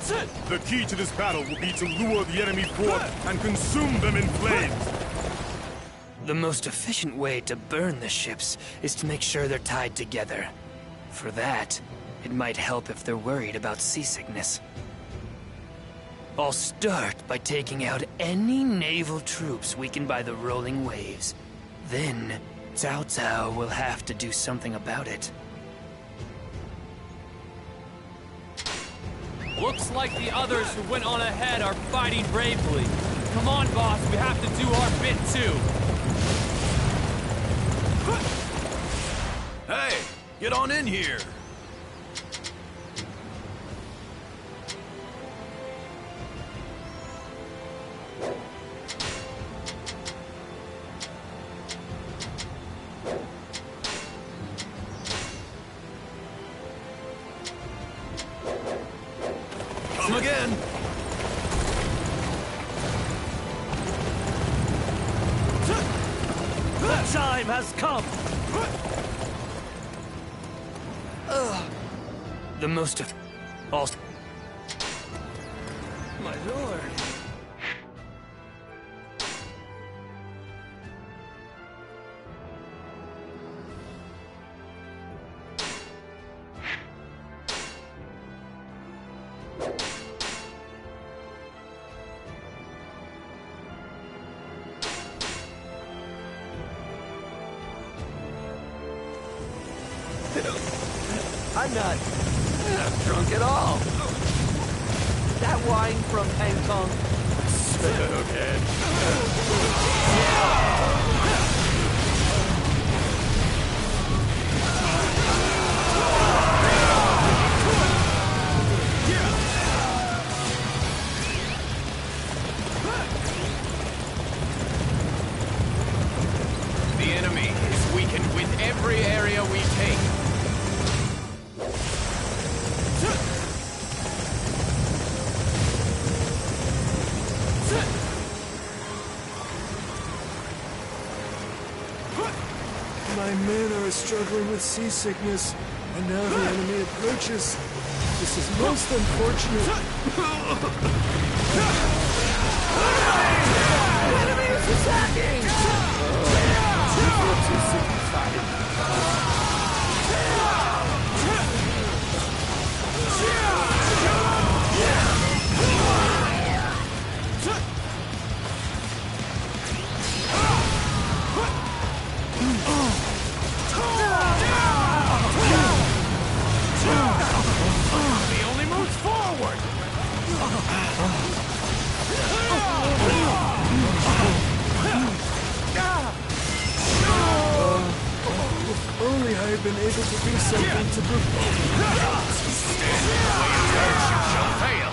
The key to this battle will be to lure the enemy forth and consume them in flames. The most efficient way to burn the ships is to make sure they're tied together. For that, it might help if they're worried about seasickness. I'll start by taking out any naval troops weakened by the rolling waves. Then, Cao Cao will have to do something about it. Looks like the others who went on ahead are fighting bravely. Come on, boss, we have to do our bit too. Hey, get on in here. Come again. The time has come! The most of... all... My lord... I'm not drunk at all. That wine from Hong Kong. The enemy is weakened with every area we take. My men are struggling with seasickness, and now the enemy approaches. This is most unfortunate. The enemy is attacking! You feel too sick to fight it. He only moves forward. If only I had been able to do something to prevent... You shall fail.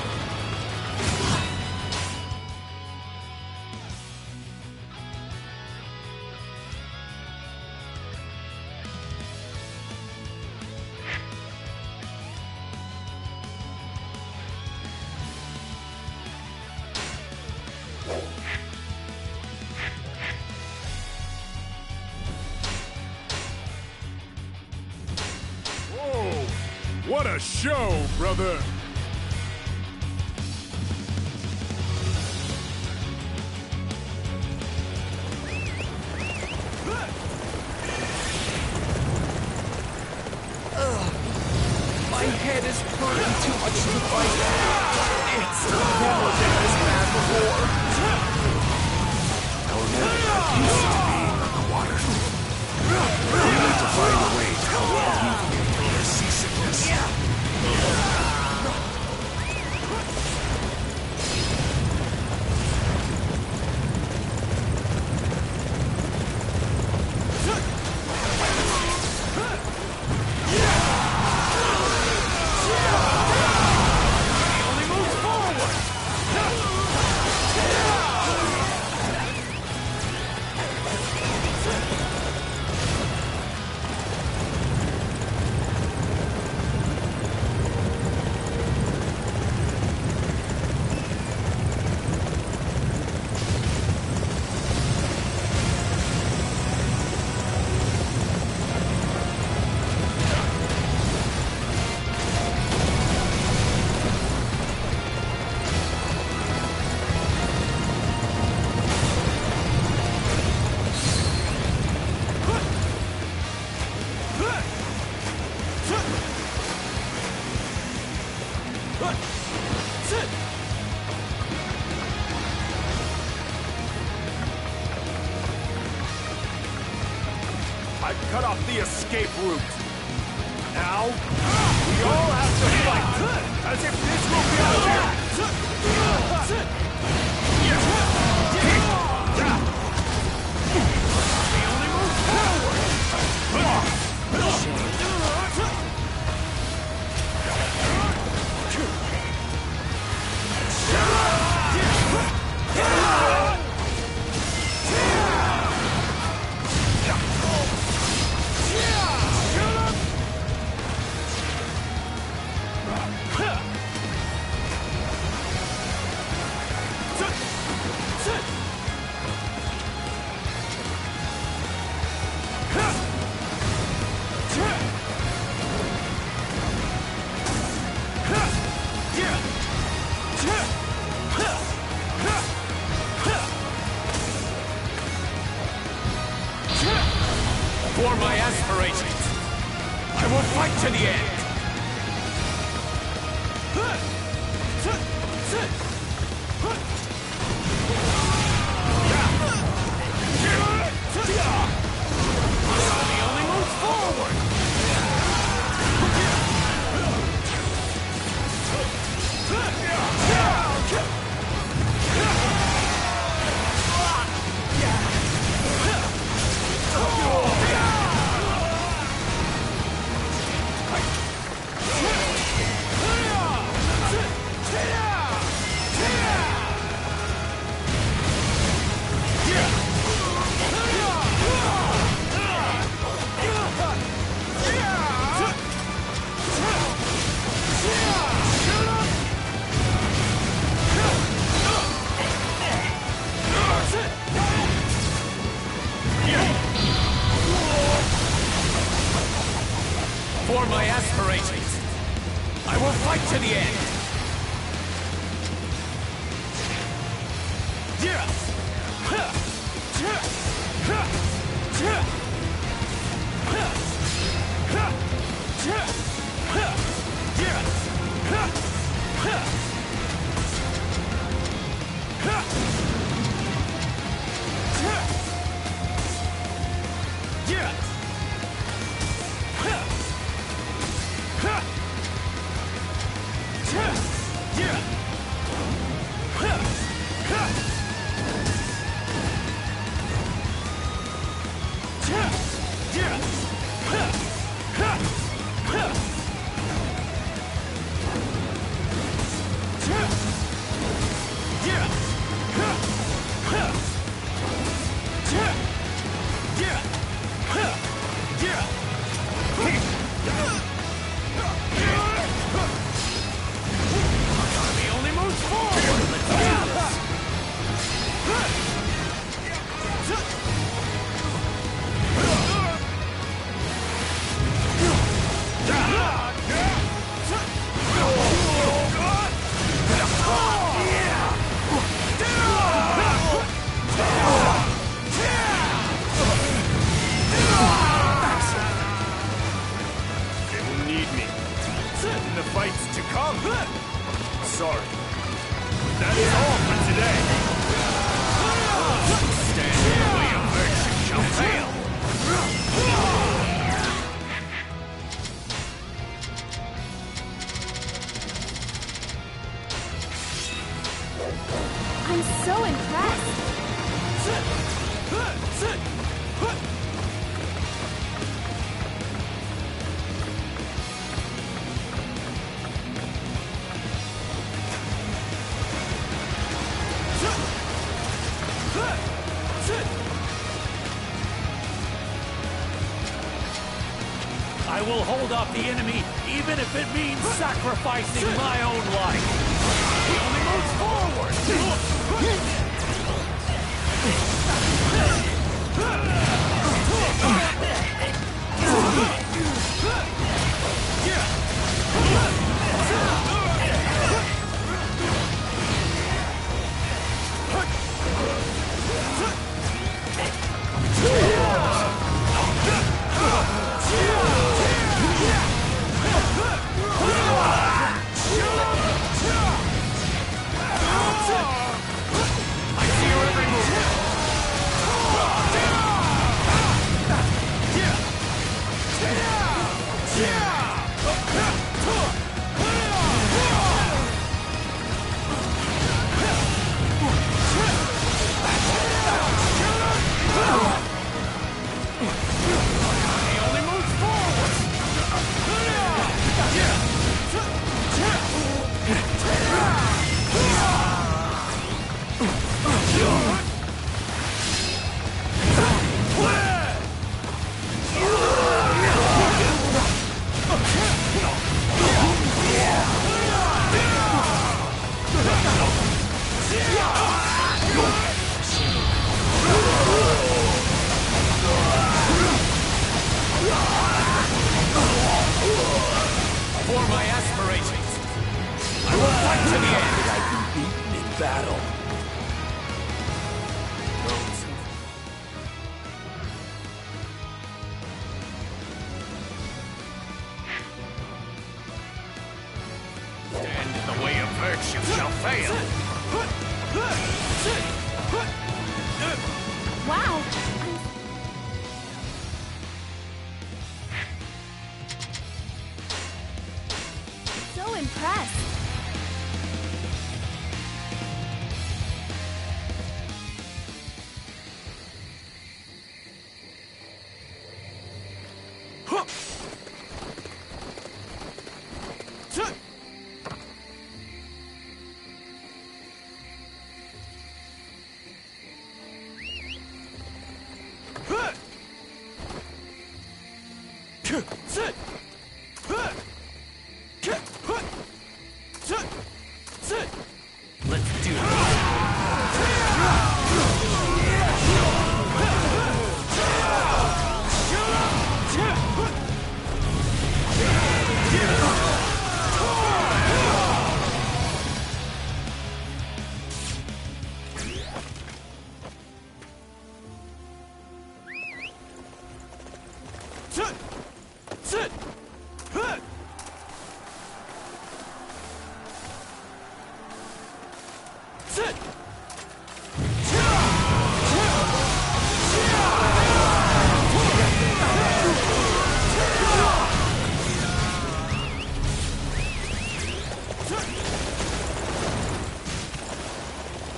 What a show, brother! My head is hurting too much to fight. It's never been this bad before. Our men are used to being underwater. We need to find a way to help alleviate their seasickness. I've cut off the escape route. Now, we all have to fight, as if this will be our end. We only move forward. For my aspirations, I will fight to the end. He only moves forward. For my aspirations, I will fight to the end. Sorry. That is all for today. Stand in the way of virtue shall fail. I'm so impressed. I will hold off the enemy, even if it means sacrificing my own life. He only moves forward. to the end. I've been beaten in battle. Stand in the way of virtue shall fail. Wow. I'm so impressed. Let's do it.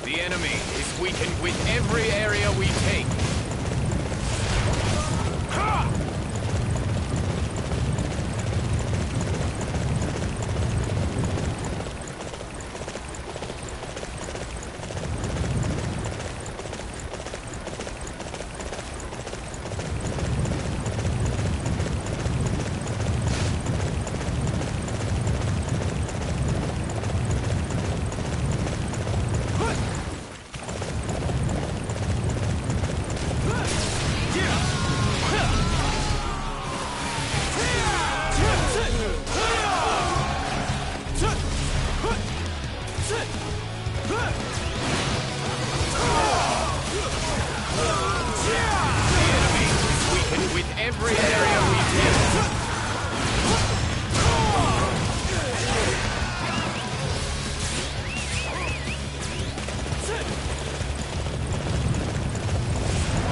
The enemy is weakened with every area we take. With every area we take.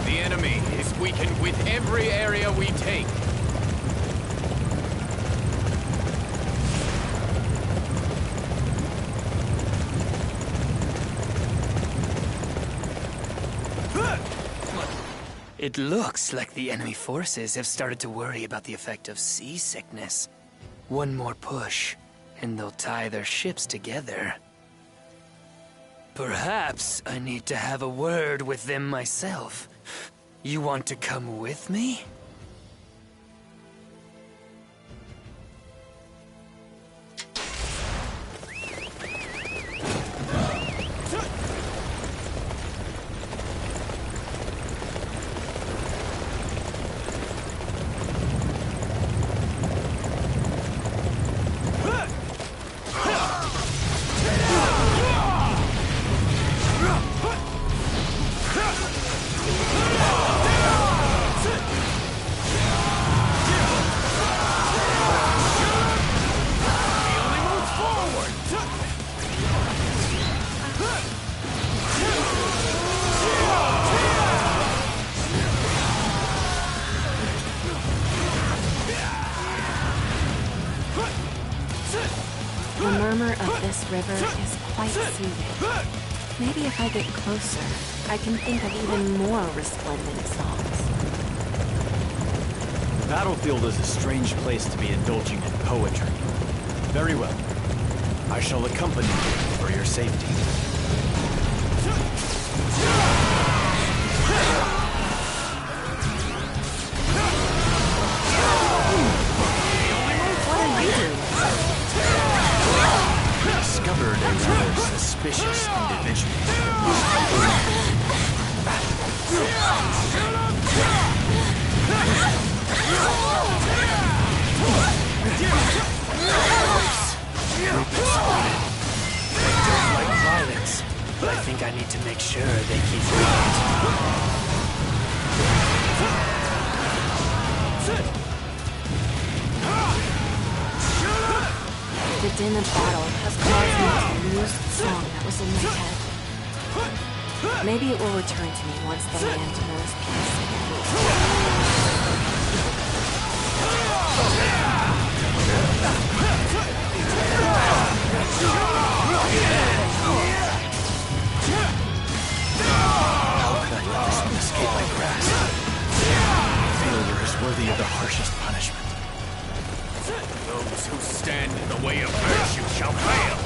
The enemy is weakened with every area we take. It looks like the enemy forces have started to worry about the effect of seasickness. One more push, and they'll tie their ships together. Perhaps I need to have a word with them myself. You want to come with me? The murmur of this river is quite soothing. Maybe if I get closer, I can think of even more resplendent songs. The battlefield is a strange place to be indulging in poetry. Very well. I shall accompany you for your safety. What are you doing? Discovered a rather suspicious individual. I need to make sure they keep quiet. The din of battle has caused me to lose the song that was in my head. Maybe it will return to me once the land knows peace How could I let this one escape my grasp? Failure is worthy of the harshest punishment. Those who stand in the way of virtue shall fail.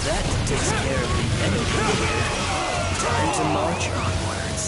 That takes care of the enemy here. Time to march onwards.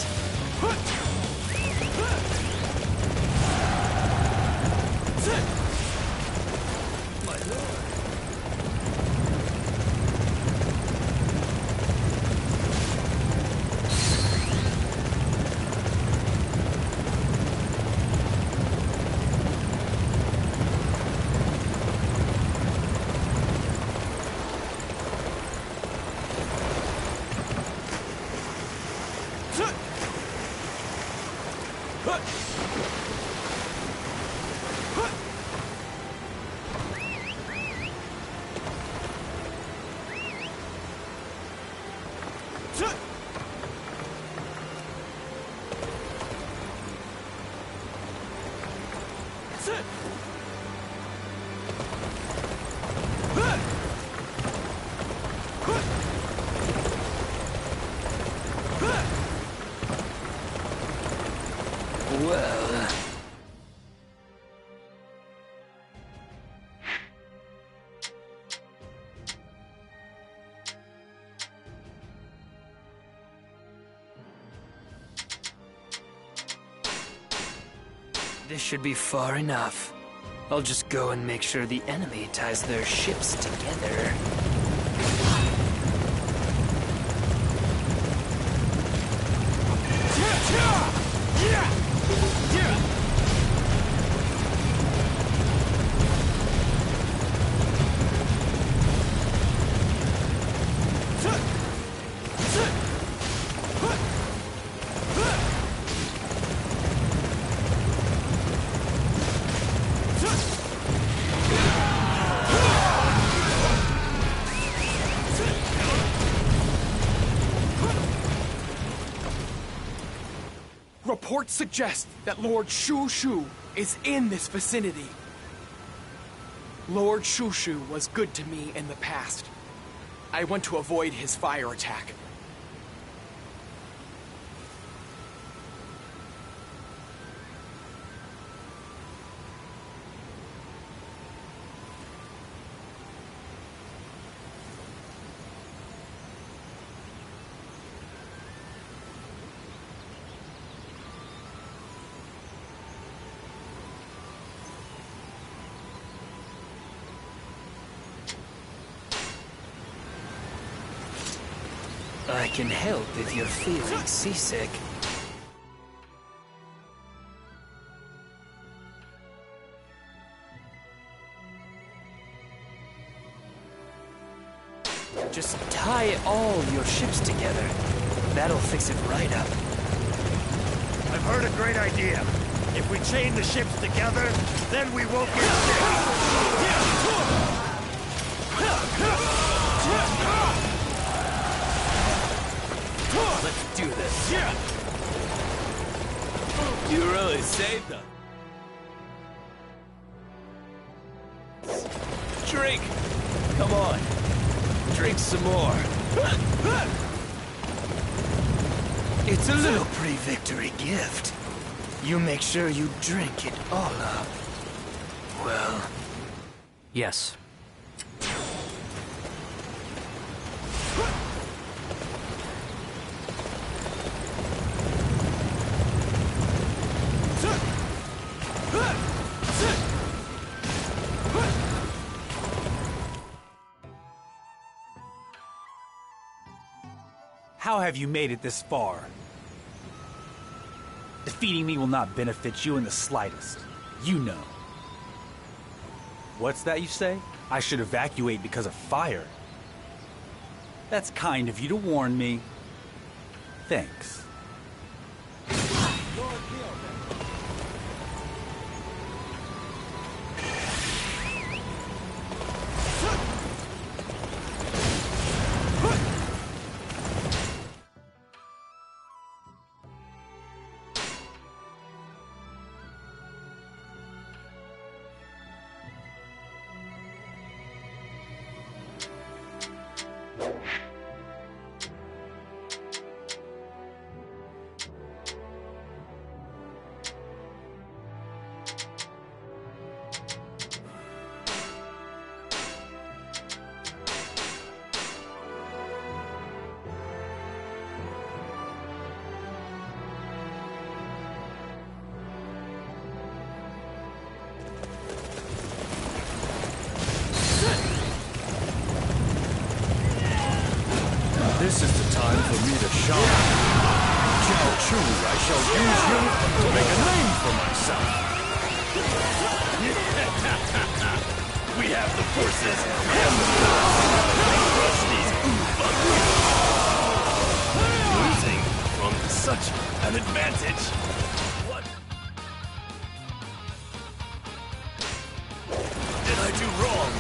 Well... This should be far enough. I'll just go and make sure the enemy ties their ships together. Reports suggest that Lord Shu Shu is in this vicinity. Lord Shu Shu was good to me in the past. I want to avoid his fire attack. I can help if you're feeling seasick. Just tie all your ships together. That'll fix it right up. I've heard a great idea. If we chain the ships together, then we won't get sick. Let's do this. You really saved them. Drink! Come on. Drink some more. It's a little pre-victory gift. You make sure you drink it all up. Well... Yes. How have you made it this far? Defeating me will not benefit you in the slightest. You know. What's that you say? I should evacuate because of fire. That's kind of you to warn me. Thanks. This is the time for me to shine. Chao Chu, I shall use you to make a name for myself. We have the forces and the force to crush these ooh-buggers. Losing from such an advantage. What did I do wrong?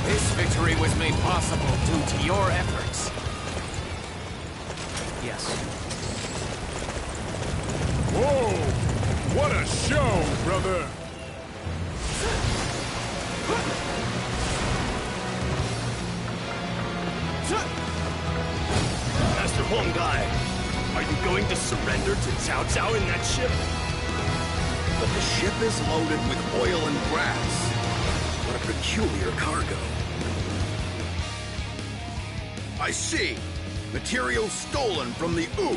This victory was made possible due to your efforts. Yes. Whoa! What a show, brother! Master Huang Gai, are you going to surrender to Cao Cao in that ship? But the ship is loaded with oil and grass. What a peculiar cargo. I see. Material stolen from the Wu.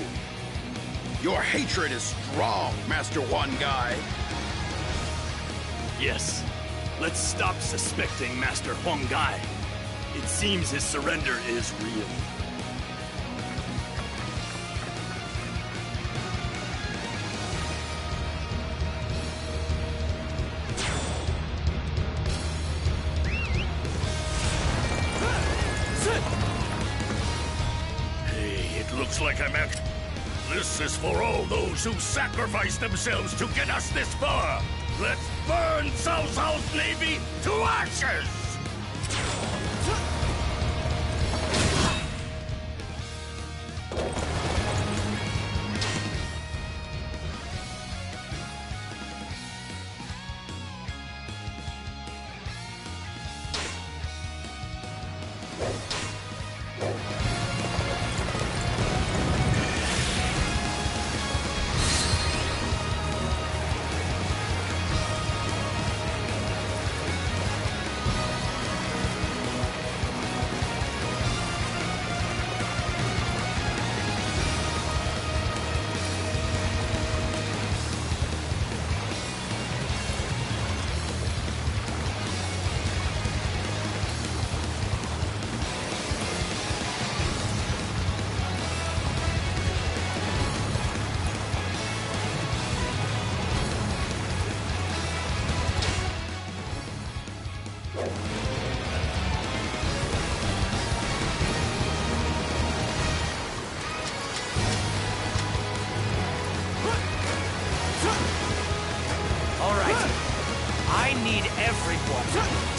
Your hatred is strong, Master Huang Gai. Yes. Let's stop suspecting Master Huang Gai. It seems his surrender is real. Looks like I'm at... This is for all those who sacrificed themselves to get us this far. Let's burn Cao Cao's navy to ashes!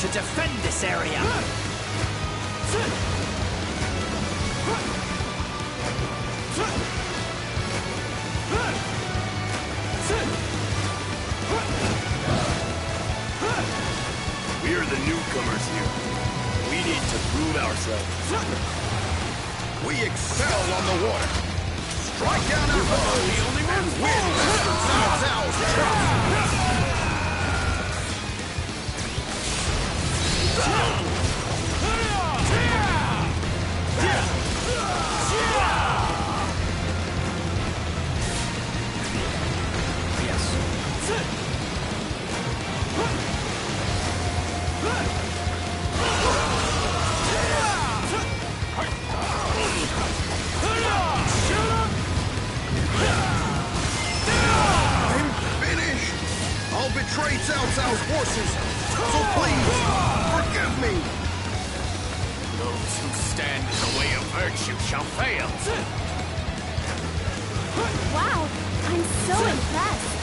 To defend this area. We're the newcomers here. We need to prove ourselves. We excel on the water. Strike down our foes and win Master Cao Cao's trust. forces. So please, forgive me. Those who stand in the way of virtue shall fail. Wow, I'm so impressed.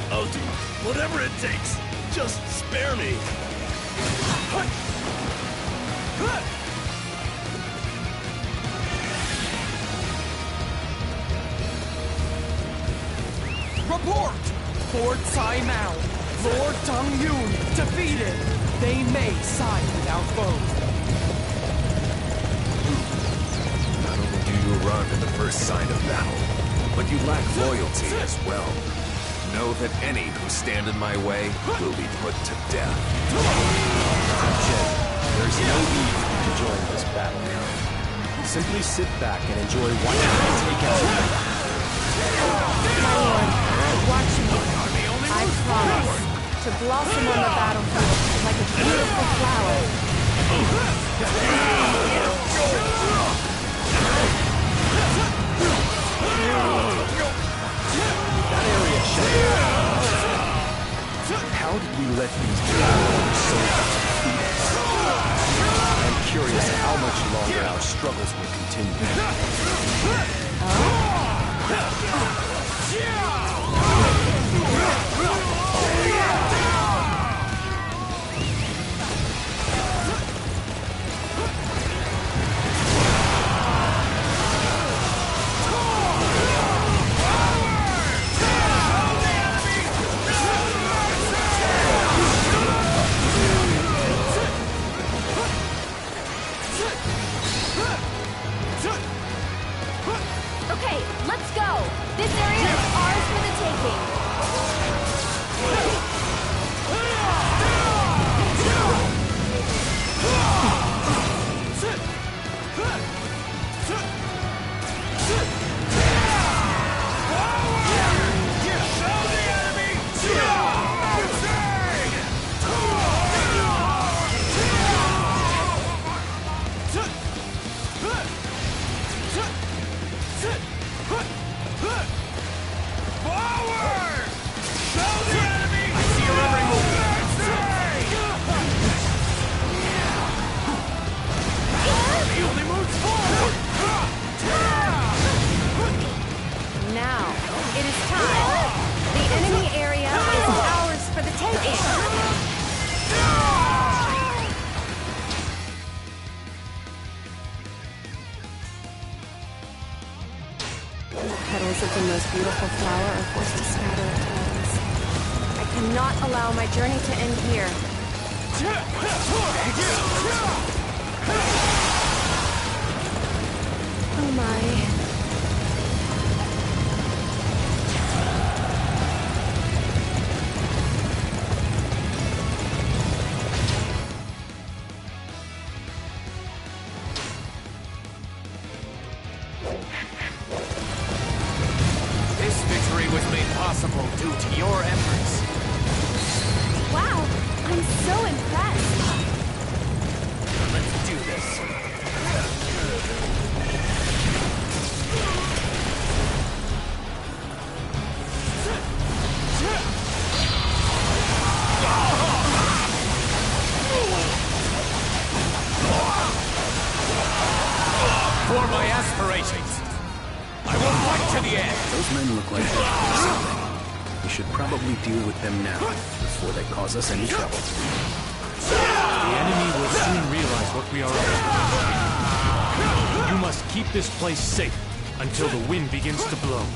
I'll do whatever it takes. Just spare me. Report! Fort Sai Mao. Lord Tang Yun defeated. They may side without foes. Not only do you arrive at the first sign of battle, but you lack loyalty as well. Know that any who stand in my way will be put to death. Jin, there's no need for you to join this battle now. Simply sit back and enjoy watching me take out the My lord, watch me. I promise to blossom on the battlefield like a beautiful flower. that area shut down. How did we let these battle soldiers defeat us? I'm curious how much longer our struggles will continue. Okay, let's go. This area is ours for the taking. Now, it is time. The enemy area is ours for the taking. The petals of the most beautiful flower are forced to scatter at times. I cannot allow my journey to end here. Oh my. This victory was made possible due to your efforts. Wow, I'm so impressed. For my aspirations! I will fight to the end! Those men look like they're up to something. We should probably deal with them now, before they cause us any trouble. The enemy will soon realize what we are up to. You must keep this place safe until the wind begins to blow. We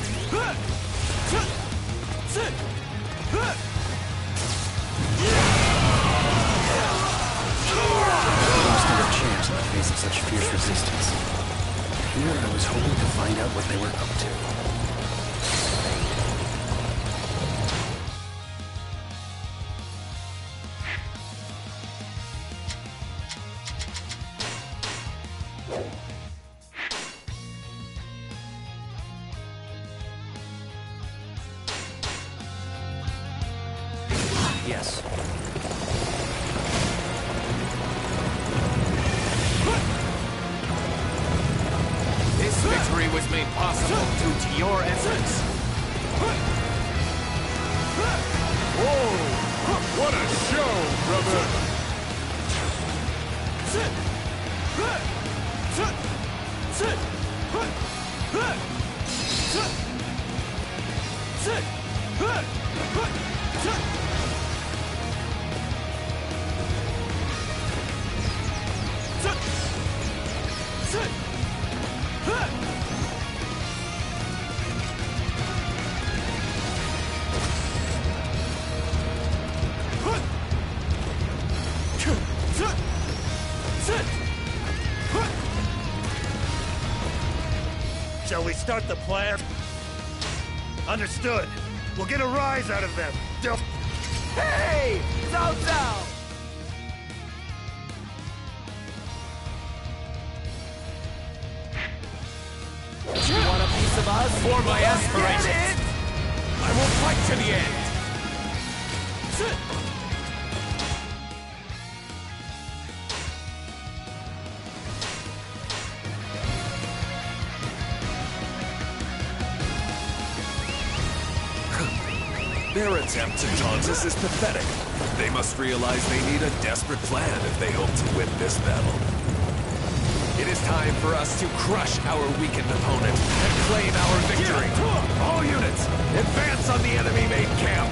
stood a chance in the face of such fierce resistance. Here I was hoping to find out what they were up to. Yes. This victory was made possible due to your efforts. Whoa! What a show, brother! Shall we start the plan? Understood. We'll get a rise out of them. Hey! Cao Cao! You want a piece of us? For my aspirations! I will fight to the end! Their attempt to taunt us is pathetic. They must realize they need a desperate plan if they hope to win this battle. It is time for us to crush our weakened opponent and claim our victory. All units, advance on the enemy-made camp!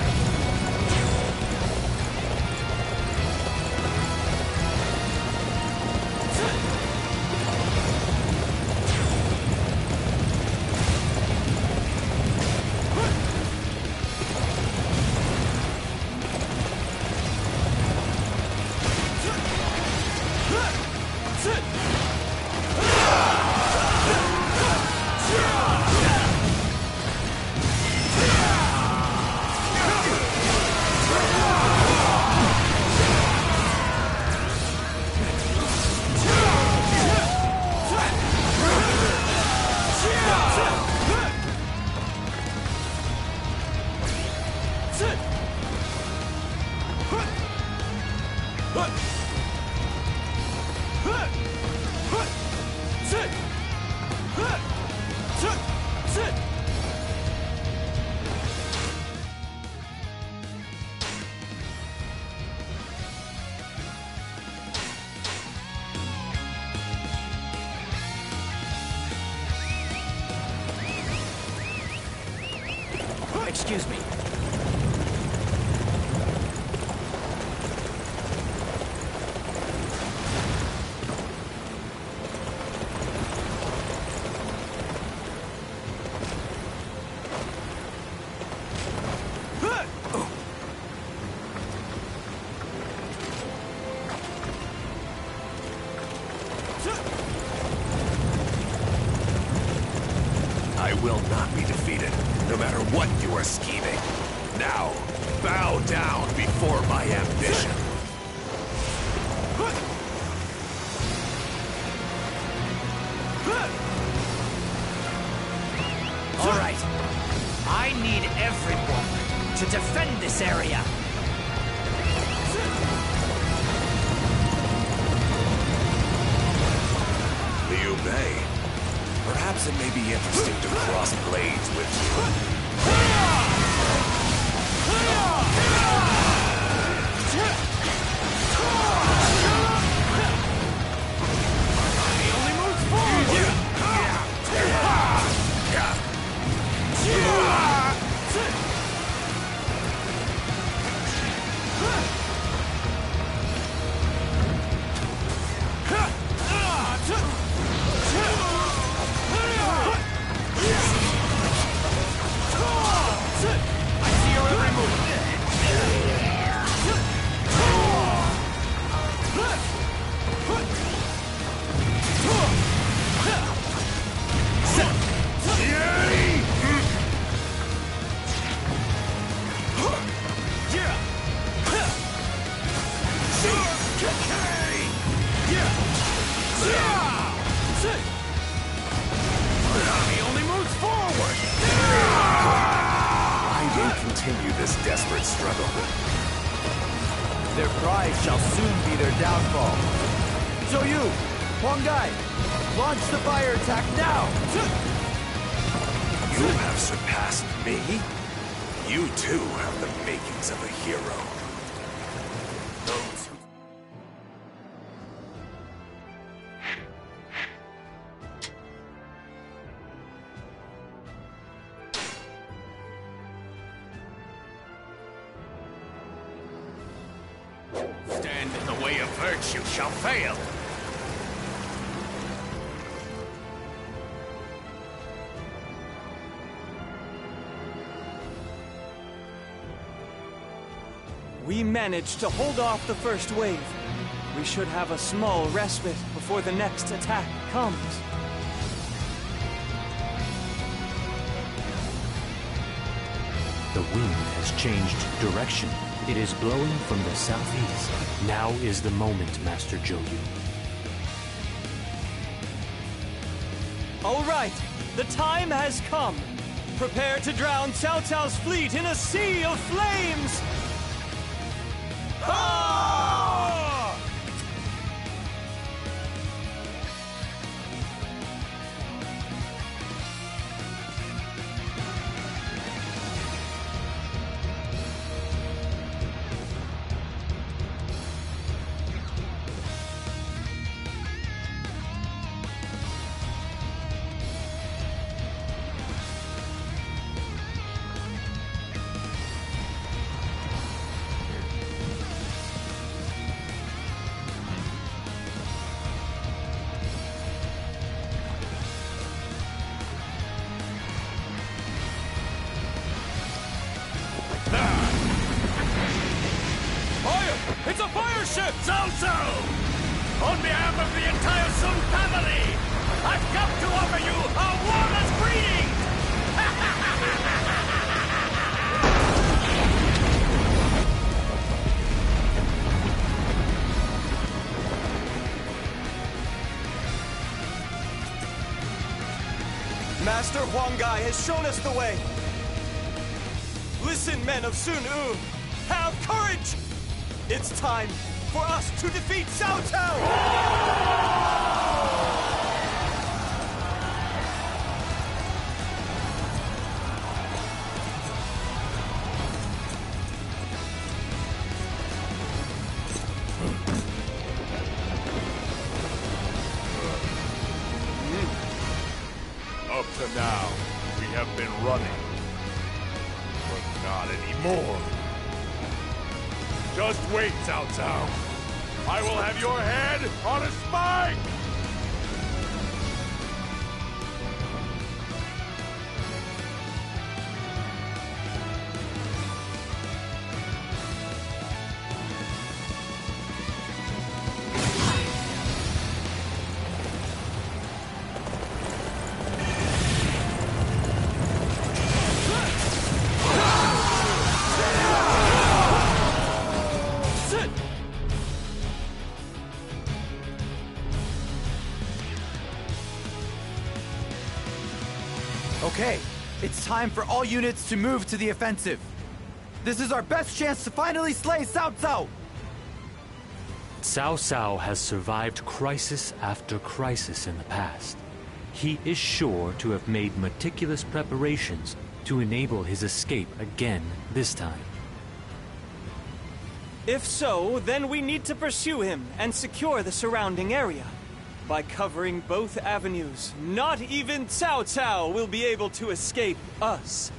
Excuse me. I will not be defeated, no matter what you are scheming. Now, bow down before my ambition. All right. I need everyone to defend this area. Liu Bei. Perhaps it may be interesting to cross blades with you. He only moves forward! desperate struggle. Their pride shall soon be their downfall. Zhou Yu, Huang Gai, launch the fire attack now! You have surpassed me? You too have the makings of a hero. Those who... Stand in the way of virtue shall fail. We managed to hold off the first wave. We should have a small respite before the next attack comes. The wind has changed direction. It is blowing from the southeast. Now is the moment, Master Zhou Yu. All right, the time has come. Prepare to drown Cao Cao's fleet in a sea of flames! Ah! It's a fire ship! So! On behalf of the entire Sun family, I've come to offer you our warmest greetings! Master Huang Gai has shown us the way. Listen, men of Sun U, have courage! It's time for us to defeat Cao Cao! Up to now, we have been running. But not anymore. Just wait, Cao Cao. I will have your head on a spike! Okay, it's time for all units to move to the offensive. This is our best chance to finally slay Cao Cao! Cao Cao has survived crisis after crisis in the past. He is sure to have made meticulous preparations to enable his escape again this time. If so, then we need to pursue him and secure the surrounding area. By covering both avenues, not even Cao Cao will be able to escape us.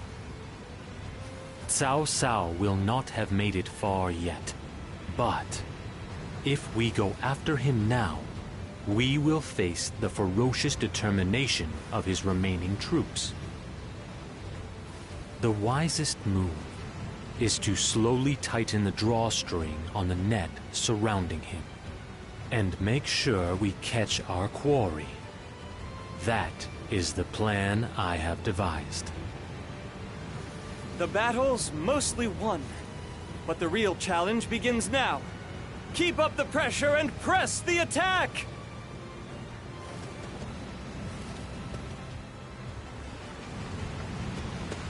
Cao Cao will not have made it far yet. But if we go after him now, we will face the ferocious determination of his remaining troops. The wisest move is to slowly tighten the drawstring on the net surrounding him, and make sure we catch our quarry. That is the plan I have devised. The battle's mostly won, but the real challenge begins now. Keep up the pressure and press the attack!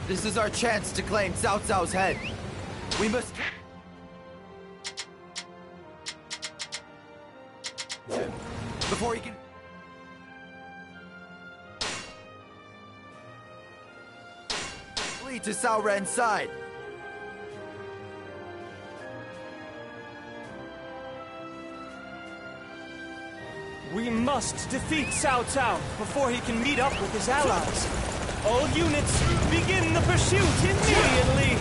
This is our chance to claim Cao Cao's head. We must... Before he can... Flee to Cao Ren's side. We must defeat Cao Cao before he can meet up with his allies. All units, begin the pursuit immediately!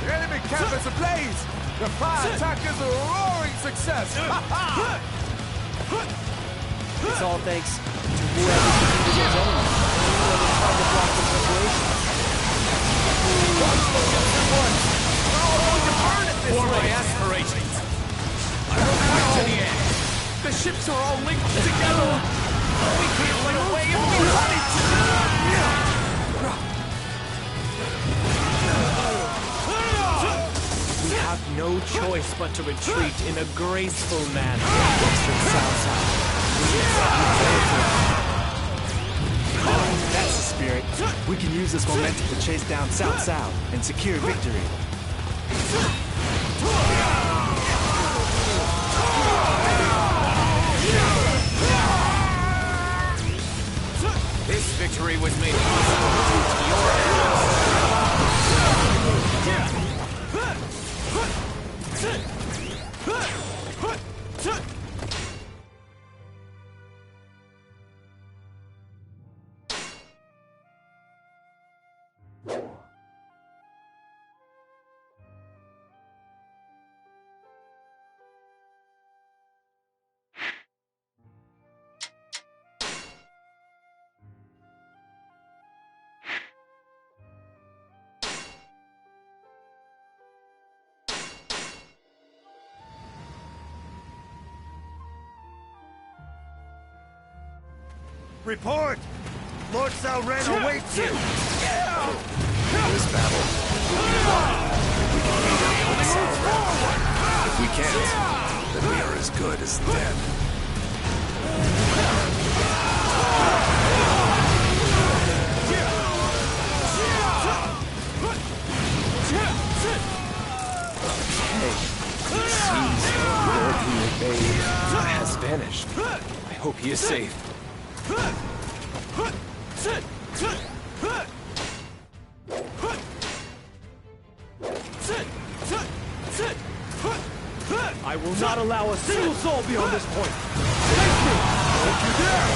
The enemy camp is ablaze! The fire attack is a roaring success! It's all thanks to whoever defeated his enemies. Whoever tried to block the preparations. For my aspirations, I will fight to the end. The ships are all linked together. We can't run away if we wanted to. We have no choice but to retreat in a graceful manner against Cao Cao. That's the spirit. We can use this momentum to chase down Cao Cao and secure victory. This victory was made possible due to your efforts. Report! Lord Cao Ren awaits you! This battle will be won if we can beat him with Cao Ren. If we can't, then we are as good as dead. It seems Lord Liu Bei has vanished. I hope he is safe. I will not allow a single soul beyond this point. Take me! Don't you dare!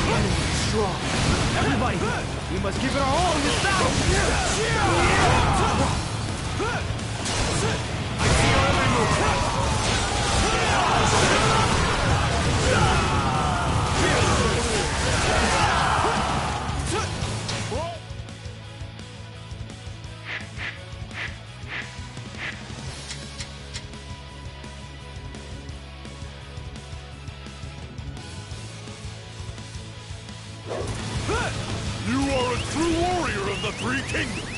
The enemy is strong. Everybody, we must give it our all in this battle! I see your every move! You are a true warrior of the Three Kingdoms!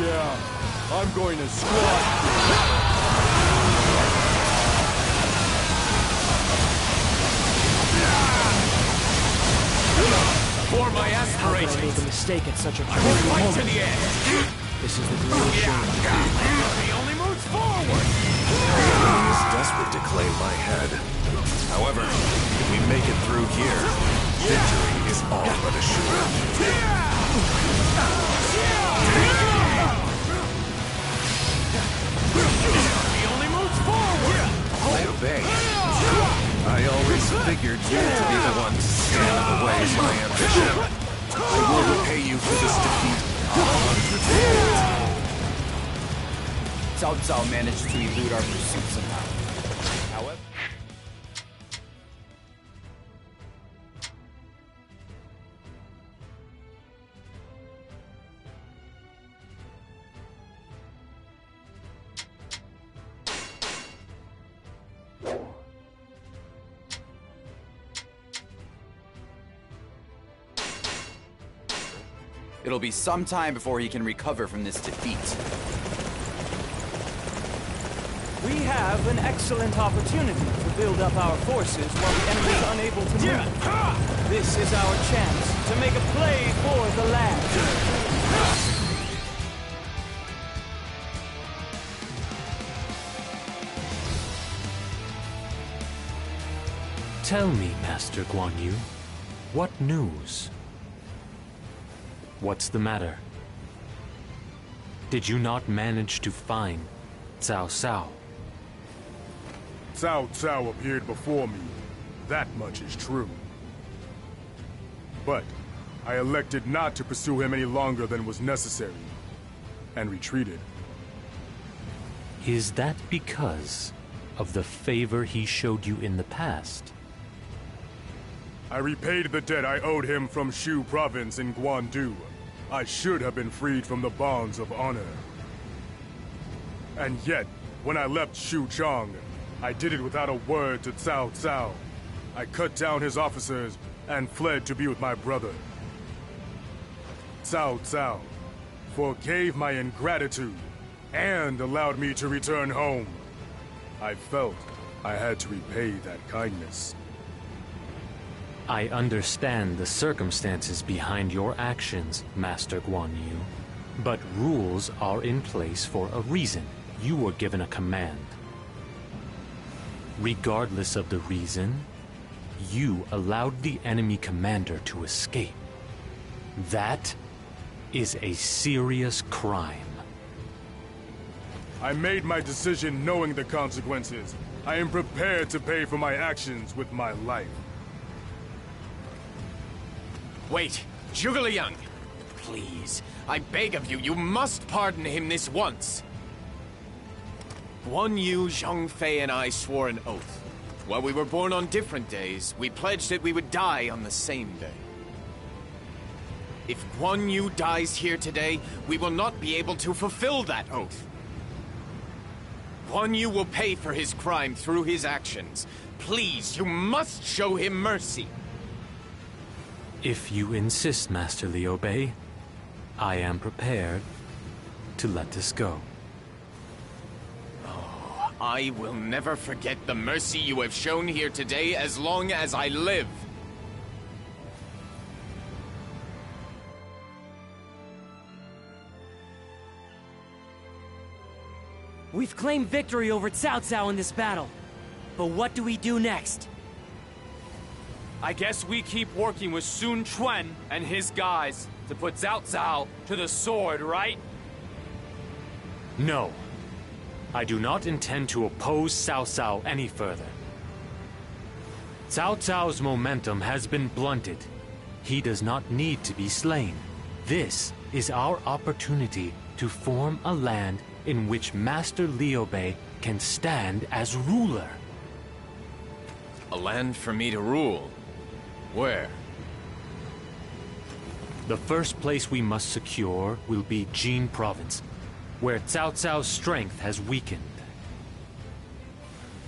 Yeah, I'm going to squat. For my aspirations, I made a mistake at such a I will critical fight to moment. the end. This is the greatest shame. He only moves forward! The enemy is desperate to claim my head. However, if we make it through here, victory is all but assured. He only moves forward! Liu Bei, I always figured you to be the one to stand in the way of my ambition. I will repay you for this defeat 100-fold. Cao Cao managed to elude our pursuit somehow. However... It'll be some time before he can recover from this defeat. We have an excellent opportunity to build up our forces while the enemy is unable to move. This is our chance to make a play for the land. Tell me, Master Guan Yu, what news? What's the matter? Did you not manage to find Cao Cao? Cao Cao appeared before me. That much is true. But I elected not to pursue him any longer than was necessary, and retreated. Is that because of the favor he showed you in the past? I repaid the debt I owed him from Shu Province in Guandu. I should have been freed from the bonds of honor. And yet, when I left Shu Chong, I did it without a word to Cao Cao. I cut down his officers and fled to be with my brother. Cao Cao forgave my ingratitude and allowed me to return home. I felt I had to repay that kindness. I understand the circumstances behind your actions, Master Guan Yu. But rules are in place for a reason. You were given a command. Regardless of the reason, you allowed the enemy commander to escape. That is a serious crime. I made my decision knowing the consequences. I am prepared to pay for my actions with my life. Wait, Zhuge Liang! Please, I beg of you, you must pardon him this once. Guan Yu, Zhang Fei, and I swore an oath. While we were born on different days, we pledged that we would die on the same day. If Guan Yu dies here today, we will not be able to fulfill that oath. Guan Yu will pay for his crime through his actions. Please, you must show him mercy. If you insist, Master Liu Bei, I am prepared to let this go. Oh, I will never forget the mercy you have shown here today as long as I live. We've claimed victory over Cao Cao in this battle. But what do we do next? I guess we keep working with Sun Quan and his guys to put Cao Cao to the sword, right? No. I do not intend to oppose Cao Cao any further. Cao Cao's momentum has been blunted. He does not need to be slain. This is our opportunity to form a land in which Master Liu Bei can stand as ruler. A land for me to rule? Where? The first place we must secure will be Jin Province, where Cao Cao's strength has weakened.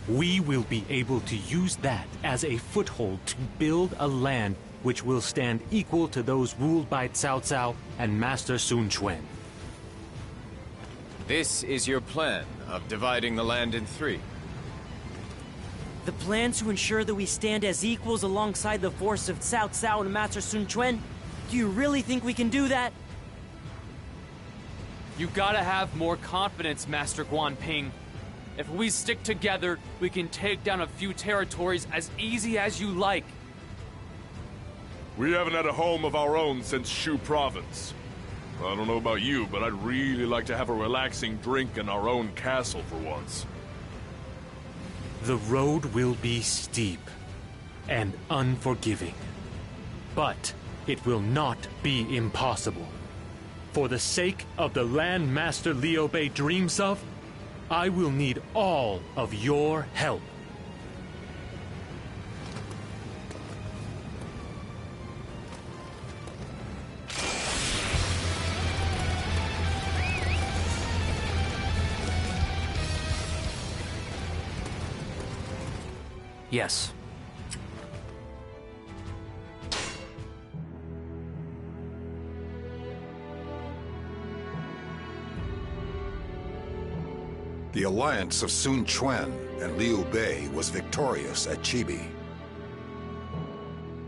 We will be able to use that as a foothold to build a land which will stand equal to those ruled by Cao Cao and Master Sun Quan. This is your plan of dividing the land in three? The plan to ensure that we stand as equals alongside the force of Cao Cao and Master Sun Quan? Do you really think we can do that? You gotta have more confidence, Master Guan Ping. If we stick together, we can take down a few territories as easy as you like. We haven't had a home of our own since Shu Province. I don't know about you, but I'd really like to have a relaxing drink in our own castle for once. The road will be steep and unforgiving, but it will not be impossible. For the sake of the land Master Liu Bei dreams of, I will need all of your help. Yes. The alliance of Sun Quan and Liu Bei was victorious at Chibi.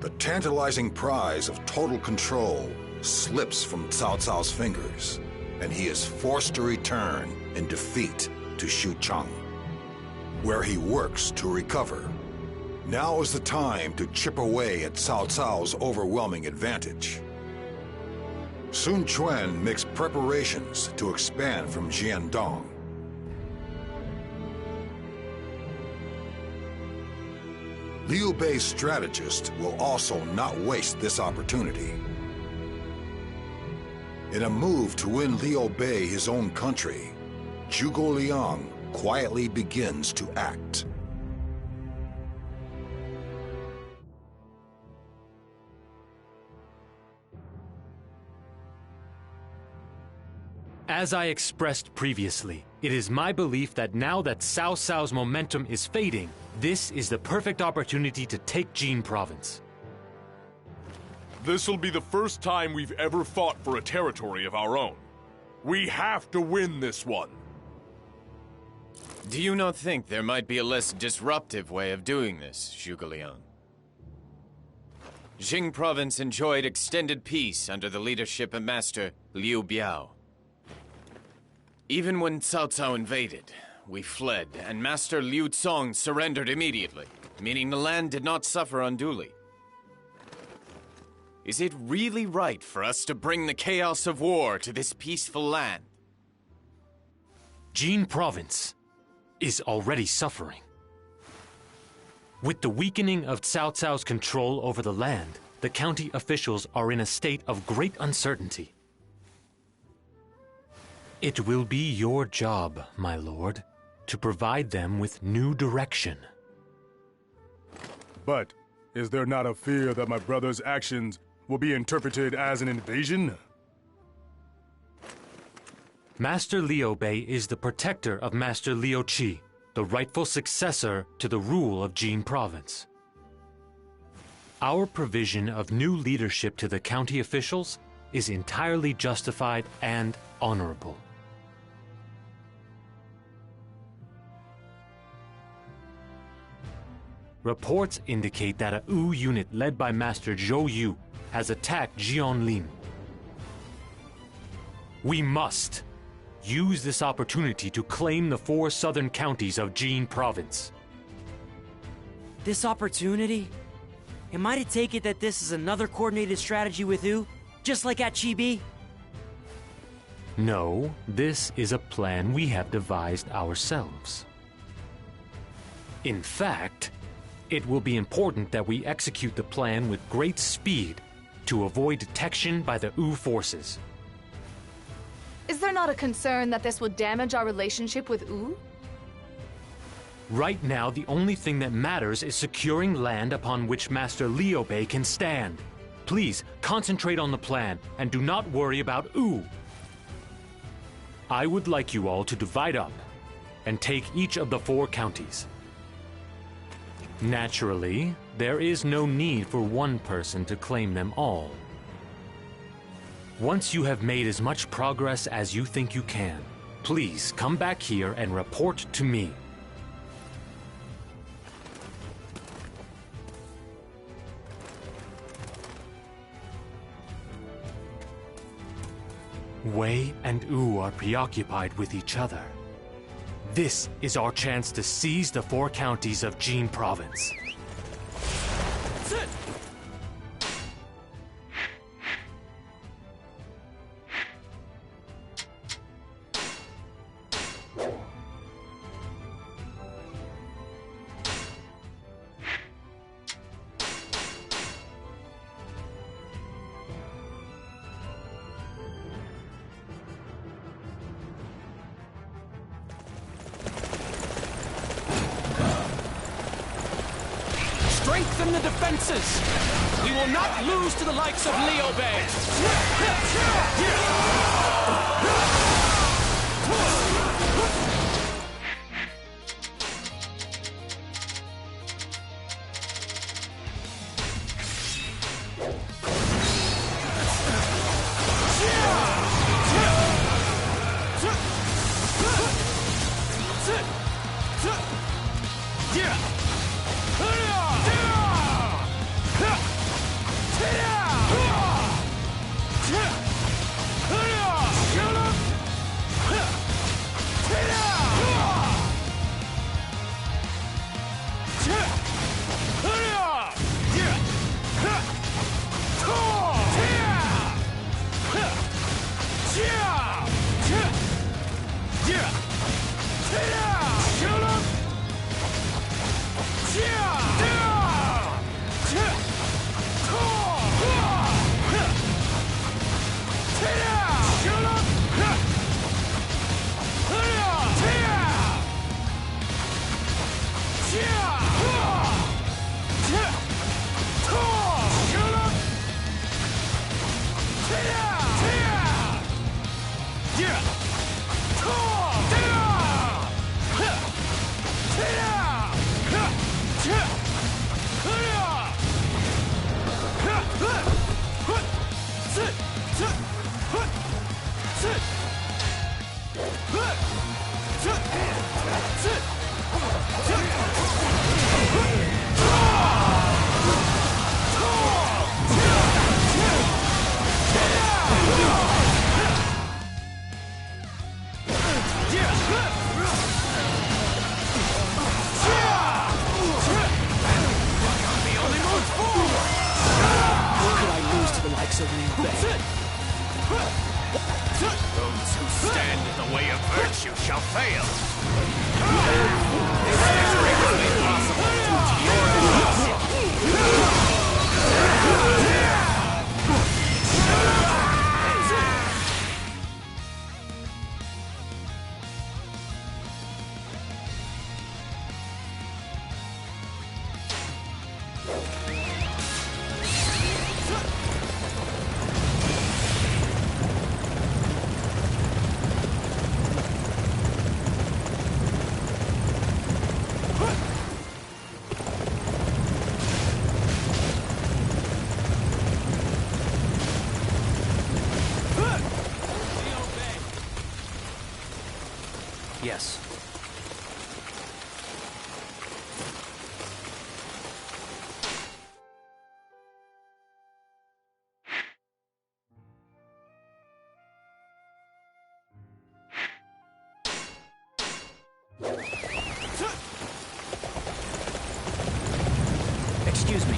The tantalizing prize of total control slips from Cao Cao's fingers, and he is forced to return in defeat to Xuchang, where he works to recover. Now is the time to chip away at Cao Cao's overwhelming advantage. Sun Quan makes preparations to expand from Jiandong. Liu Bei's strategist will also not waste this opportunity. In a move to win Liu Bei his own country, Zhuge Liang quietly begins to act. As I expressed previously, it is my belief that now that Cao Cao's momentum is fading, this is the perfect opportunity to take Jin Province. This'll be the first time we've ever fought for a territory of our own. We have to win this one. Do you not think there might be a less disruptive way of doing this, Zhuge Liang? Jing Province enjoyed extended peace under the leadership of Master Liu Bei. Even when Cao Cao invaded, we fled, and Master Liu Cong surrendered immediately, meaning the land did not suffer unduly. Is it really right for us to bring the chaos of war to this peaceful land? Jin Province is already suffering. With the weakening of Cao Cao's control over the land, the county officials are in a state of great uncertainty. It will be your job, my lord, to provide them with new direction. But is there not a fear that my brother's actions will be interpreted as an invasion? Master Liu Bei is the protector of Master Liu Qi, the rightful successor to the rule of Jin Province. Our provision of new leadership to the county officials is entirely justified and honorable. Reports indicate that a Wu unit led by Master Zhou Yu has attacked Jianlin. We must use this opportunity to claim the 4 southern counties of Jin Province. This opportunity? Am I to take it that this is another coordinated strategy with Wu, just like at Chibi? No, this is a plan we have devised ourselves. In fact, it will be important that we execute the plan with great speed to avoid detection by the Wu forces. Is there not a concern that this would damage our relationship with Wu? Right now, the only thing that matters is securing land upon which Master Liu Bei can stand. Please, concentrate on the plan, and do not worry about Wu. I would like you all to divide up and take each of the 4 counties. Naturally, there is no need for one person to claim them all. Once you have made as much progress as you think you can, please come back here and report to me. Wei and Wu are preoccupied with each other. This is our chance to seize the 4 counties of Jin Province. Sit! Strengthen the defenses! We will not lose to the likes of Liu Bei! likes of Liu Bei. Those who stand in the way of virtue shall fail. This victory was made possible due to your efforts. Yes. Excuse me.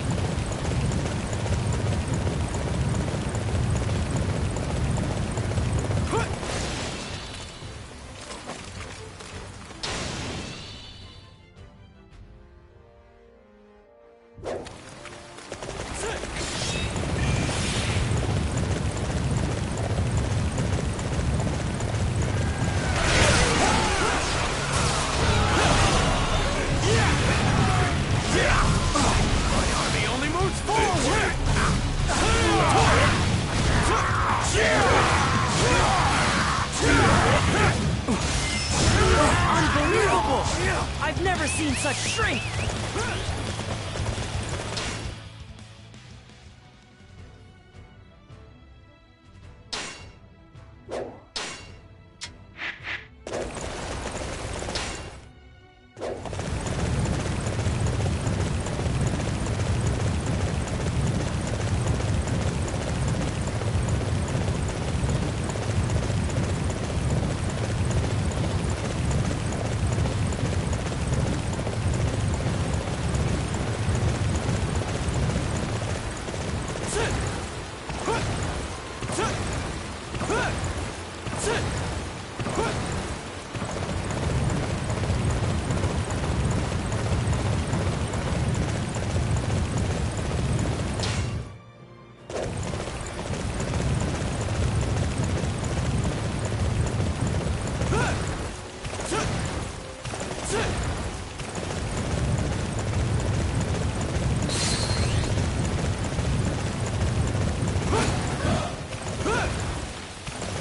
Unbelievable! I've never seen such strength!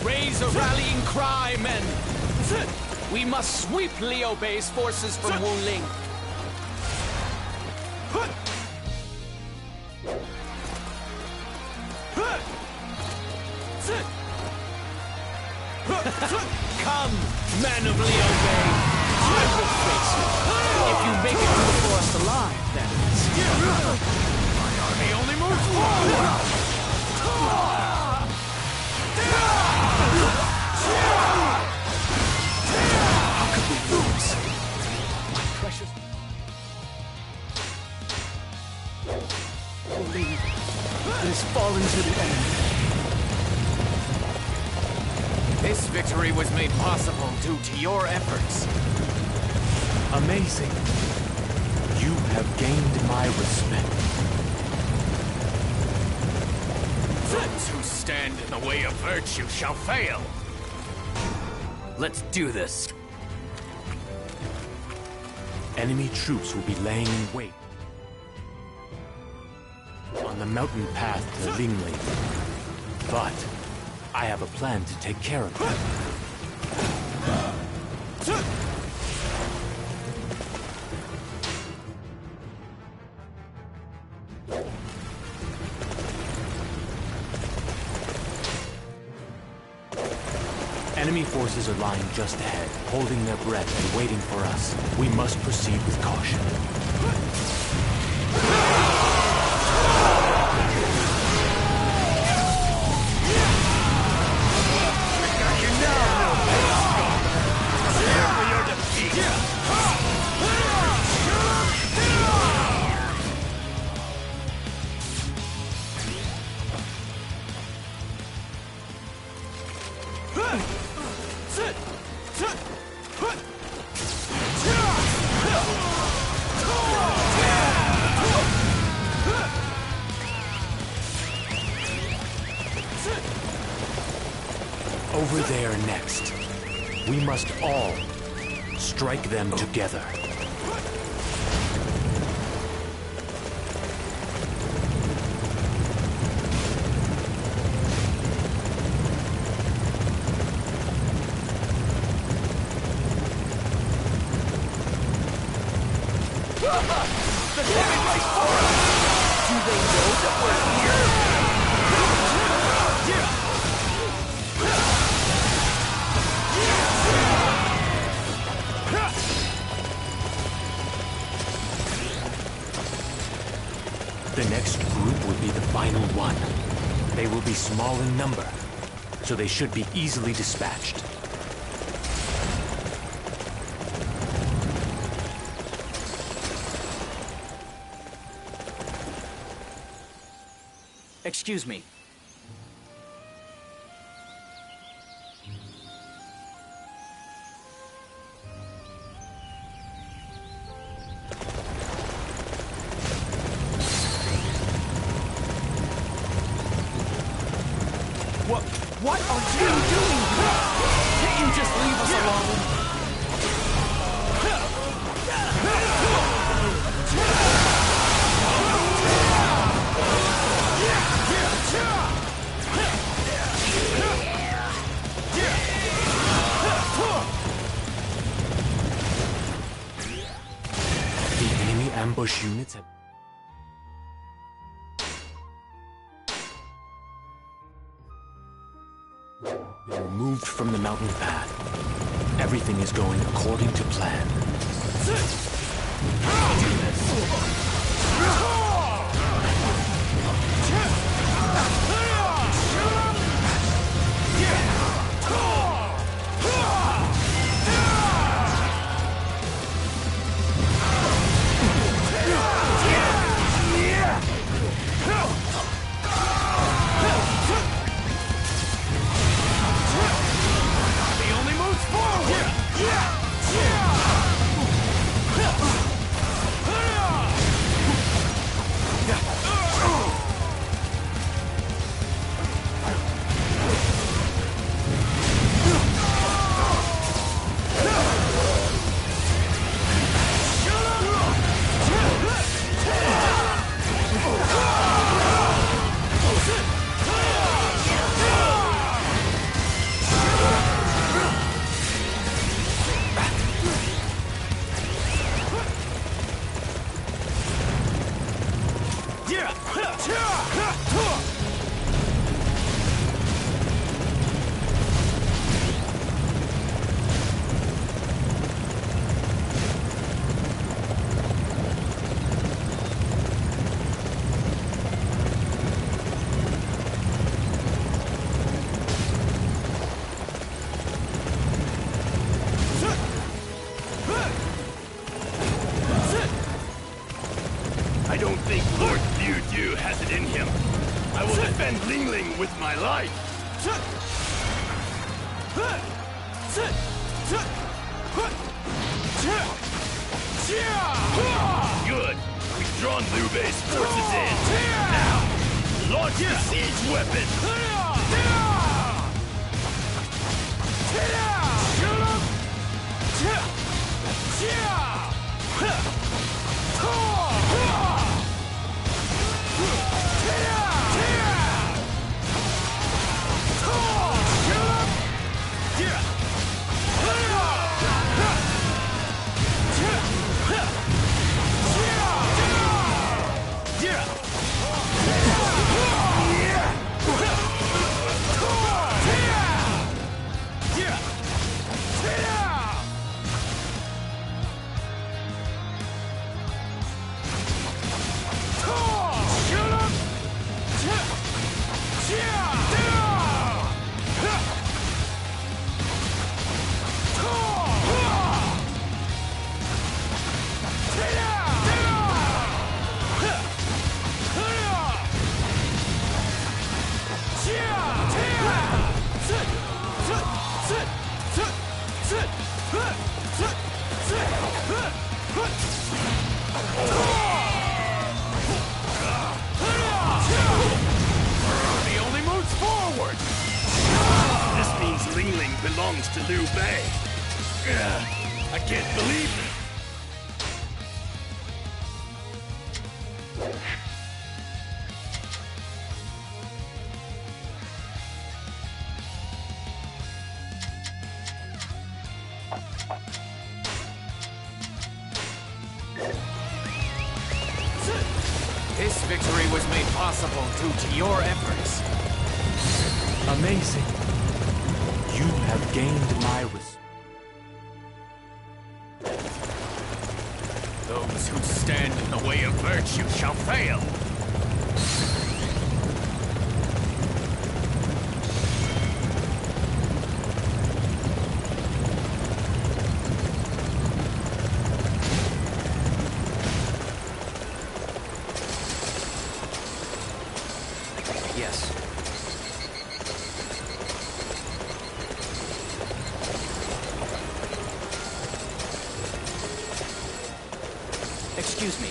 Raise a rallying cry, men! We must sweep Liu Bei's forces from Wuling. Come, men of Liu Bei! I will face you. If you make it to the forest alive, that is. My army only moves forward! How could we lose? My precious... Believe it has fallen to the enemy. This victory was made possible due to your efforts. Amazing. You have gained my respect. Those who stand in the way of virtue shall fail. Let's do this. Enemy troops will be laying in wait on the mountain path to Lingling. But I have a plan to take care of them. Enemy forces are lying just ahead, holding their breath and waiting for us. We must proceed with caution. Over there next. We must all strike them together. The heavyweight forum! Do they know that we're here? The next group will be the final one. They will be small in number, so they should be easily dispatched. Excuse me. What are you doing here? Can't you just leave us alone? The enemy ambush units have... been removed from the mountain path. Everything is going according to plan. I don't think Lord Liu has it in him. I will defend Lingling with my life. Good. We've drawn Liu Bei's forces in. Now, launch the siege weapon. belongs to Liu Bei. I can't believe it. This victory was made possible due to your efforts. Amazing. You have gained my respect. Those who stand in the way of virtue shall fail. Yes. Excuse me.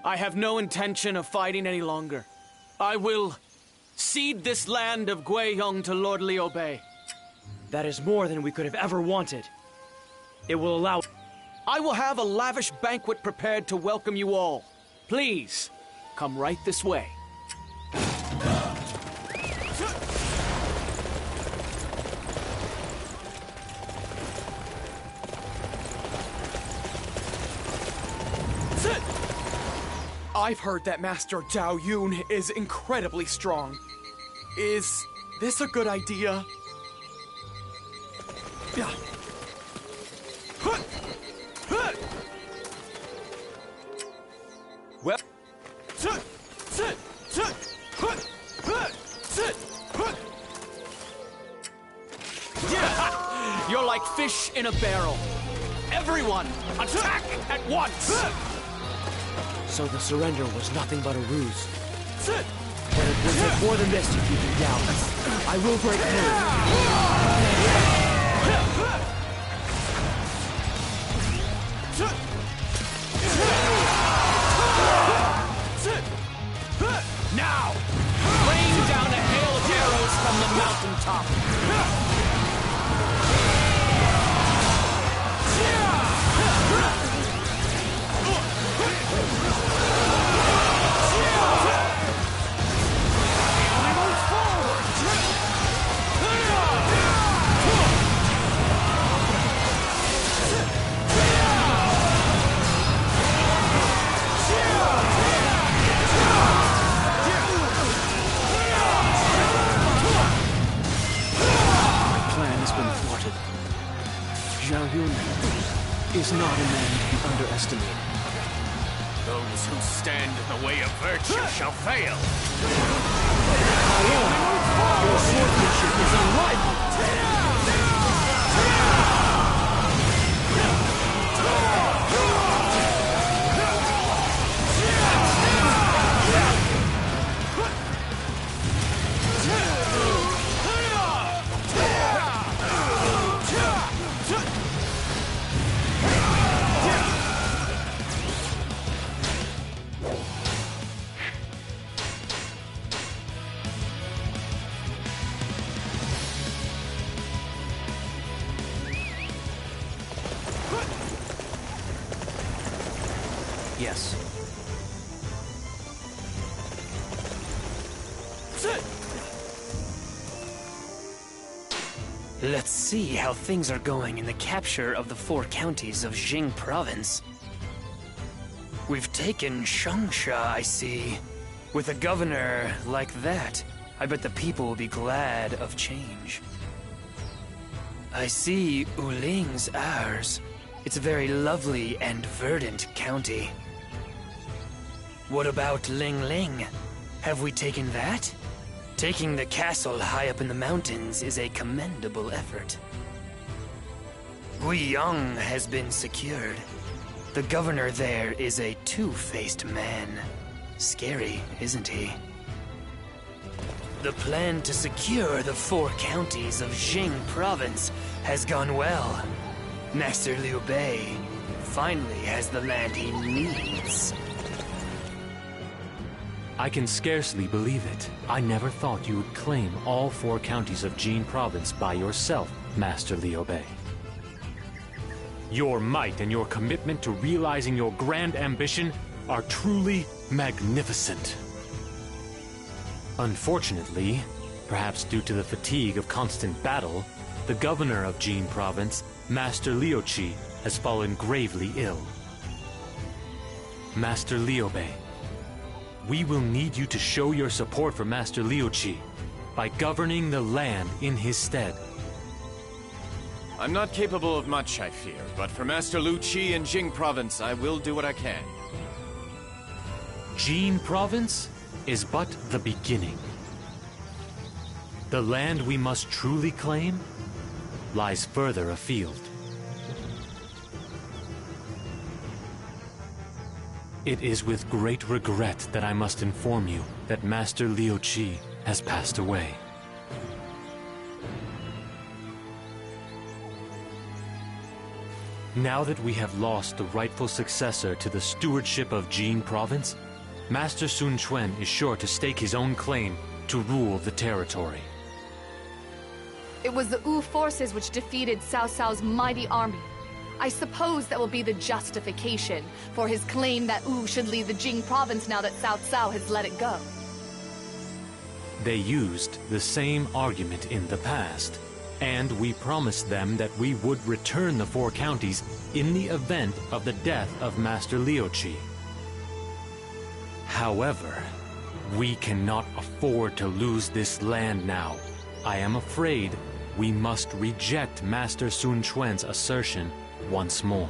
I have no intention of fighting any longer. I will cede this land of Guiyong to Lord Liu Bei. That is more than we could have ever wanted. It will allow... I will have a lavish banquet prepared to welcome you all. Please, come right this way. I've heard that Master Zhao Yun is incredibly strong. Is this a good idea? Yeah. Well... Yeah! You're like fish in a barrel. Everyone, attack at once! So the surrender was nothing but a ruse. But it will take more than this to keep him down. I will break Now, rain down a hail of arrows from the mountaintop. Zhao Yun is not a man to be underestimated. Those who stand in the way of virtue shall fail. Your swordsmanship is unrivaled! Yes. Let's see how things are going in the capture of the 4 counties of Jing Province. We've taken Changsha, I see. With a governor like that, I bet the people will be glad of change. I see Uling's ours. It's a very lovely and verdant county. What about Ling Ling? Have we taken that? Taking the castle high up in the mountains is a commendable effort. Guiyang has been secured. The governor there is a two-faced man. Scary, isn't he? The plan to secure the 4 counties of Jing Province has gone well. Master Liu Bei finally has the land he needs. I can scarcely believe it. I never thought you would claim all 4 counties of Jing Province by yourself, Master Liu Bei. Your might and your commitment to realizing your grand ambition are truly magnificent. Unfortunately, perhaps due to the fatigue of constant battle, the governor of Jing Province, Master Liu Qi, has fallen gravely ill. Master Liu Bei, we will need you to show your support for Master Liu Qi by governing the land in his stead. I'm not capable of much, I fear, but for Master Liu Qi and Jing Province, I will do what I can. Jing Province is but the beginning. The land we must truly claim lies further afield. It is with great regret that I must inform you that Master Liu Qi has passed away. Now that we have lost the rightful successor to the stewardship of Jing Province, Master Sun Quan is sure to stake his own claim to rule the territory. It was the Wu forces which defeated Cao Cao's mighty army. I suppose that will be the justification for his claim that Wu should lead the Jing province now that Cao Cao has let it go. They used the same argument in the past, and we promised them that we would return the 4 counties in the event of the death of Master Liu Qi. However, we cannot afford to lose this land now. I am afraid we must reject Master Sun Quan's assertion once more.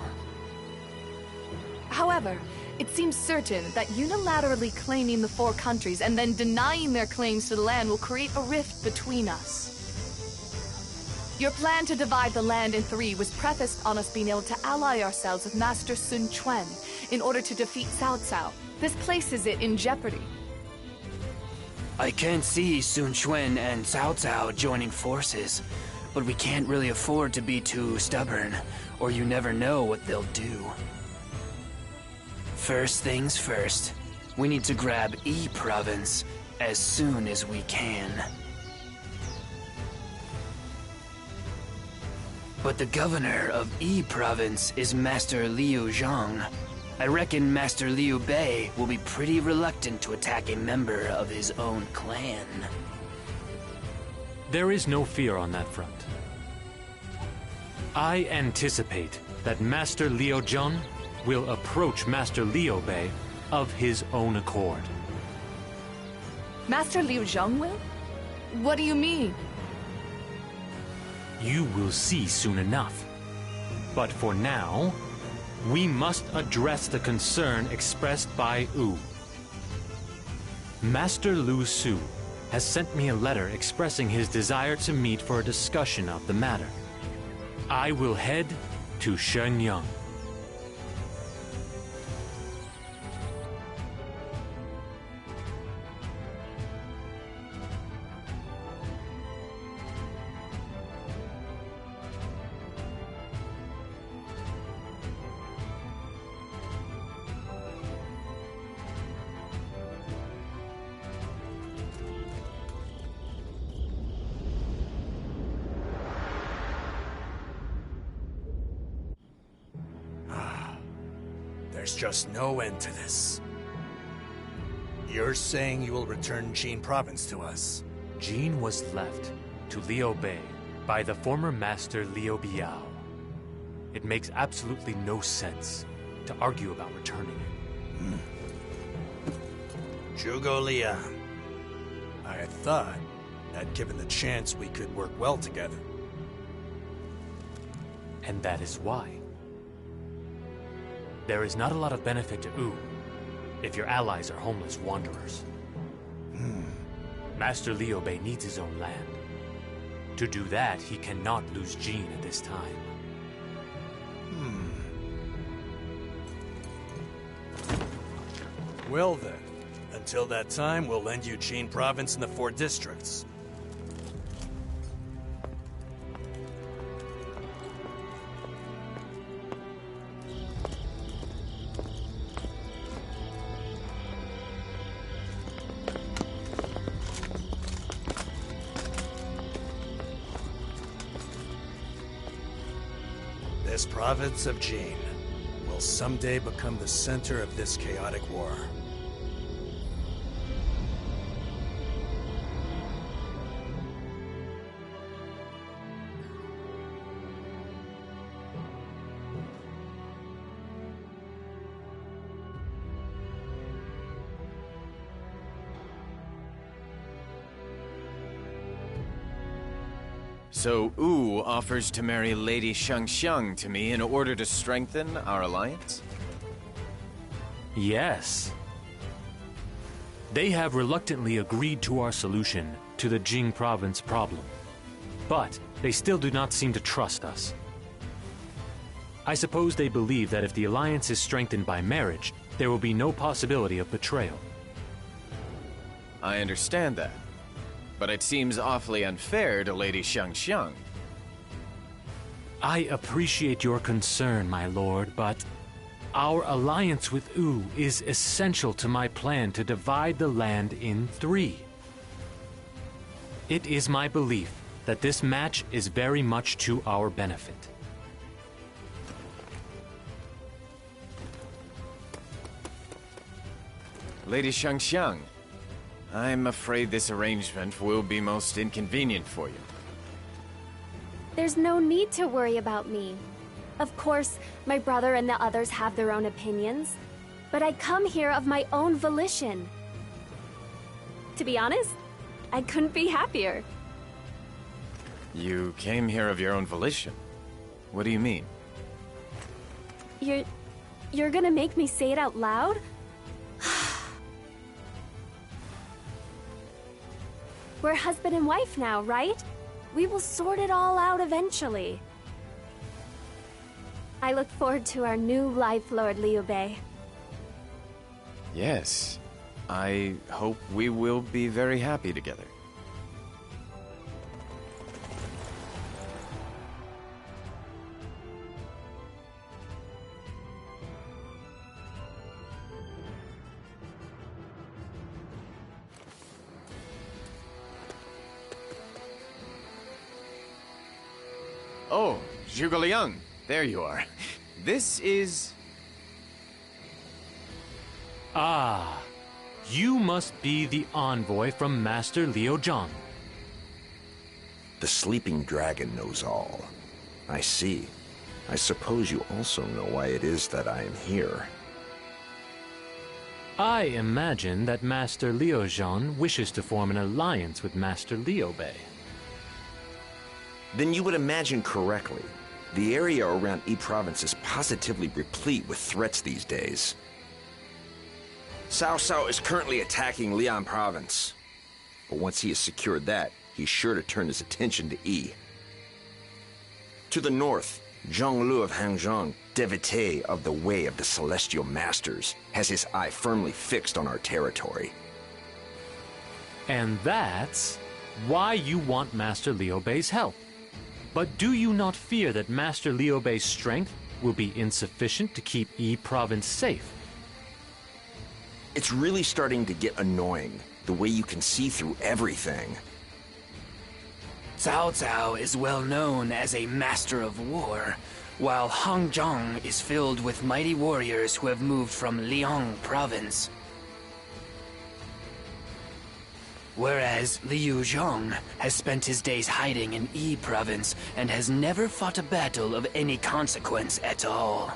However, it seems certain that unilaterally claiming the 4 countries and then denying their claims to the land will create a rift between us. Your plan to divide the land in 3 was prefaced on us being able to ally ourselves with Master Sun Quan in order to defeat Cao Cao. This places it in jeopardy. I can't see Sun Quan and Cao Cao joining forces, but we can't really afford to be too stubborn, or you never know what they'll do. First things first, we need to grab E Province as soon as we can. But the governor of E Province is Master Liu Zhang. I reckon Master Liu Bei will be pretty reluctant to attack a member of his own clan. There is no fear on that front. I anticipate that Master Liu Zhang will approach Master Liu Bei of his own accord. Master Liu Zhang will? What do you mean? You will see soon enough. But for now, we must address the concern expressed by Wu. Master Lu Su has sent me a letter expressing his desire to meet for a discussion of the matter. I will head to Shenyang. There's just no end to this. You're saying you will return Jin Province to us? Jin was left to Liu Bei by the former master Liu Bei. It makes absolutely no sense to argue about returning it. Zhuge Liang. I had thought that given the chance we could work well together. And that is why. There is not a lot of benefit to Wu if your allies are homeless wanderers. Master Liu Bei needs his own land. To do that, he cannot lose Jin at this time. Well then, until that time, we'll lend you Jin Province and the 4 districts. This province of Jin will someday become the center of this chaotic war. So Wu offers to marry Lady Xiangxiang to me in order to strengthen our alliance? Yes. They have reluctantly agreed to our solution to the Jing province problem. But they still do not seem to trust us. I suppose they believe that if the alliance is strengthened by marriage, there will be no possibility of betrayal. I understand that. But it seems awfully unfair to Lady Xiangxiang. I appreciate your concern, my lord, but our alliance with Wu is essential to my plan to divide the land in 3. It is my belief that this match is very much to our benefit. Lady Xiangxiang, I'm afraid this arrangement will be most inconvenient for you. There's no need to worry about me. Of course, my brother and the others have their own opinions, but I come here of my own volition. To be honest, I couldn't be happier. You came here of your own volition? What do you mean? You're gonna make me say it out loud? We're husband and wife now, right? We will sort it all out eventually. I look forward to our new life, Lord Liu Bei. Yes. I hope we will be very happy together. Oh, Zhuge Liang, there you are. This is... Ah, you must be the envoy from Master Liu Zhang. The sleeping dragon knows all. I see. I suppose you also know why it is that I am here. I imagine that Master Liu Zhang wishes to form an alliance with Master Liu Bei. Then you would imagine correctly. The area around Yi Province is positively replete with threats these days. Cao Cao is currently attacking Lian Province. But once he has secured that, he's sure to turn his attention to Yi. To the north, Zhonglu of Hangzhong, devotee of the Way of the Celestial Masters, has his eye firmly fixed on our territory. And that's why you want Master Liu Bei's help. But do you not fear that Master Liu Bei's strength will be insufficient to keep Yi Province safe? It's really starting to get annoying, the way you can see through everything. Cao Cao is well known as a master of war, while Hangzhong is filled with mighty warriors who have moved from Liang province. Whereas Liu Zhong has spent his days hiding in Yi province and has never fought a battle of any consequence at all.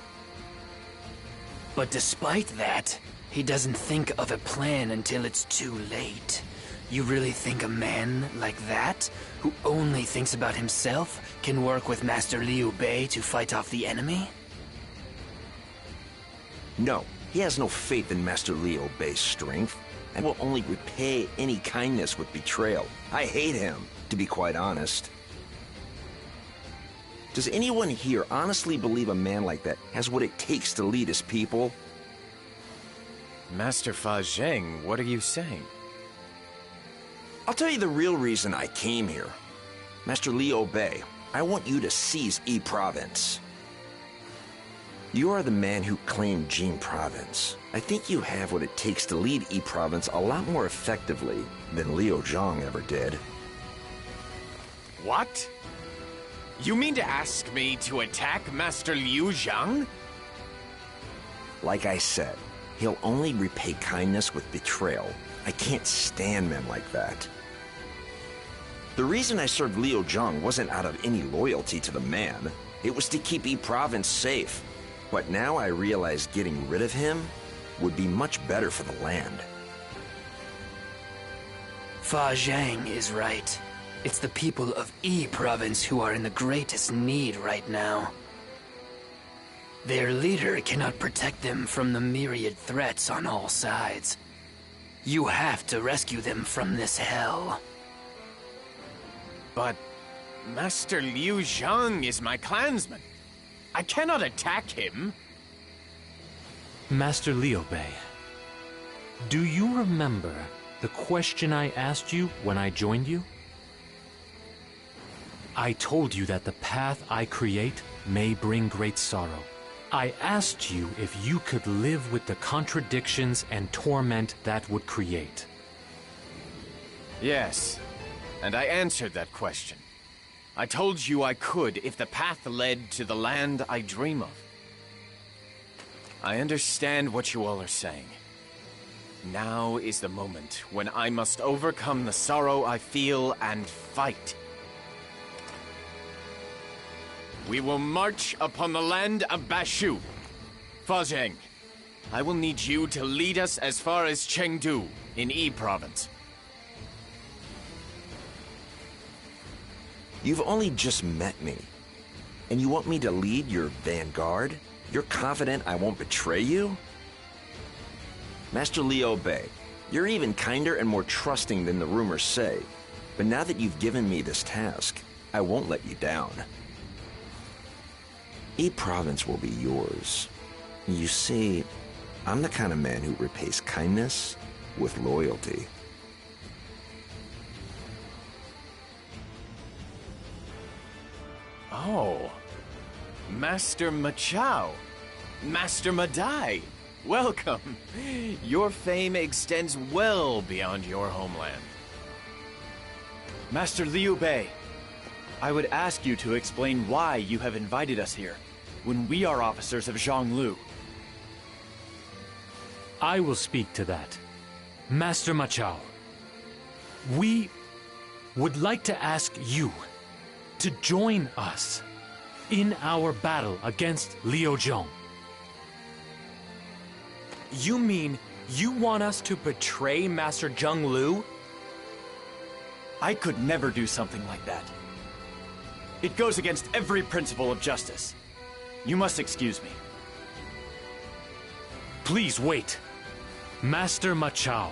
But despite that, he doesn't think of a plan until it's too late. You really think a man like that, who only thinks about himself, can work with Master Liu Bei to fight off the enemy? No, he has no faith in Master Liu Bei's strength, and will only repay any kindness with betrayal. I hate him, to be quite honest. Does anyone here honestly believe a man like that has what it takes to lead his people? Master Fa Zheng, what are you saying? I'll tell you the real reason I came here. Master Liu Bei, I want you to seize Yi province. You are the man who claimed Jing province. I think you have what it takes to lead Yi province a lot more effectively than Liu Zhong ever did. What? You mean to ask me to attack Master Liu Zhang? Like I said, he'll only repay kindness with betrayal. I can't stand men like that. The reason I served Liu Zhang wasn't out of any loyalty to the man. It was to keep Yi province safe. But now I realize getting rid of him would be much better for the land. Fa Zhang is right. It's the people of Yi province who are in the greatest need right now. Their leader cannot protect them from the myriad threats on all sides. You have to rescue them from this hell. But Master Liu Zhang is my clansman. I cannot attack him. Master Liu Bei, do you remember the question I asked you when I joined you? I told you that the path I create may bring great sorrow. I asked you if you could live with the contradictions and torment that would create. Yes, and I answered that question. I told you I could if the path led to the land I dream of. I understand what you all are saying. Now is the moment when I must overcome the sorrow I feel and fight. We will march upon the land of Bashu. Fa Zheng, I will need you to lead us as far as Chengdu in Yi province. You've only just met me, and you want me to lead your vanguard? You're confident I won't betray you? Master Liu Bei, you're even kinder and more trusting than the rumors say. But now that you've given me this task, I won't let you down. Yi province will be yours. You see, I'm the kind of man who repays kindness with loyalty. Oh, Master Machao, Master Madai, welcome. Your fame extends well beyond your homeland. Master Liu Bei, I would ask you to explain why you have invited us here, when we are officers of Zhonglu. I will speak to that. Master Machao, we would like to ask you to join us in our battle against Liu Zhong. You mean you want us to betray Master Zheng Lu? I could never do something like that. It goes against every principle of justice. You must excuse me. Please wait. Master Machao,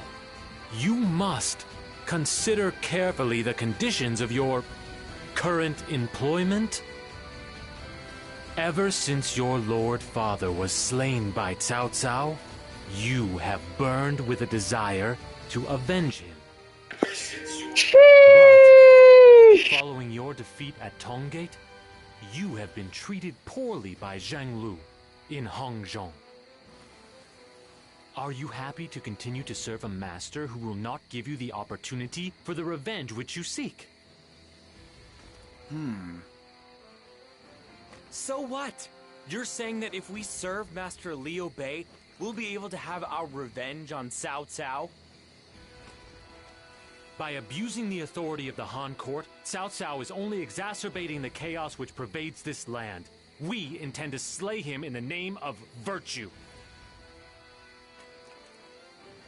you must consider carefully the conditions of your current employment. Ever since your Lord Father was slain by Cao Cao, you have burned with a desire to avenge him. But following your defeat at Tonggate, you have been treated poorly by Zhang Lu in Hangzhong. Are you happy to continue to serve a master who will not give you the opportunity for the revenge which you seek? So what? You're saying that if we serve Master Liu Bei, we'll be able to have our revenge on Cao Cao? By abusing the authority of the Han Court, Cao Cao is only exacerbating the chaos which pervades this land. We intend to slay him in the name of virtue.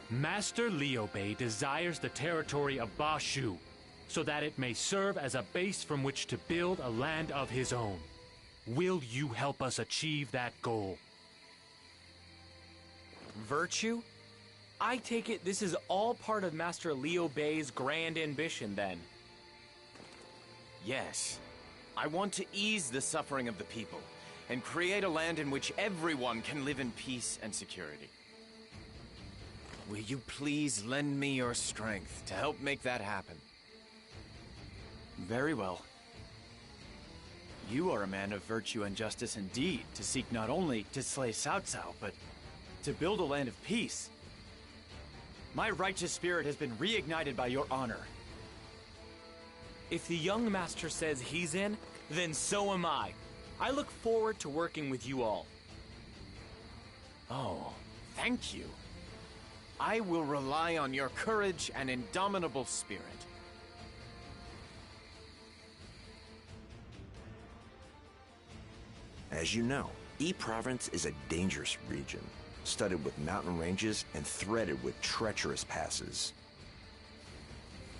Master Liu Bei desires the territory of Ba Shu, so that it may serve as a base from which to build a land of his own. Will you help us achieve that goal? Virtue? I take it this is all part of Master Liu Bei's grand ambition, then. Yes. I want to ease the suffering of the people and create a land in which everyone can live in peace and security. Will you please lend me your strength to help make that happen? Very well. You are a man of virtue and justice indeed, to seek not only to slay Cao Cao, but to build a land of peace. My righteous spirit has been reignited by your honor. If the young master says he's in, then so am I. I look forward to working with you all. Oh, thank you. I will rely on your courage and indomitable spirit. As you know, Yi Province is a dangerous region, studded with mountain ranges and threaded with treacherous passes.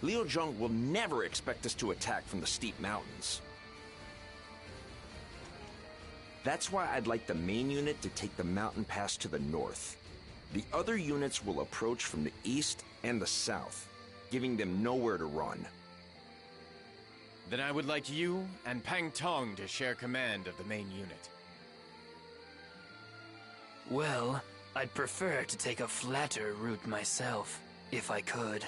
Liu Zhang will never expect us to attack from the steep mountains. That's why I'd like the main unit to take the mountain pass to the north. The other units will approach from the east and the south, giving them nowhere to run. Then I would like you and Pang Tong to share command of the main unit. Well, I'd prefer to take a flatter route myself, if I could.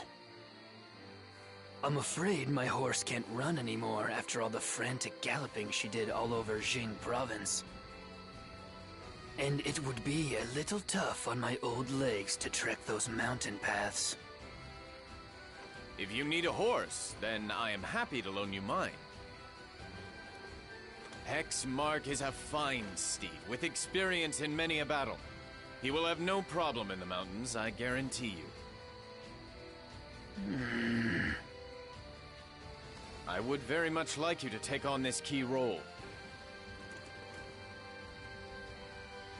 I'm afraid my horse can't run anymore after all the frantic galloping she did all over Jing Province. And it would be a little tough on my old legs to trek those mountain paths. If you need a horse, then I am happy to loan you mine. Hex Mark is a fine steed with experience in many a battle. He will have no problem in the mountains, I guarantee you. I would very much like you to take on this key role.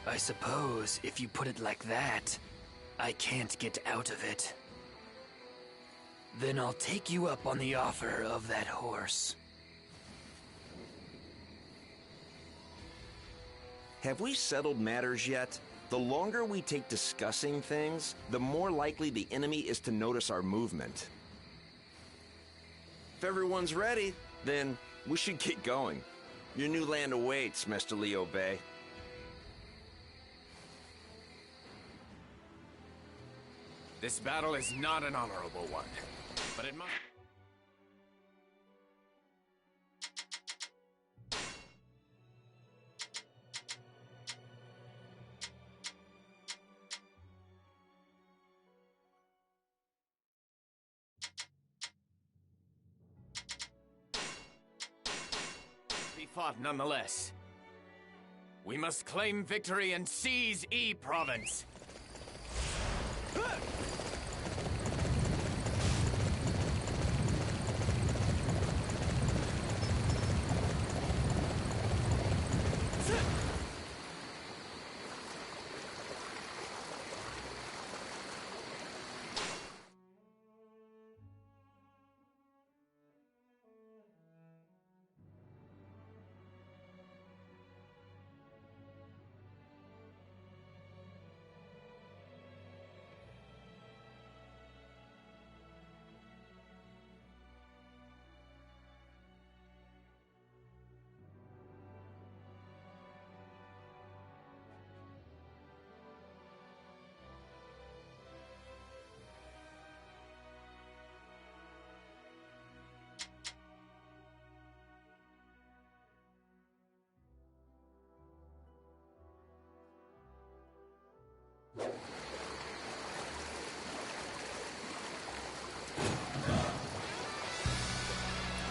I suppose, if you put it like that, I can't get out of it. Then I'll take you up on the offer of that horse. Have we settled matters yet? The longer we take discussing things, the more likely the enemy is to notice our movement. If everyone's ready, then we should get going. Your new land awaits, Mr. Liu Bei. This battle is not an honorable one, but it must... be fought nonetheless. We must claim victory and seize Yi Province.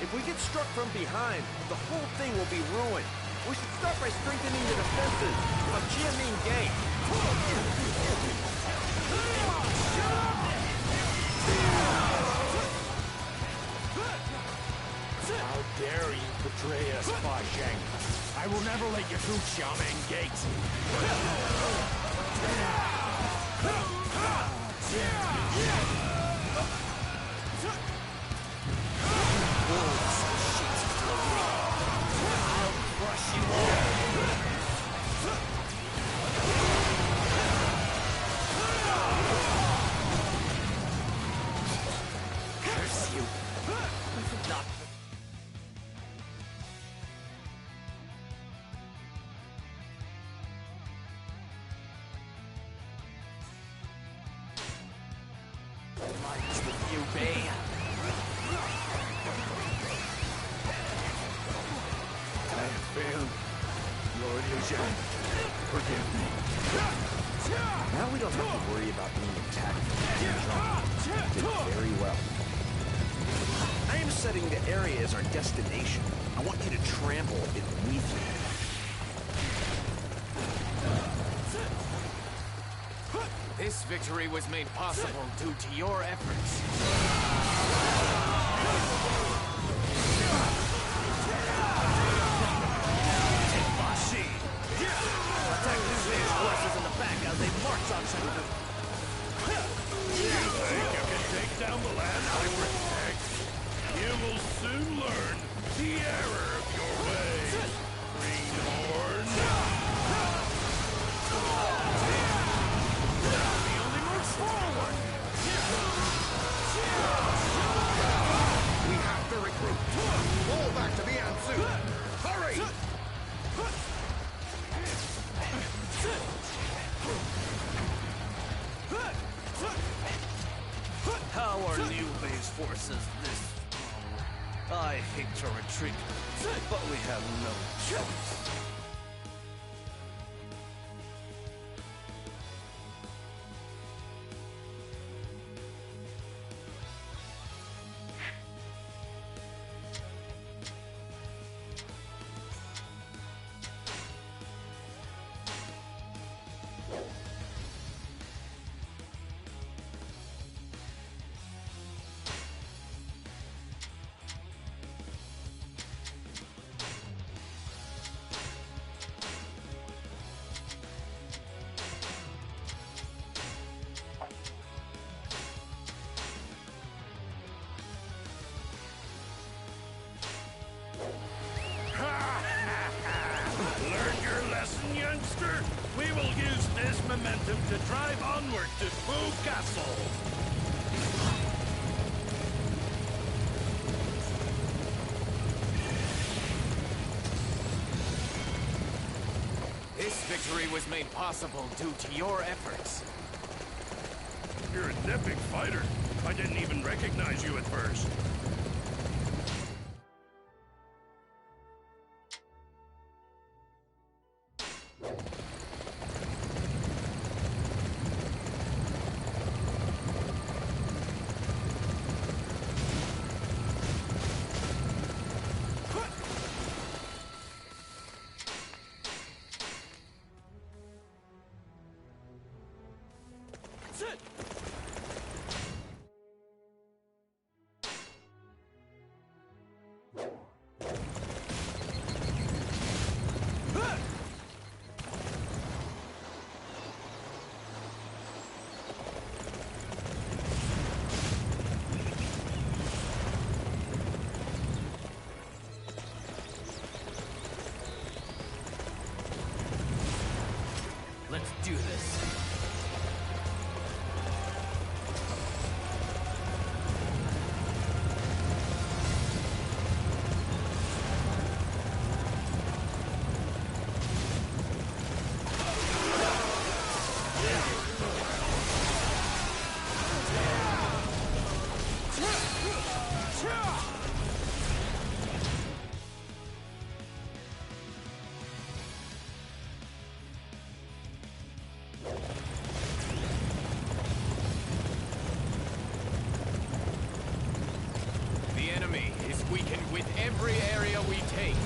If we get struck from behind, the whole thing will be ruined. We should start by strengthening the defenses of Jiaming Gate. How dare you betray us, Fa Zheng? I will never let you through Xiaoming Gate. I'll crush you all. Curse you. Not Liu Bei. I have failed. Lord Liu Zhang, forgive me. Now we don't have to worry about being attacked from Zhang. Did very well. I am setting the area as our destination. I want you to trample it beneath you. This victory was made possible due to your efforts. Attack Liu Bei's forces in the back as they march on Chengdu. You think you can take down the land I protect? You will soon learn the error of your ways, Greenhorn. We only move forward. We have to regroup. Fall back to the Anzu. Hurry! How are Liu Bei's forces this strong? I hate to retreat, but we have no choice. Learn your lesson, youngster? We will use this momentum to drive onward to Fu Castle. This victory was made possible due to your efforts. You're an epic fighter. I didn't even recognize you at first. Let's do this. The enemy is weakened with every area we take.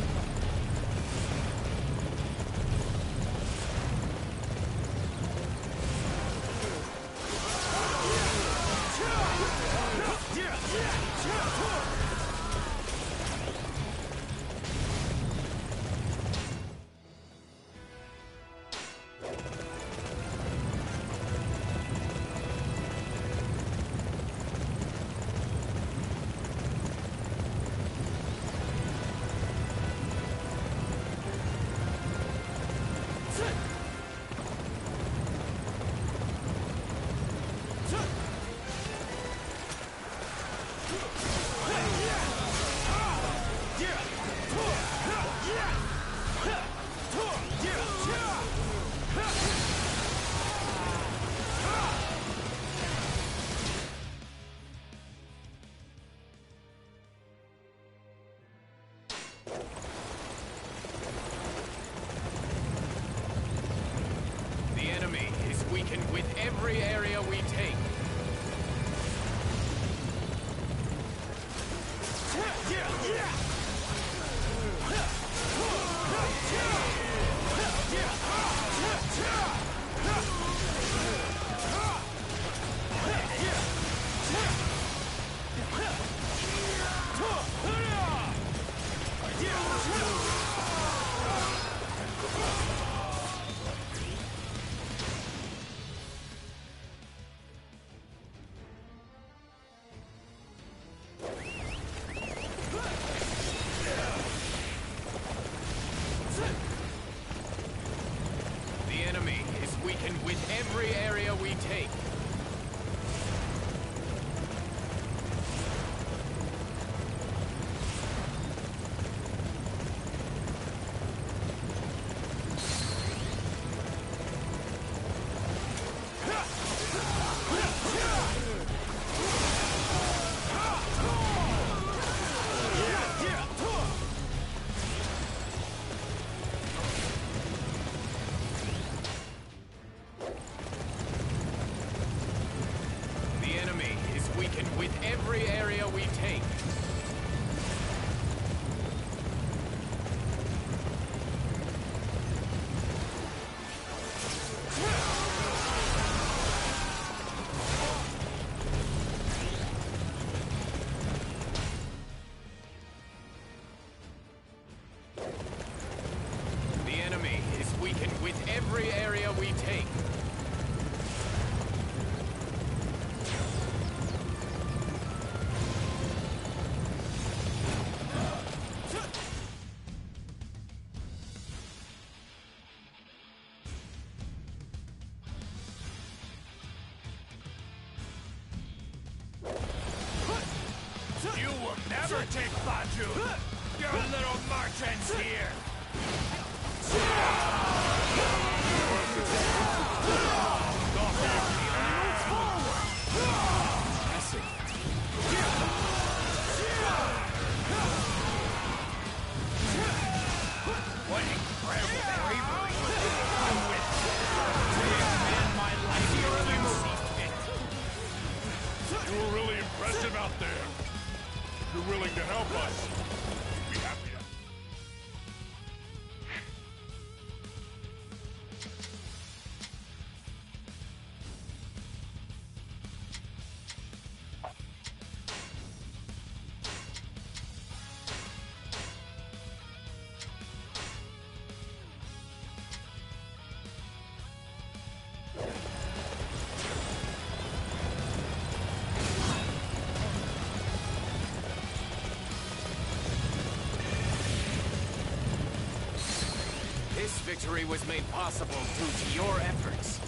weaken with every area we take. The enemy is weakened with every area we take. You will never take Baju! Your little merchants here! What incredible bravery! I'm with you. To expand my life here when you see fit. You were really impressive out there. If you're willing to help us, we'd be happy to. This victory was made possible due to your efforts.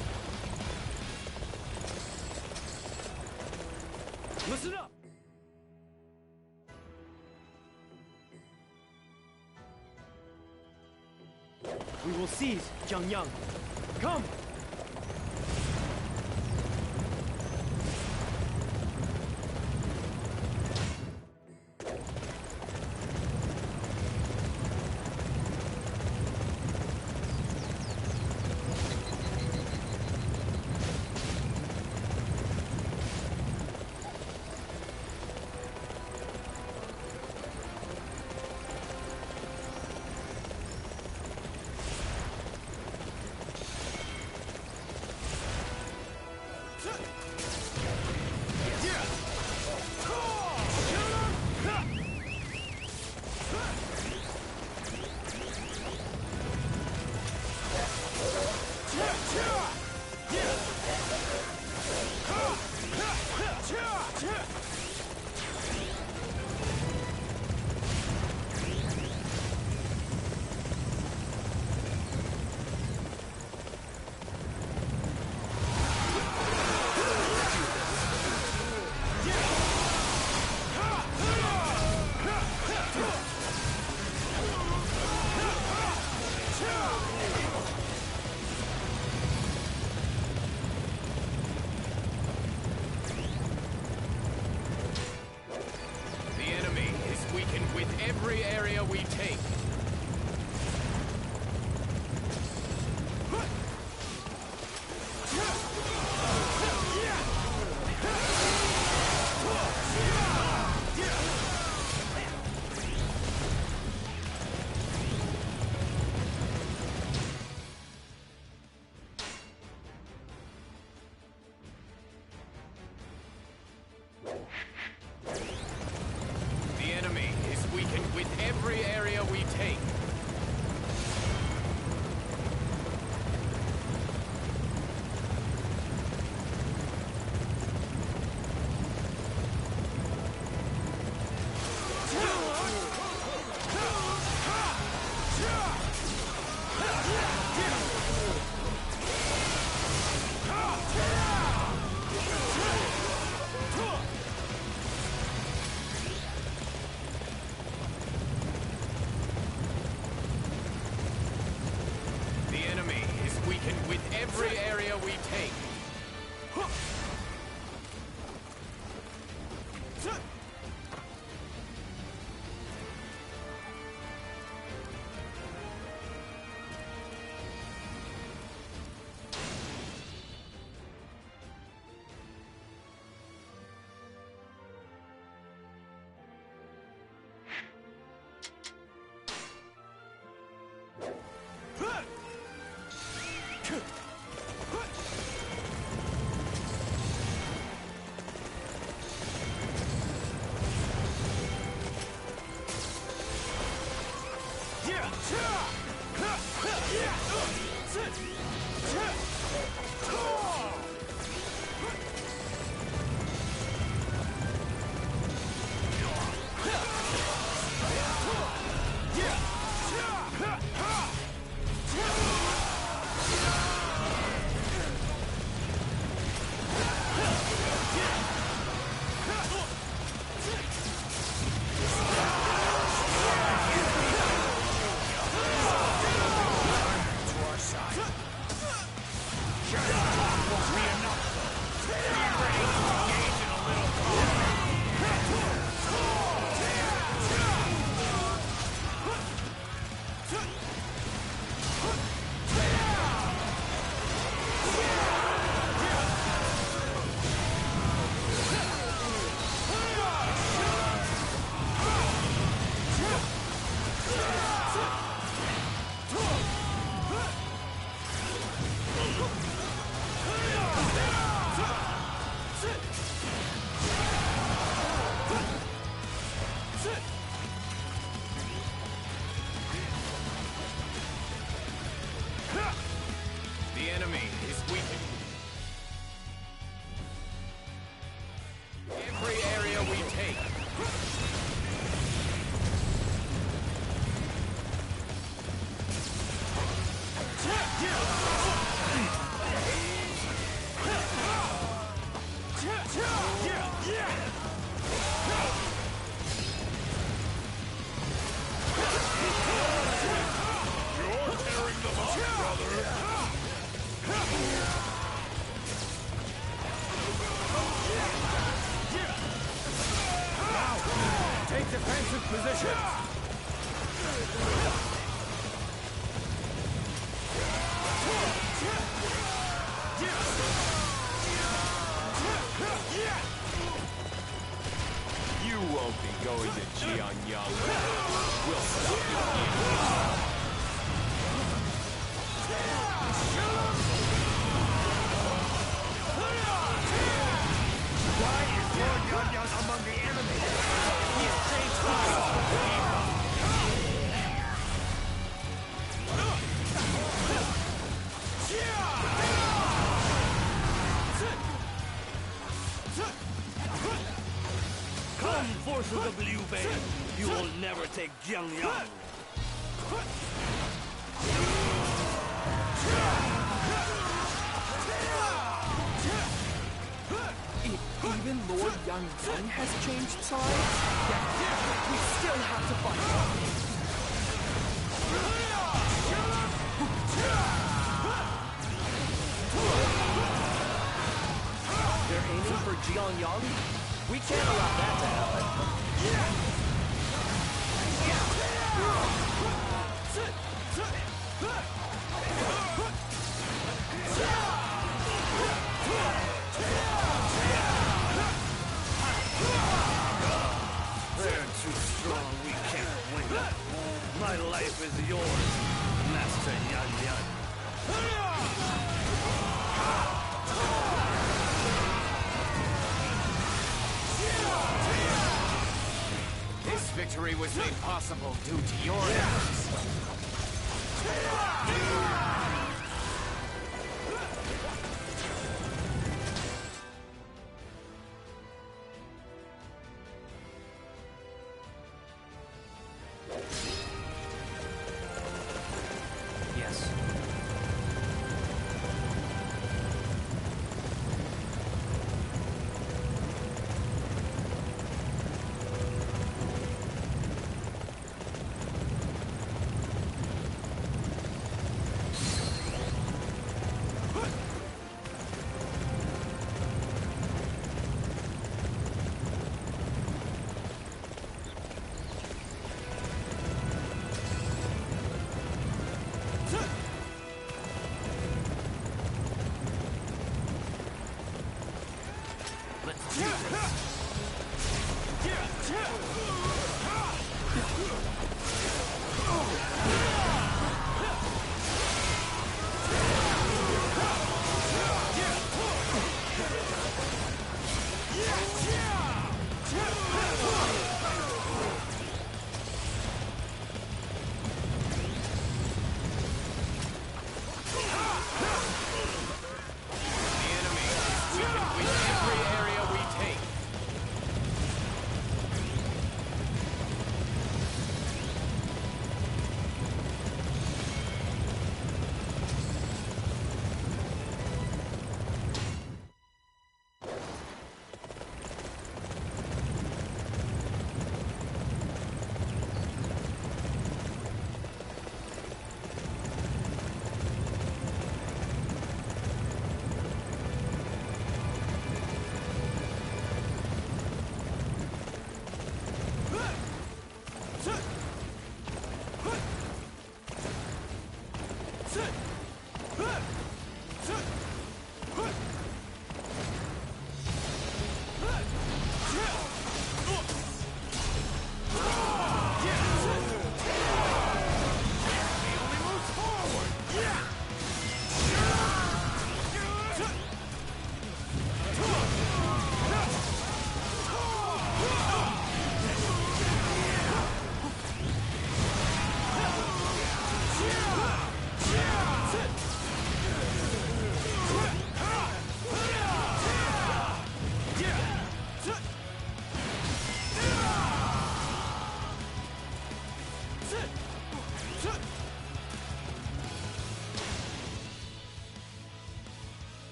Listen up! We will seize Jiangyang. Come! Every area we take. The enemy is weakened with every area we take. we take. You're tearing them up, brother! Take defensive position! You won't be going to Jianyang. We'll stop you here. Why is Lord Yunyang among the enemy? He's changed Come, forces of Liu Bei! You will never take Jiangyang! Even Lord Yang has changed sides? Yeah, we still have to fight. They're aiming for Jiangyang? We can't allow that to happen. They're too strong, we can't win. My life is yours, Master Yan Yan. This victory was made possible due to your efforts. Yes.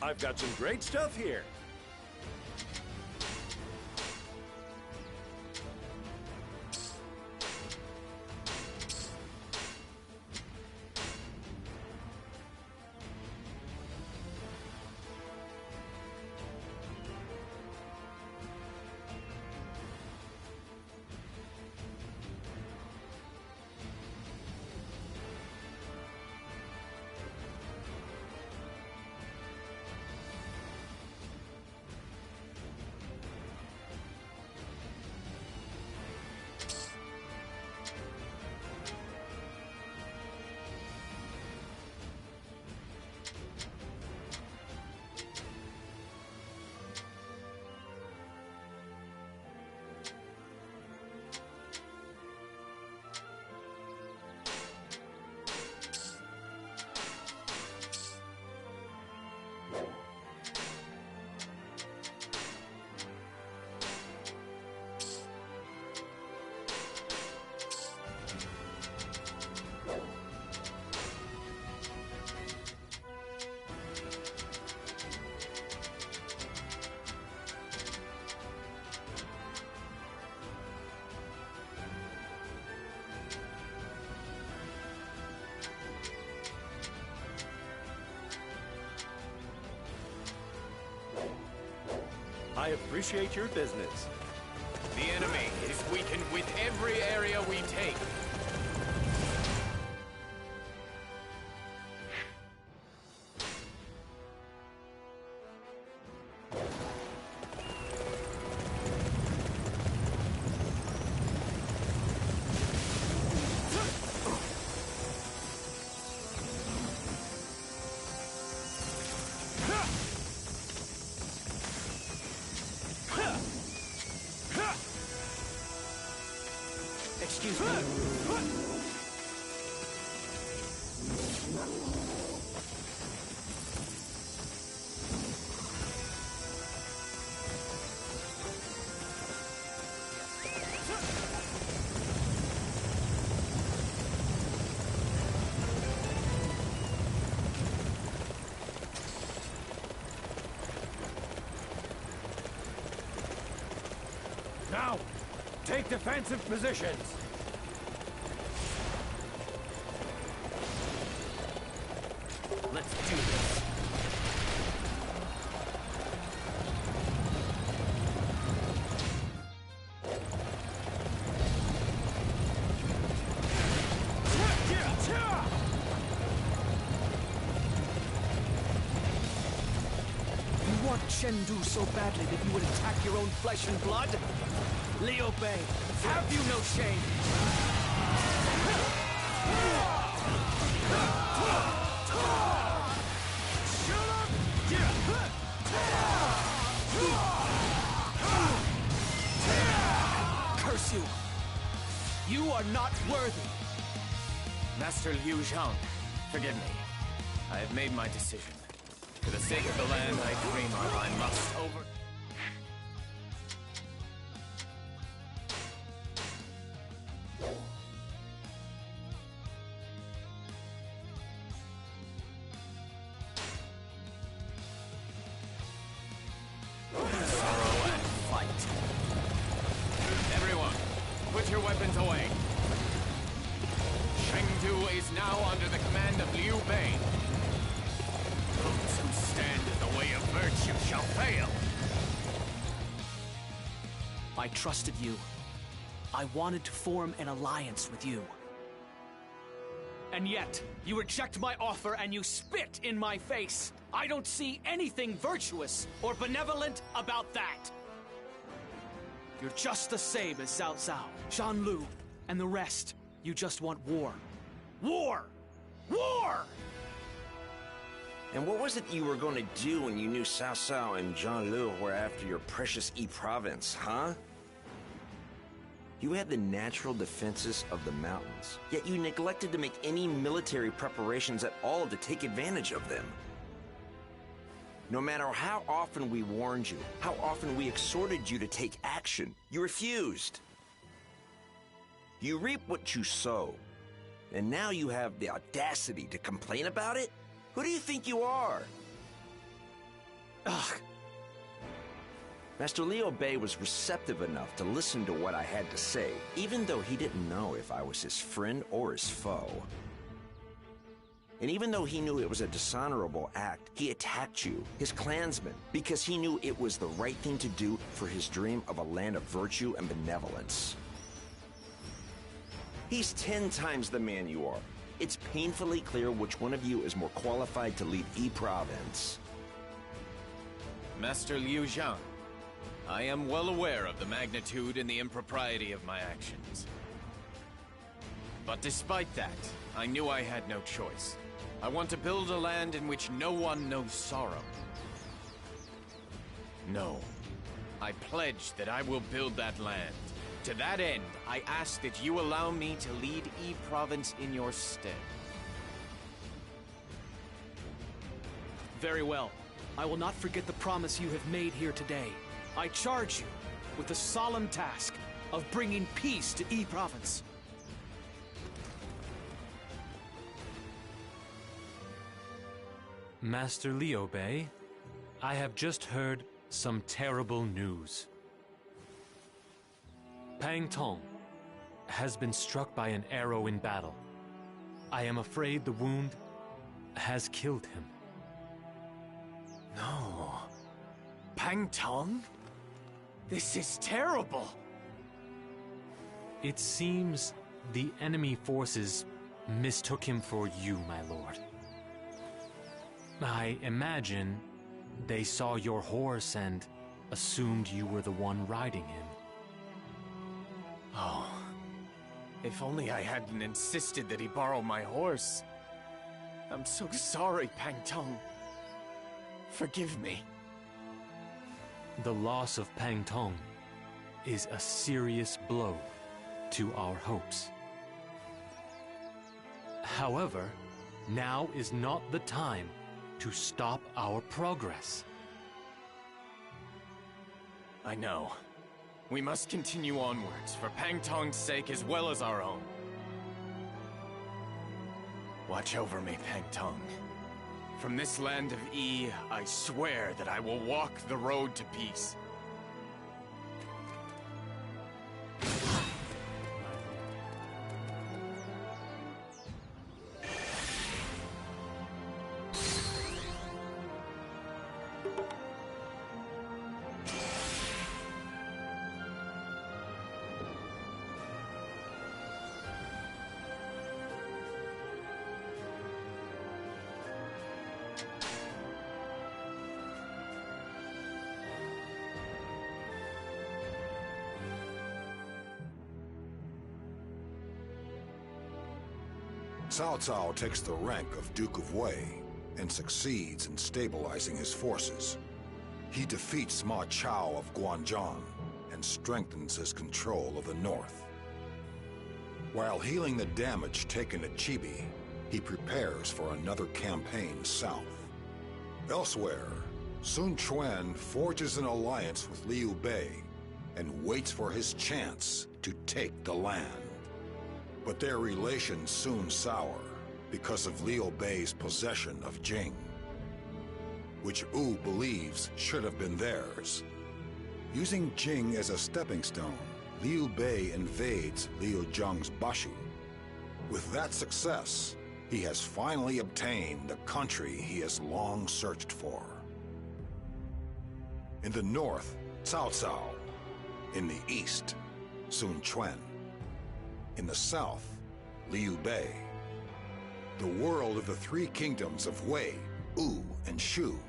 I've got some great stuff here. I appreciate your business. The enemy is weakened with every area we take. Excuse me. Now, take defensive positions. Let's do this. You want Chengdu so badly that you would attack your own flesh and blood? Liu Bei, have you no shame? Curse you! You are not worthy! Master Liu Zhang, forgive me. I have made my decision. For the sake of the land I dream of, I must over... sorrow and fight. Everyone, put your weapons away. Chengdu is now under the command of Liu Bei. Those who stand in the way of virtue shall fail. I trusted you. I wanted to form an alliance with you. And yet, you reject my offer and you spit in my face. I don't see anything virtuous or benevolent about that. You're just the same as Cao Cao, Shan Lu, and the rest. You just want war. War! War! And what was it you were going to do when you knew Cao Cao and Zhang Lu were after your precious Yi province, huh? You had the natural defenses of the mountains, yet you neglected to make any military preparations at all to take advantage of them. No matter how often we warned you, how often we exhorted you to take action, you refused. You reap what you sow, and now you have the audacity to complain about it? Who do you think you are? Ugh. Master Liu Bei was receptive enough to listen to what I had to say, even though he didn't know if I was his friend or his foe. And even though he knew it was a dishonorable act, he attacked you, his clansmen, because he knew it was the right thing to do for his dream of a land of virtue and benevolence. He's 10 times the man you are. It's painfully clear which one of you is more qualified to lead E Province. Master Liu Zhang, I am well aware of the magnitude and the impropriety of my actions. But despite that, I knew I had no choice. I want to build a land in which no one knows sorrow. No. I pledge that I will build that land. To that end, I ask that you allow me to lead E Province in your stead. Very well. I will not forget the promise you have made here today. I charge you with the solemn task of bringing peace to E Province. Master Liu Bei, I have just heard some terrible news. Pang Tong has been struck by an arrow in battle. I am afraid the wound has killed him. No. Pang Tong? This is terrible! It seems the enemy forces mistook him for you, my lord. I imagine they saw your horse and assumed you were the one riding him. Oh. If only I hadn't insisted that he borrow my horse. I'm so sorry, Pang Tong. Forgive me. The loss of Pang Tong is a serious blow to our hopes. However, now is not the time to stop our progress. I know. We must continue onwards, for Pang Tong's sake as well as our own. Watch over me, Pang Tong. From this land of E, I swear that I will walk the road to peace. Cao Cao takes the rank of Duke of Wei and succeeds in stabilizing his forces. He defeats Ma Chao of Guanzhong and strengthens his control of the north. While healing the damage taken at Chibi, he prepares for another campaign south. Elsewhere, Sun Quan forges an alliance with Liu Bei and waits for his chance to take the land. But their relations soon sour because of Liu Bei's possession of Jing, which Wu believes should have been theirs. Using Jing as a stepping stone, Liu Bei invades Liu Zhang's Bashi. With that success, he has finally obtained the country he has long searched for. In the north, Cao Cao. In the east, Sun Quan. In the south, Liu Bei. The world of the three kingdoms of Wei, Wu, and Shu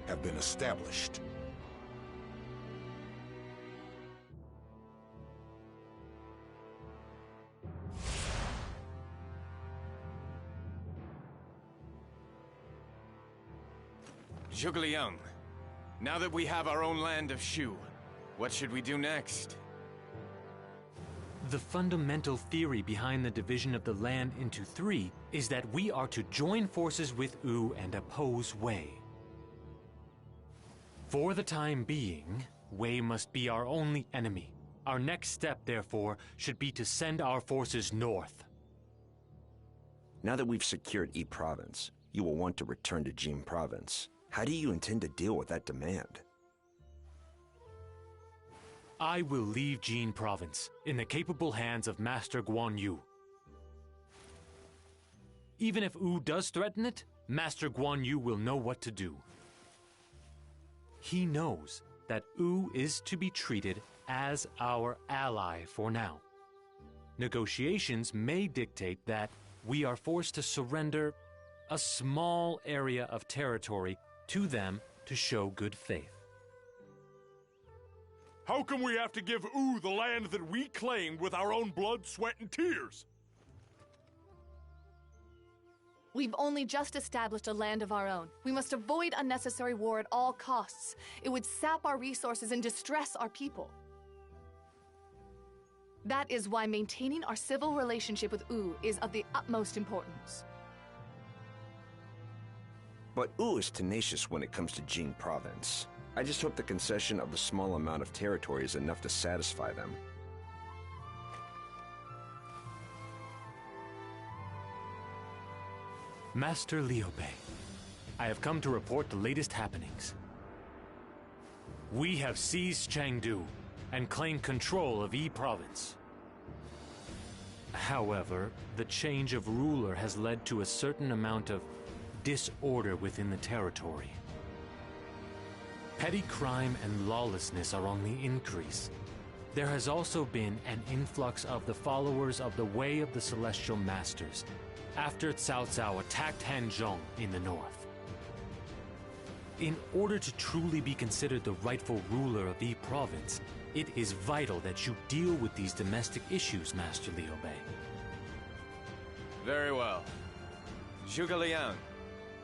have been established. Zhuge Liang, now that we have our own land of Shu, what should we do next? The fundamental theory behind the division of the land into three is that we are to join forces with Wu and oppose Wei. For the time being, Wei must be our only enemy. Our next step, therefore, should be to send our forces north. Now that we've secured E Province, you will want to return to Jing Province. How do you intend to deal with that demand? I will leave Jin Province in the capable hands of Master Guan Yu. Even if Wu does threaten it, Master Guan Yu will know what to do. He knows that Wu is to be treated as our ally for now. Negotiations may dictate that we are forced to surrender a small area of territory to them to show good faith. How come we have to give Wu the land that we claimed with our own blood, sweat, and tears? We've only just established a land of our own. We must avoid unnecessary war at all costs. It would sap our resources and distress our people. That is why maintaining our civil relationship with Wu is of the utmost importance. But Wu is tenacious when it comes to Jin Province. I just hope the concession of the small amount of territory is enough to satisfy them. Master Liu Bei, I have come to report the latest happenings. We have seized Chengdu and claimed control of Yi Province. However, the change of ruler has led to a certain amount of disorder within the territory. Petty crime and lawlessness are on the increase. There has also been an influx of the followers of the Way of the Celestial Masters after Cao Cao attacked Hanzhong in the north. In order to truly be considered the rightful ruler of Yi Province, it is vital that you deal with these domestic issues, Master Liu Bei. Very well. Zhuge Liang,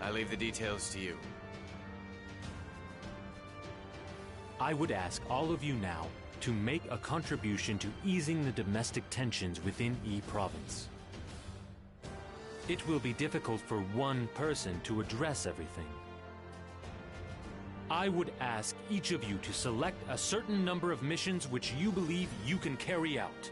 I leave the details to you. I would ask all of you now to make a contribution to easing the domestic tensions within Yi Province. It will be difficult for one person to address everything. I would ask each of you to select a certain number of missions which you believe you can carry out.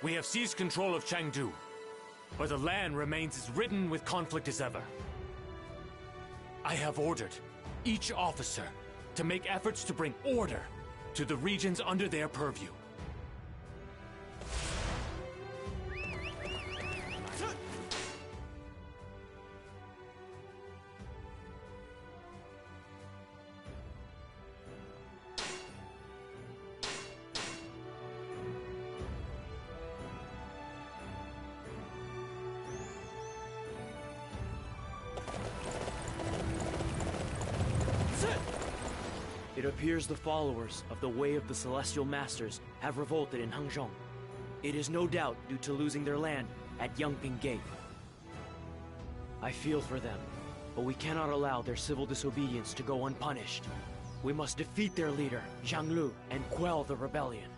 We have seized control of Chengdu, but the land remains as ridden with conflict as ever. I have ordered each officer to make efforts to bring order to the regions under their purview. It appears the followers of the Way of the Celestial Masters have revolted in Hanzhong. It is no doubt due to losing their land at Yangping Gate. I feel for them, but we cannot allow their civil disobedience to go unpunished. We must defeat their leader, Zhang Lu, and quell the rebellion.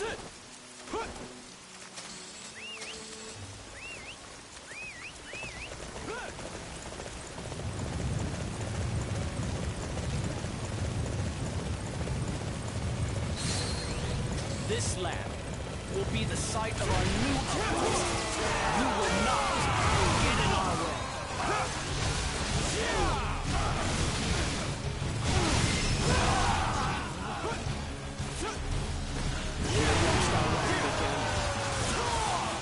This land will be the site of our new outpost. You will not get in our way. We have lost our land again.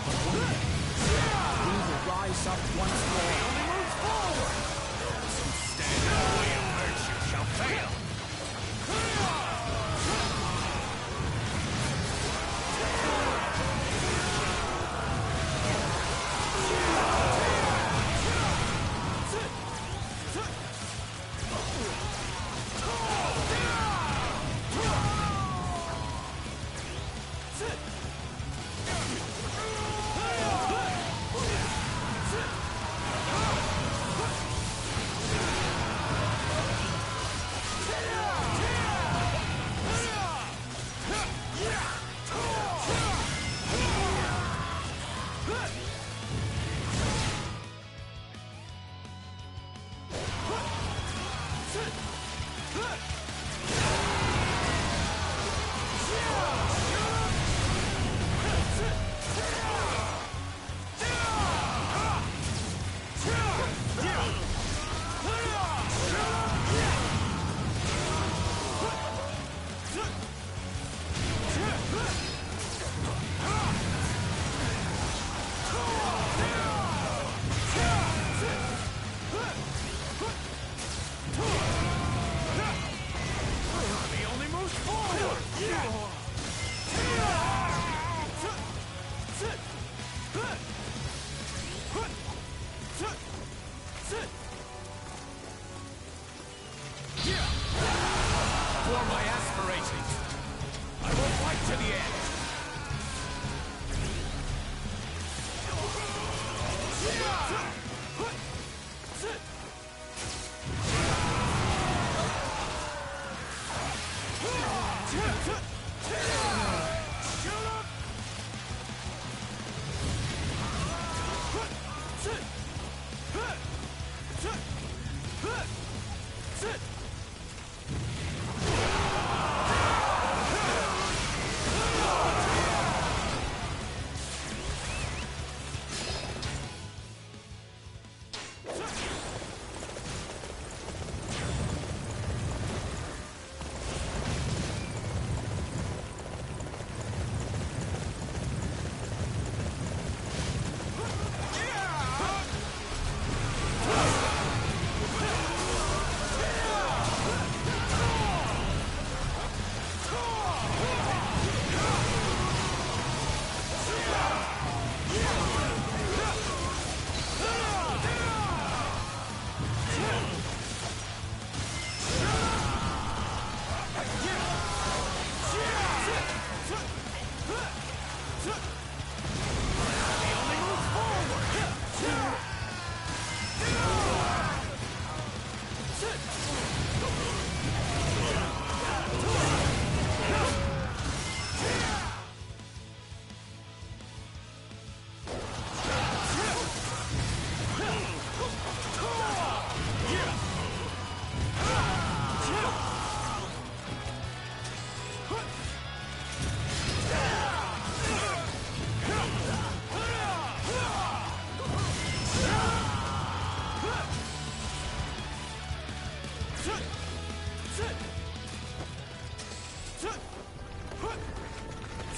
But one day, we will rise up once more. Move forward! Those who stand in the way of virtue shall fail. For my aspirations, I will fight to the end.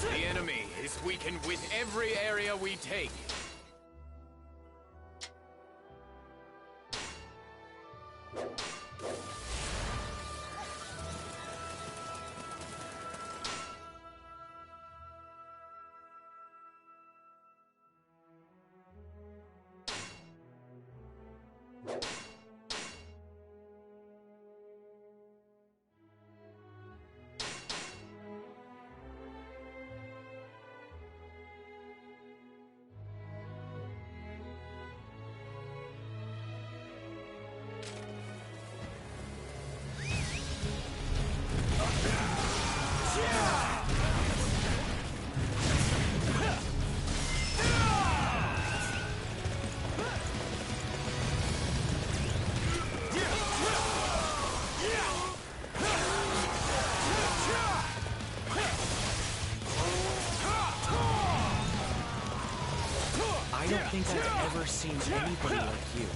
The enemy is weakened with every area we take. I don't think I've ever seen anybody like you.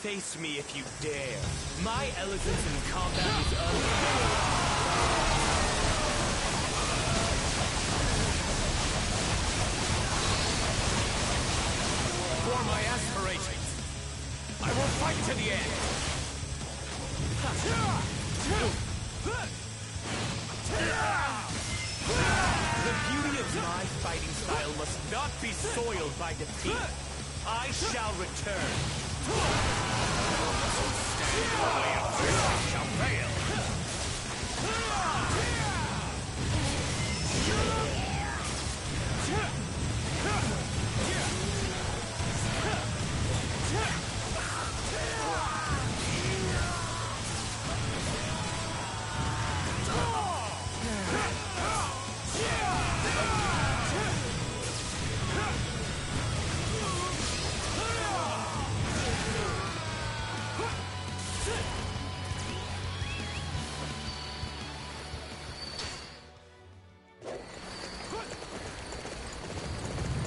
Face me if you dare. My elegance in combat is unparalleled. For my aspirations, I will fight to the end. The beauty of my fighting style must not be soiled by defeat. I shall return. Shall fail.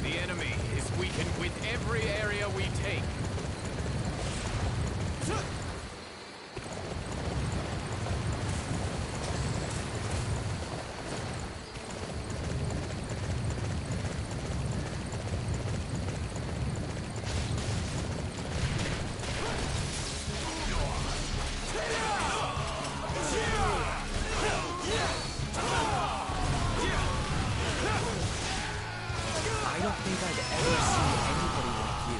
The enemy is weakened with every area we take. I don't think I've ever seen anybody like you.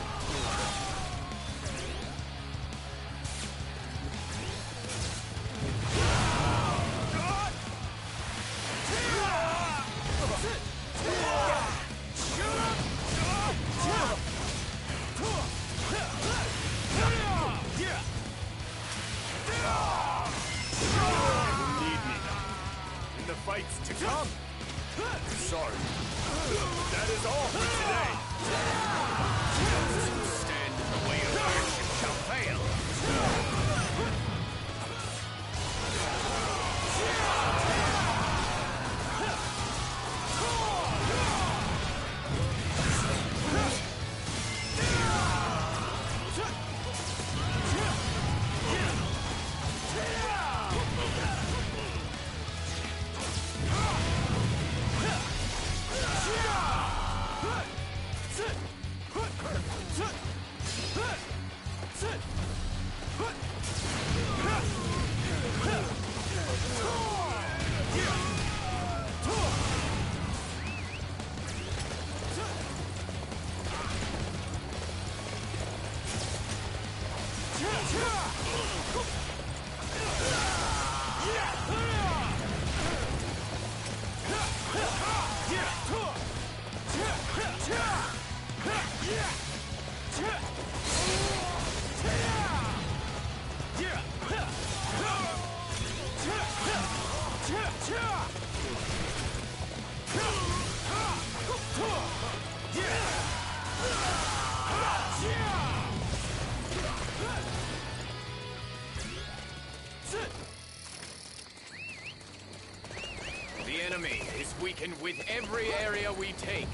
Need me in the fights to come. Sorry. That is all for today. Those who stand in the way of worship shall fail. The enemy is weakened with every area we take.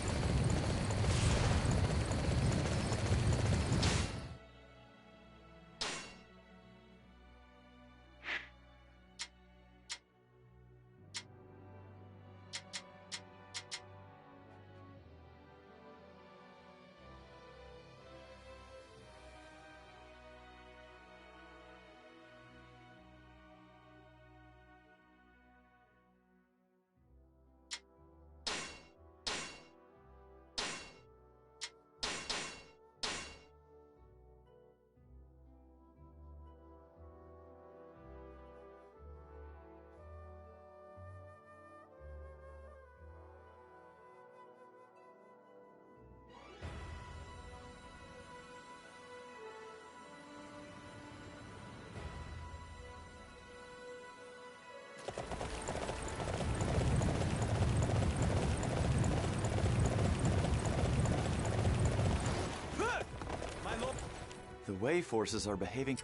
The Wei forces are behaving...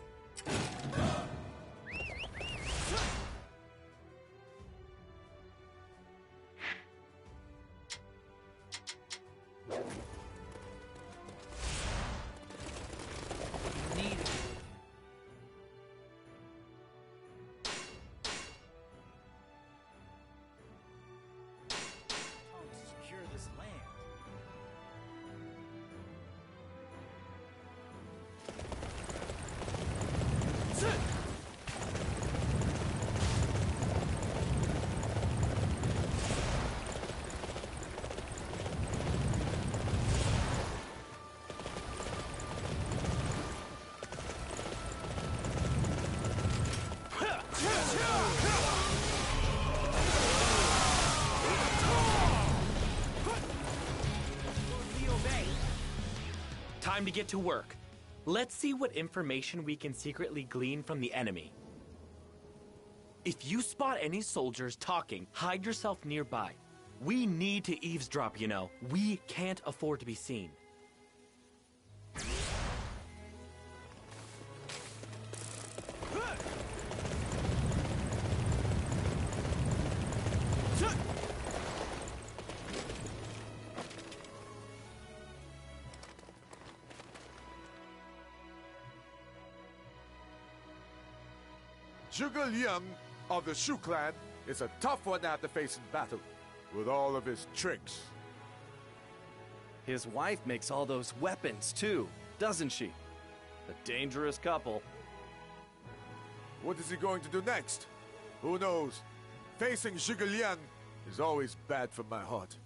Secure this land. Liu Bei. Time to get to work. Let's see what information we can secretly glean from the enemy. If you spot any soldiers talking, hide yourself nearby. We need to eavesdrop, you know. We can't afford to be seen. Zhuge Liang of the Shu clan is a tough one to have to face in battle, with all of his tricks. His wife makes all those weapons too, doesn't she? A dangerous couple. What is he going to do next? Who knows? Facing Zhuge Liang is always bad for my heart.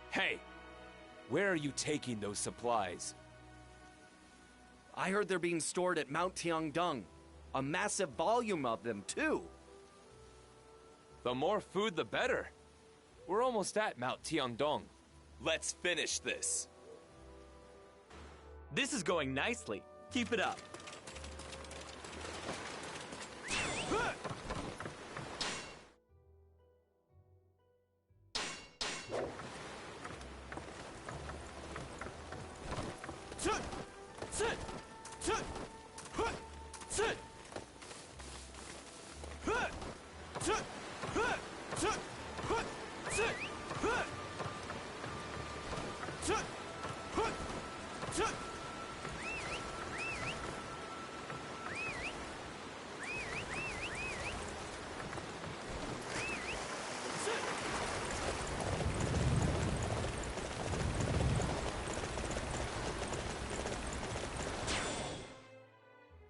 Hey! Where are you taking those supplies? I heard they're being stored at Mount Tiangdong. A massive volume of them, too. The more food, the better. We're almost at Mount Tiangdong. Let's finish this. This is going nicely. Keep it up.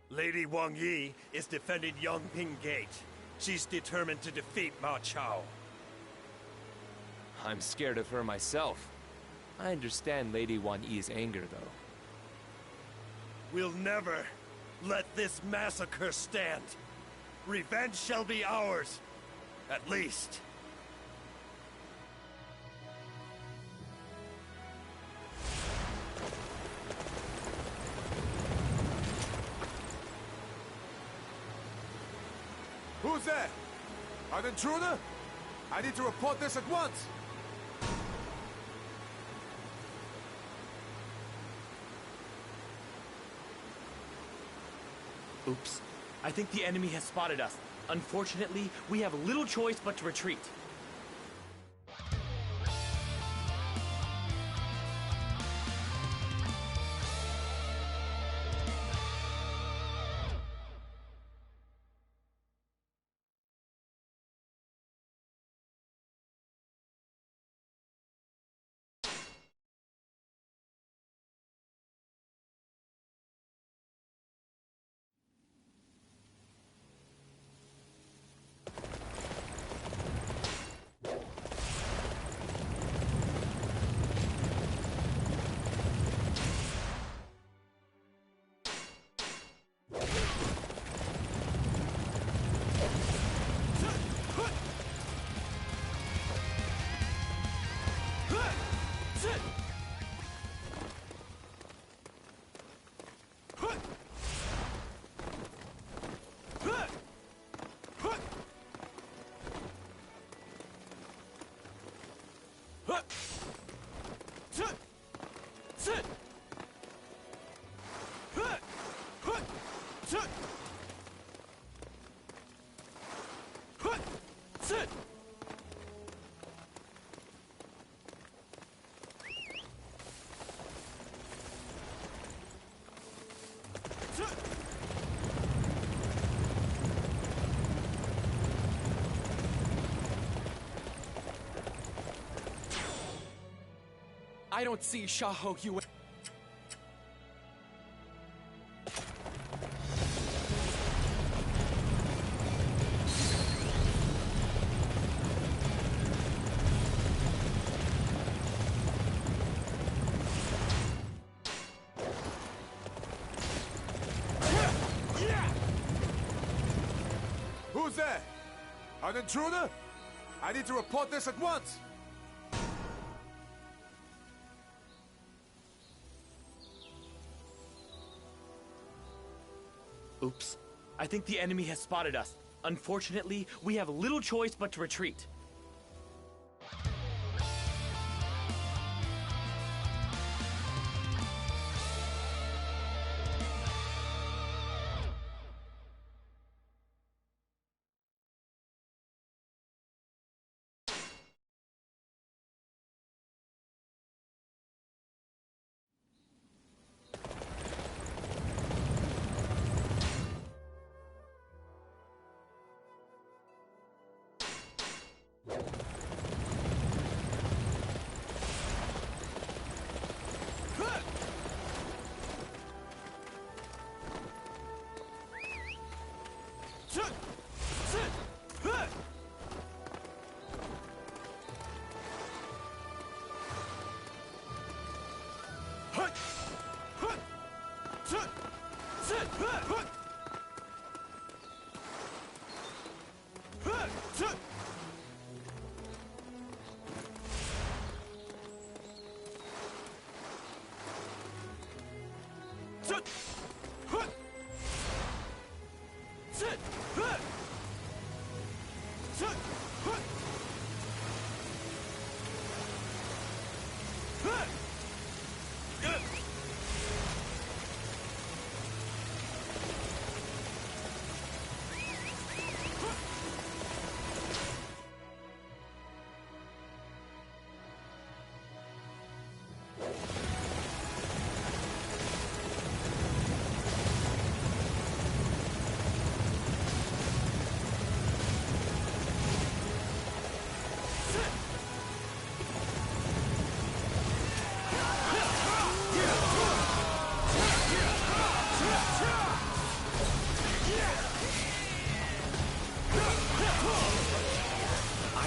Lady Wang Yi is defending Yongping Gate. She's determined to defeat Ma Chao. I'm scared of her myself. I understand Lady Wan Yi's anger, though. We'll never let this massacre stand. Revenge shall be ours, at least. Who's there? An intruder? I need to report this at once! Oops. I think the enemy has spotted us. Unfortunately, we have little choice but to retreat. I don't see Xiahou Yuan. Who's there? An intruder? I need to report this at once! Oops. I think the enemy has spotted us. Unfortunately, we have little choice but to retreat.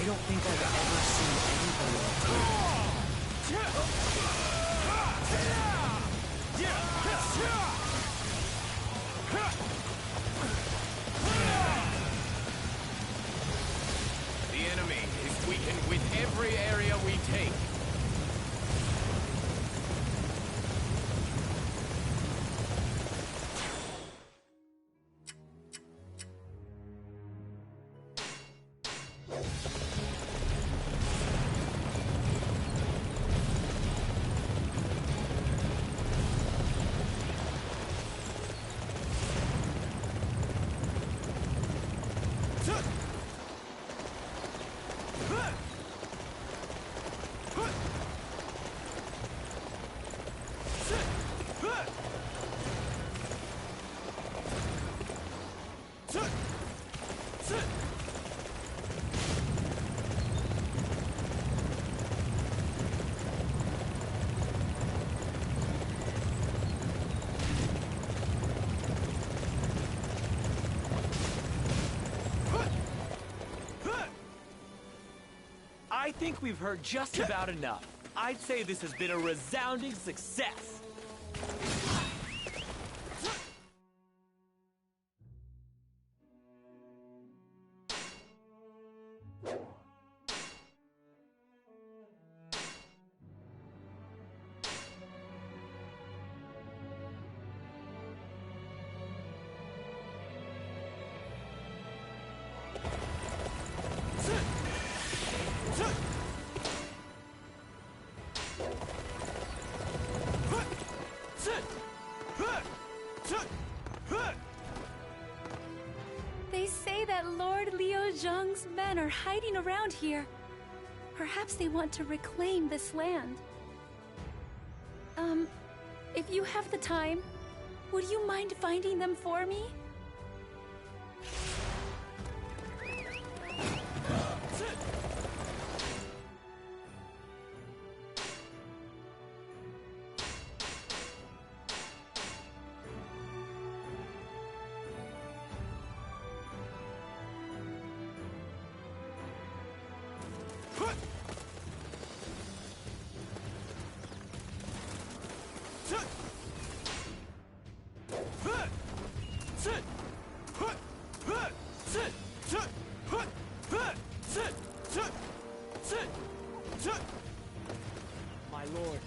I don't think I've ever seen The enemy is weakened with every area we take. I think we've heard just about enough. I'd say this has been a resounding success. They say that Lord Liu Zheng's men are hiding around here. Perhaps they want to reclaim this land. If you have the time, would you mind finding them for me? My lord.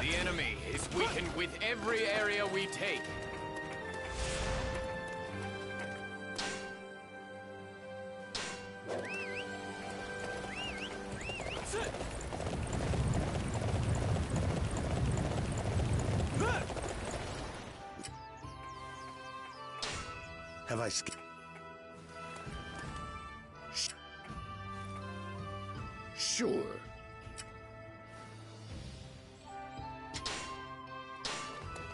The enemy is weakened with every area we take. Have I skipped? Sure.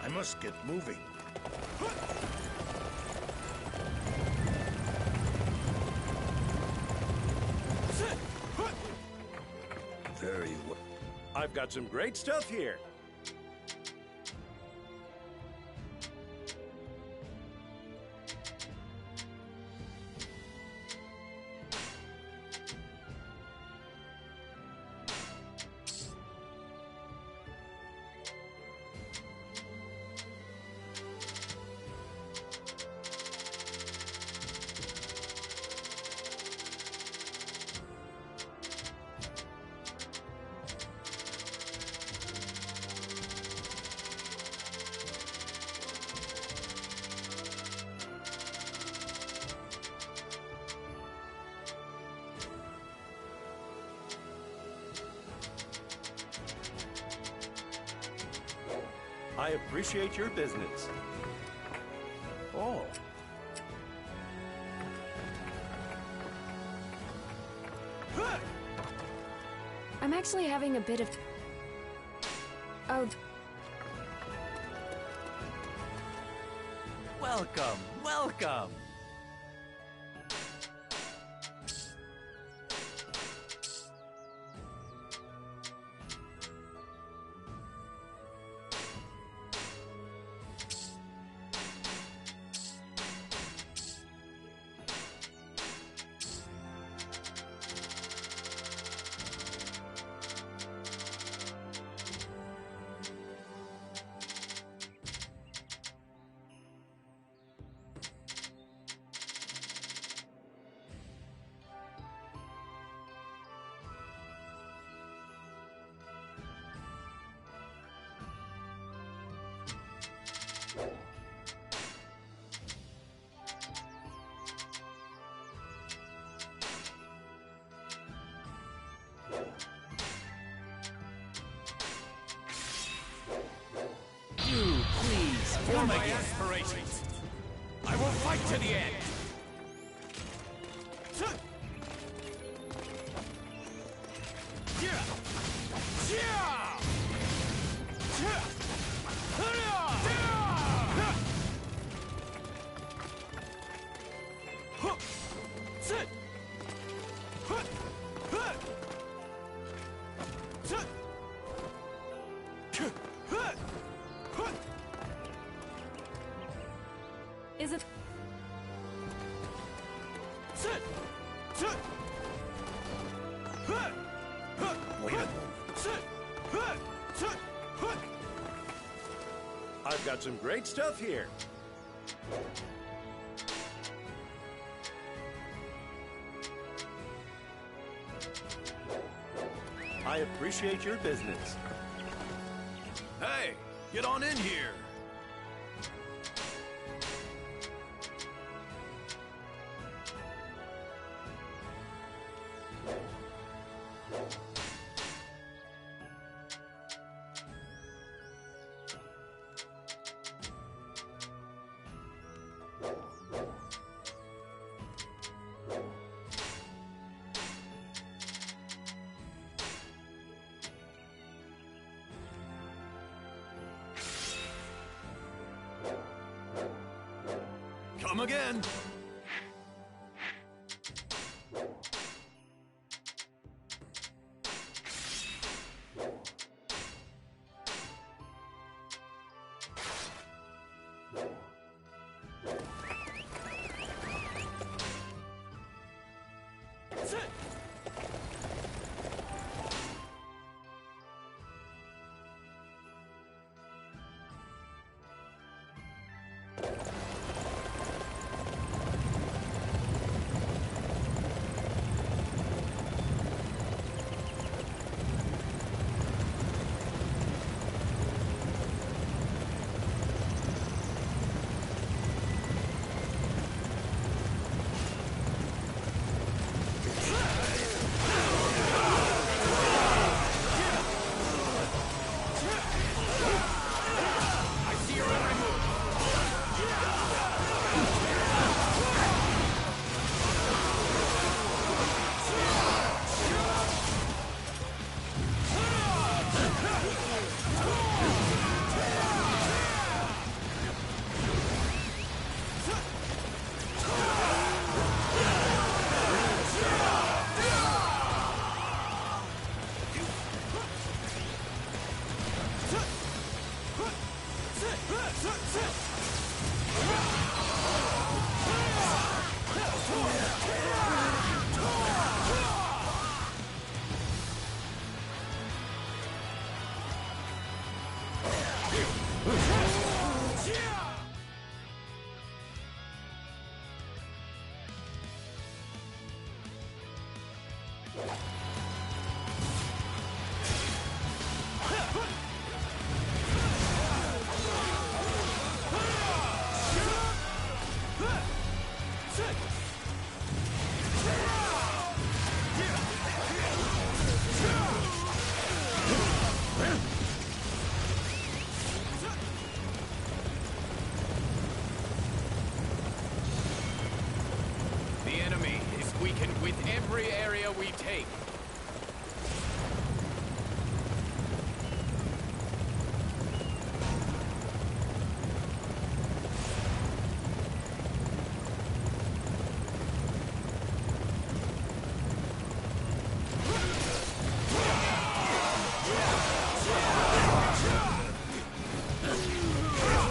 I must get moving. Very well. I've got some great stuff here. I appreciate your business. Oh. I'm actually having a bit of... Oh. Welcome, welcome! You, please, for my aspirations. I will fight to the end. Is it... Wait a moment. I've got some great stuff here. I appreciate your business. Hey, get on in here. Come again. The enemy is weakened with every area we take.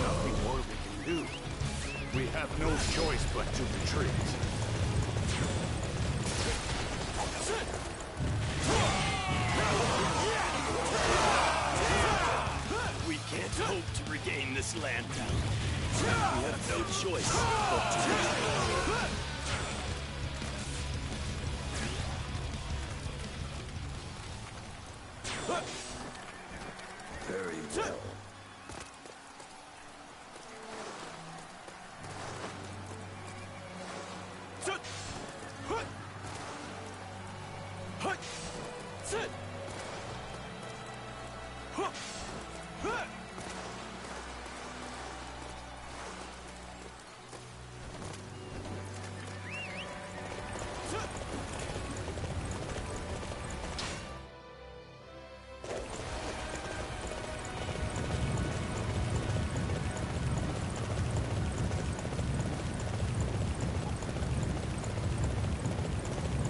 Nothing more we can do. We have no choice but to retreat. We can't hope to regain this land now. We have no choice but to retreat. Very well.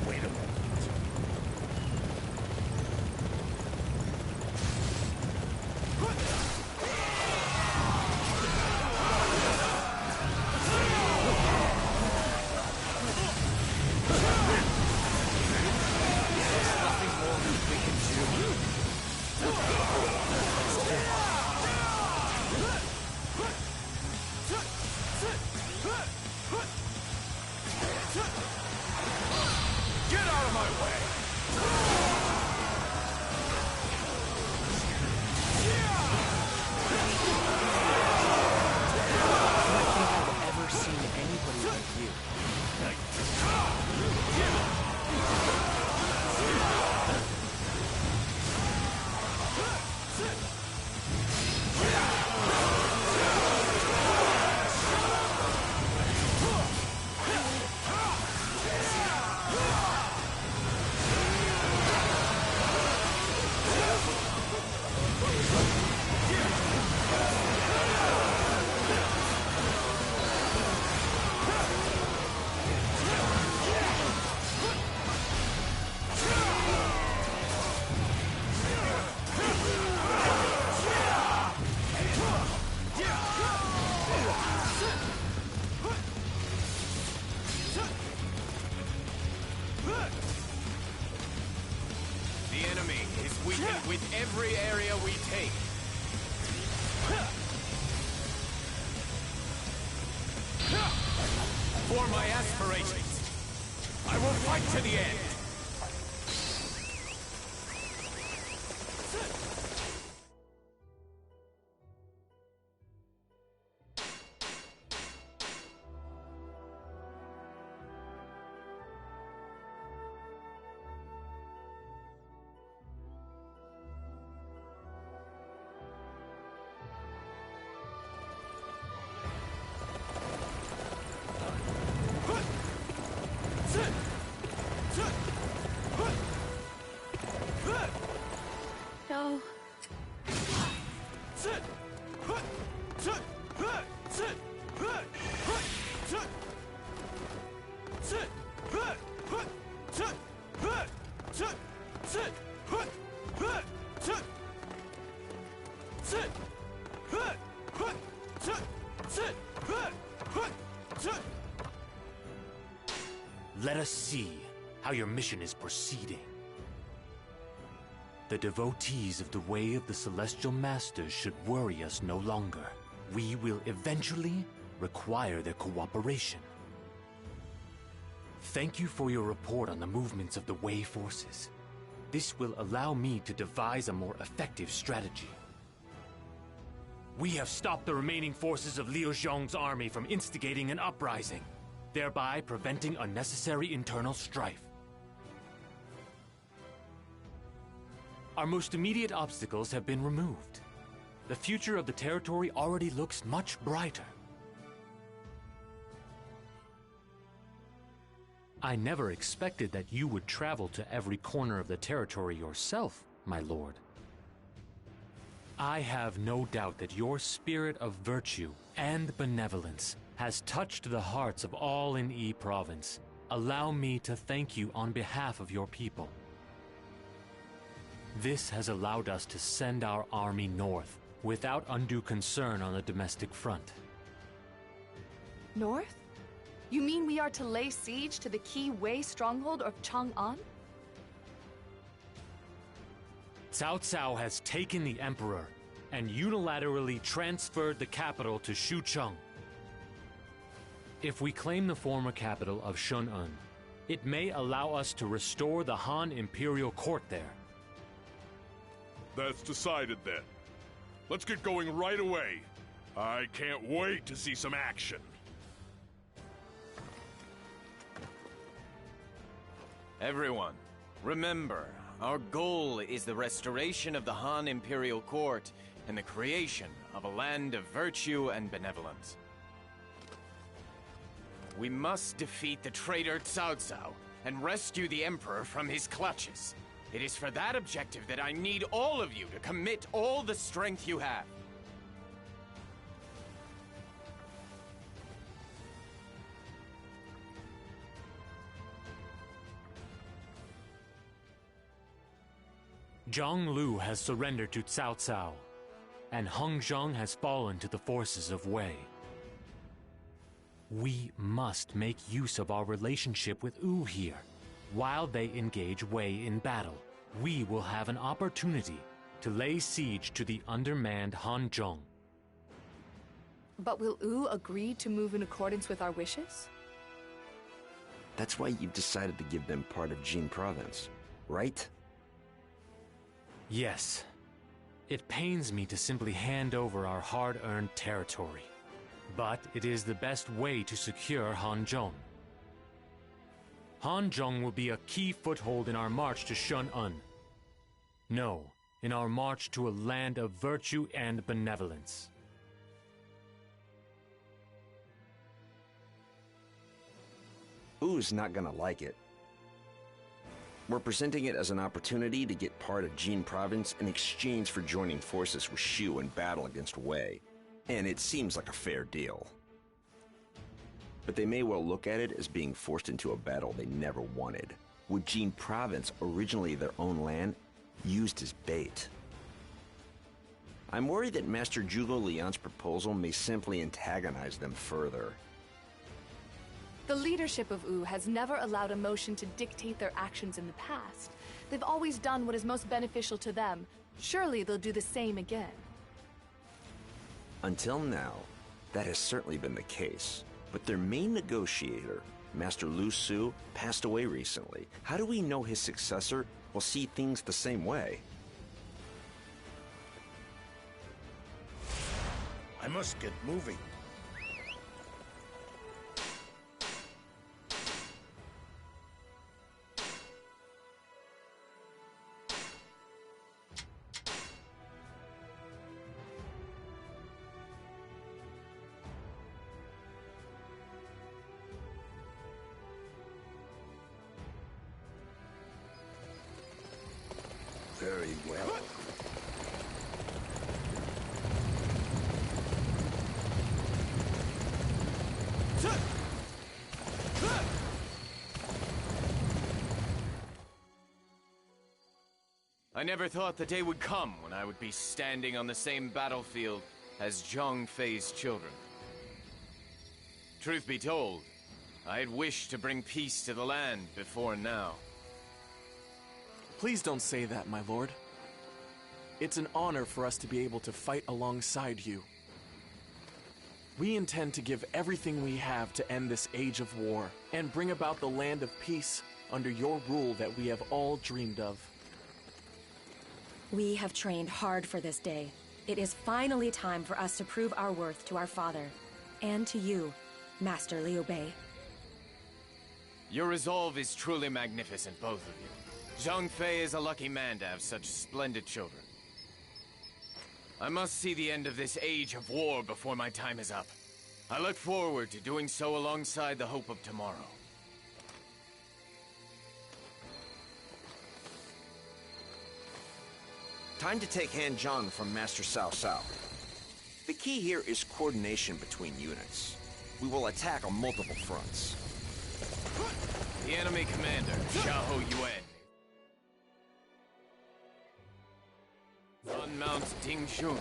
Wait a moment. Get out of my way! I don't think I've ever seen anybody like you. The enemy is weakened with every area we take. For my aspirations, I will fight to the end. No. Let us see how your mission is proceeding. The devotees of the way of the Celestial Masters should worry us no longer. We will eventually require their cooperation. Thank you for your report on the movements of the Wei forces. This will allow me to devise a more effective strategy. We have stopped the remaining forces of Liu Zhong's army from instigating an uprising, thereby preventing unnecessary internal strife. Our most immediate obstacles have been removed. The future of the territory already looks much brighter. I never expected that you would travel to every corner of the territory yourself, my lord. I have no doubt that your spirit of virtue and benevolence has touched the hearts of all in Yi Province. Allow me to thank you on behalf of your people. This has allowed us to send our army north without undue concern on the domestic front. North? You mean we are to lay siege to the key Wei stronghold of Chang'an? Cao Cao has taken the emperor and unilaterally transferred the capital to Xucheng. If we claim the former capital of Shun'an, it may allow us to restore the Han imperial court there. That's decided then. Let's get going right away. I can't wait to see some action. Everyone, remember, our goal is the restoration of the Han imperial court and the creation of a land of virtue and benevolence. We must defeat the traitor Cao Cao and rescue the Emperor from his clutches. It is for that objective that I need all of you to commit all the strength you have. Zhang Lu has surrendered to Cao Cao, and Heng Zheng has fallen to the forces of Wei. We must make use of our relationship with Wu here. While they engage Wei in battle, we will have an opportunity to lay siege to the undermanned Hanzhong. But will Wu agree to move in accordance with our wishes? That's why you've decided to give them part of Jin Province, right? Yes. It pains me to simply hand over our hard-earned territory. But it is the best way to secure Hanzhong. Hanzhong will be a key foothold in our march to Shun'an. No, in our march to a land of virtue and benevolence. Wu's not gonna like it. We're presenting it as an opportunity to get part of Jin Province in exchange for joining forces with Shu in battle against Wei. And it seems like a fair deal. But they may well look at it as being forced into a battle they never wanted, with Jin Province, originally their own land, used as bait. I'm worried that Master Zhuge Liang's proposal may simply antagonize them further. The leadership of Wu has never allowed emotion to dictate their actions in the past. They've always done what is most beneficial to them. Surely they'll do the same again. Until now, that has certainly been the case. But their main negotiator, Master Lu Su, passed away recently. How do we know his successor will see things the same way? I must get moving. Very well. I never thought the day would come when I would be standing on the same battlefield as Zhang Fei's children. Truth be told, I had wished to bring peace to the land before now. Please don't say that, my lord. It's an honor for us to be able to fight alongside you. We intend to give everything we have to end this age of war and bring about the land of peace under your rule that we have all dreamed of. We have trained hard for this day. It is finally time for us to prove our worth to our father and to you, Master Liu Bei. Your resolve is truly magnificent, both of you. Zhang Fei is a lucky man to have such splendid children. I must see the end of this age of war before my time is up. I look forward to doing so alongside the hope of tomorrow. Time to take Han Zhang from Master Cao Cao. The key here is coordination between units. We will attack on multiple fronts. The enemy commander, Xiahou Yuan. Unmount Ding Xun.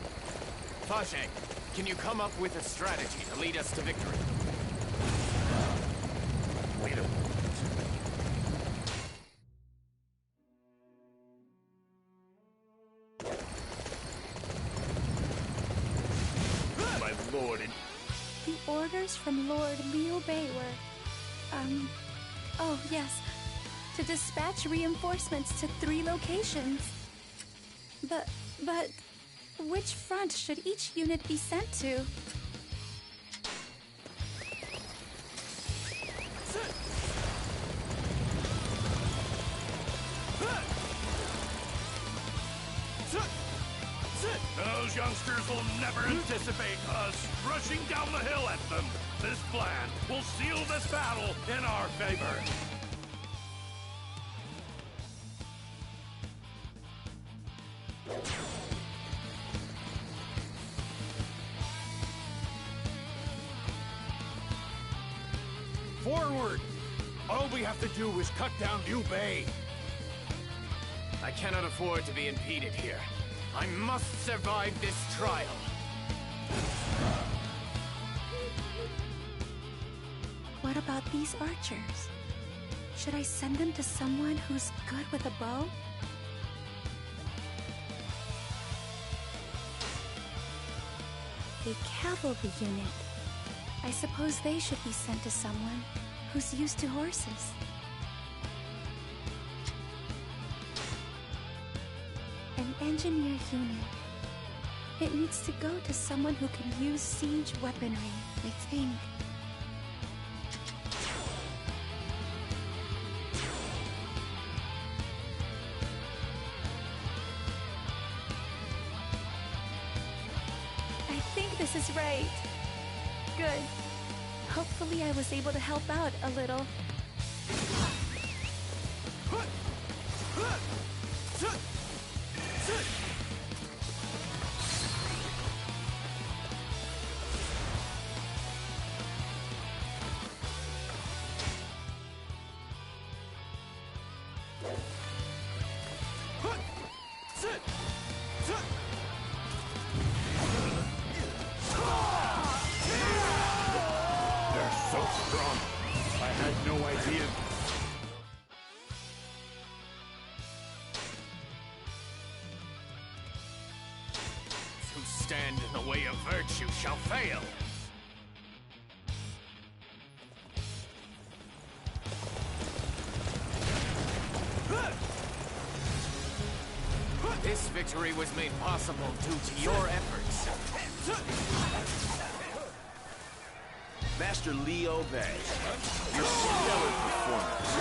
Fa Zheng, can you come up with a strategy to lead us to victory? Wait a moment. My lord and... The orders from Lord Liu Bei were, oh yes, to dispatch reinforcements to 3 locations. But, which front should each unit be sent to? Those youngsters will never anticipate us rushing down the hill at them. This plan will seal this battle in our favor. Forward! All we have to do is cut down Liu Bei. I cannot afford to be impeded here. I must survive this trial. What about these archers? Should I send them to someone who's good with a bow? A cavalry unit. I suppose they should be sent to someone who's used to horses. An engineer unit. It needs to go to someone who can use siege weaponry, I think. I think this is right. Good. Hopefully I was able to help out a little. They're so strong. I had no idea. Who stand in the way of virtue shall fail. This victory was made possible due to your efforts. Master Liu Bei, your stellar performance.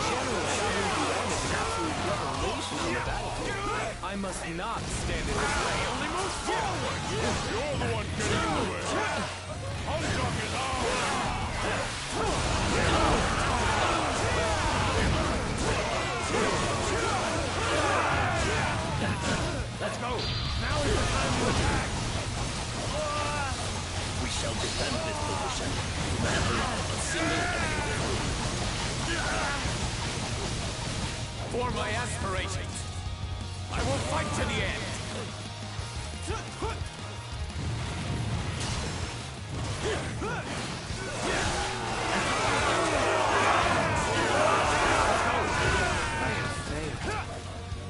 General Xiahou Yuan is an absolute revelation on the battlefield. I must not stand in his way, only move forward! You're the one getting in the way. Hanzhong is Let's go! Now is the time to attack! We shall defend this position. Never a single enemy. For my aspirations, I will fight to the end.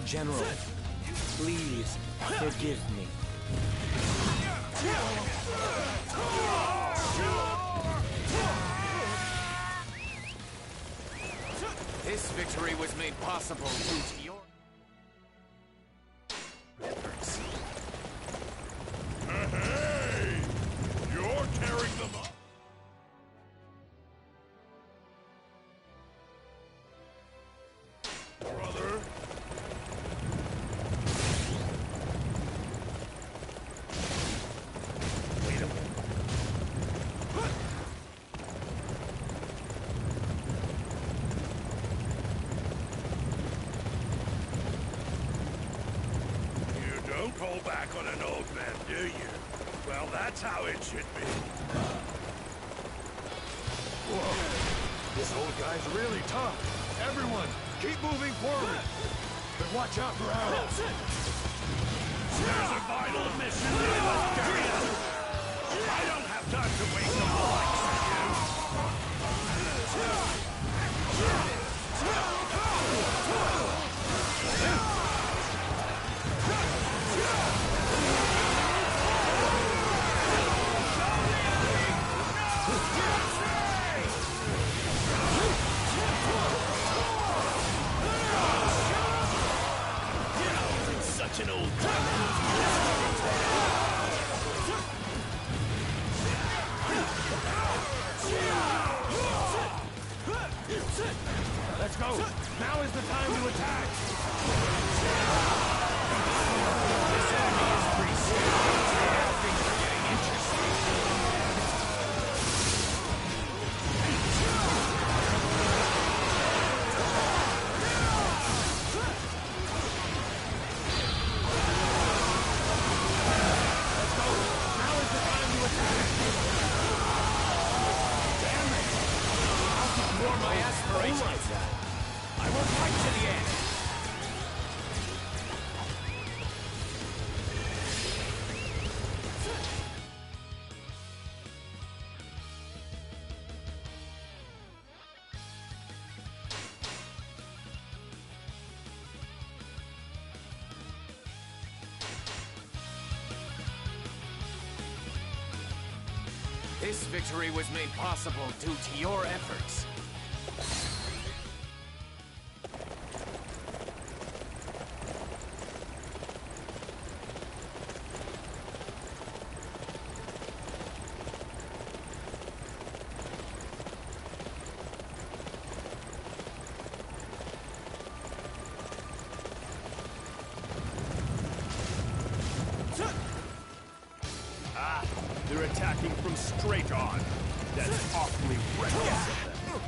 General, Please, forgive me. This victory was made possible due to your efforts. Hey! You're tearing them up! Brother? Wait a minute. You don't hold back on an old man, do you? Well, that's how it should be. Whoa. This old guy's really tough. Everyone, keep moving forward. But watch out for arrows. There's a vital mission we must carry out. I don't have time to waste on the likes of you. Such an old Let's go. Now is the time to attack. This enemy is pretty serious. Things are getting interesting. For my aspirations, I will fight to the end. This victory was made possible due to your efforts. Ah, they're attacking from straight on. That's awfully reckless of them.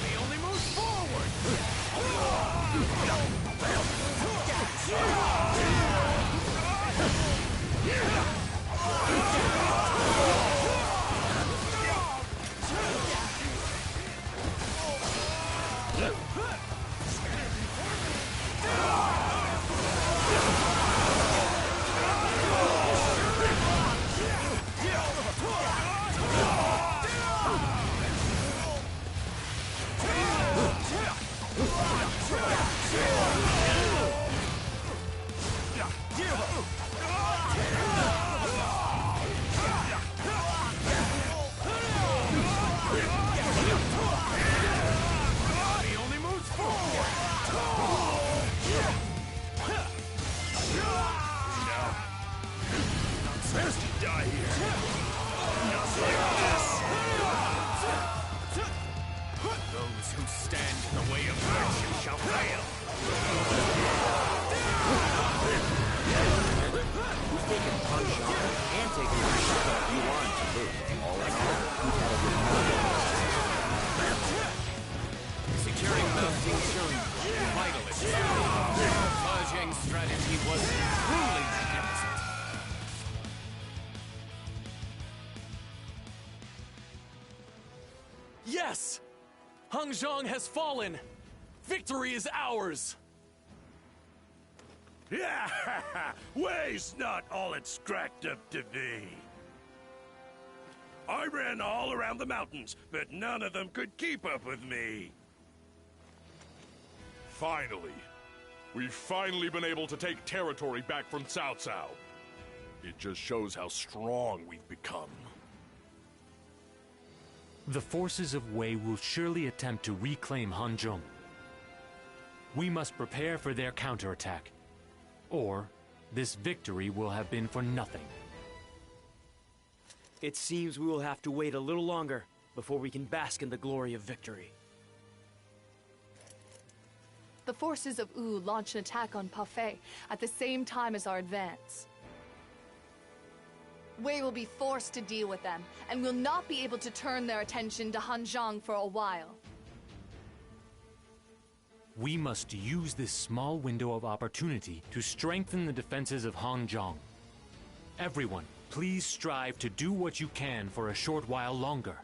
He only moves forward. Those who stand in the way of virtue shall fail. Who's taking punch on and taking a shot you want to move? All in all, who's had a good time? Securing Mount Dingshun is vital at this point. Ma Jing's strategy was truly magnificent. Yes! Hangzhong has fallen! Victory is ours! Yeah, way's not all it's cracked up to be. I ran all around the mountains, but none of them could keep up with me. Finally! We've finally been able to take territory back from Cao Cao. It just shows how strong we've become. The forces of Wei will surely attempt to reclaim Hanzhong. We must prepare for their counterattack, or this victory will have been for nothing. It seems we will have to wait a little longer before we can bask in the glory of victory. The forces of Wu launch an attack on Parfait at the same time as our advance. Wei will be forced to deal with them, and will not be able to turn their attention to Hanzhong for a while. We must use this small window of opportunity to strengthen the defenses of Hanzhong. Everyone, please strive to do what you can for a short while longer.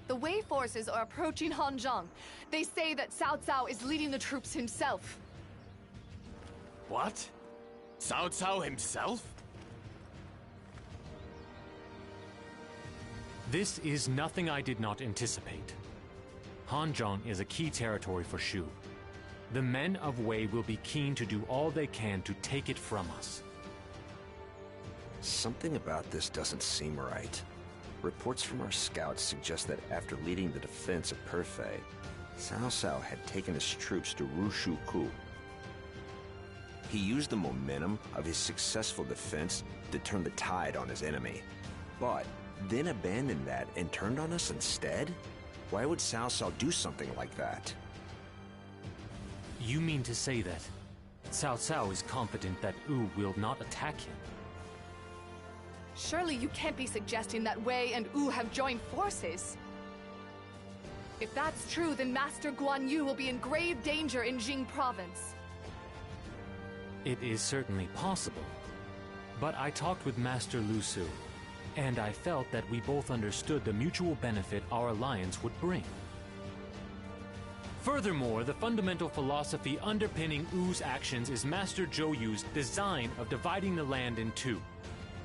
The Wei forces are approaching Hanzhong. They say that Cao Cao is leading the troops himself. What? Cao Cao himself? This is nothing I did not anticipate. Hanzhong is a key territory for Shu. The men of Wei will be keen to do all they can to take it from us. Something about this doesn't seem right. Reports from our scouts suggest that after leading the defense of Perfei, Cao Cao had taken his troops to Rushuku. He used the momentum of his successful defense to turn the tide on his enemy, but then abandoned that and turned on us instead? Why would Cao Cao do something like that? You mean to say that Cao Cao is confident that Wu will not attack him? Surely you can't be suggesting that Wei and Wu have joined forces. If that's true, then Master Guan Yu will be in grave danger in Jing Province. It is certainly possible. But I talked with Master Lu Su, and I felt that we both understood the mutual benefit our alliance would bring. Furthermore, the fundamental philosophy underpinning Wu's actions is Master Zhou Yu's design of dividing the land in two.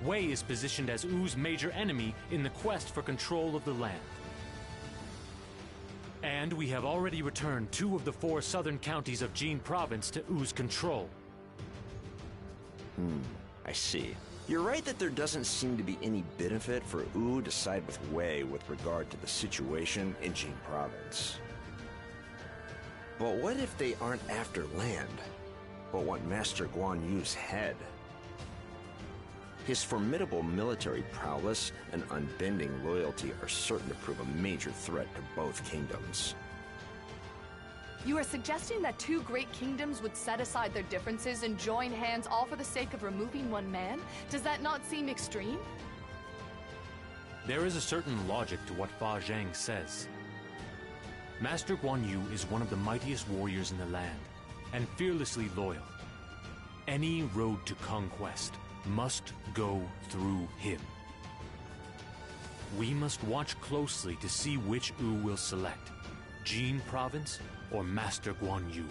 Wei is positioned as Wu's major enemy in the quest for control of the land. And we have already returned 2 of the 4 southern counties of Jing Province to Wu's control. I see. You're right that there doesn't seem to be any benefit for Wu to side with Wei with regard to the situation in Jing Province. But what if they aren't after land, but want Master Guan Yu's head? His formidable military prowess and unbending loyalty are certain to prove a major threat to both kingdoms. You are suggesting that 2 great kingdoms would set aside their differences and join hands all for the sake of removing one man? Does that not seem extreme? There is a certain logic to what Fa Zhang says. Master Guan Yu is one of the mightiest warriors in the land, and fearlessly loyal. Any road to conquest must go through him. We must watch closely to see which Wu will select, Jing Province or Master Guan Yu.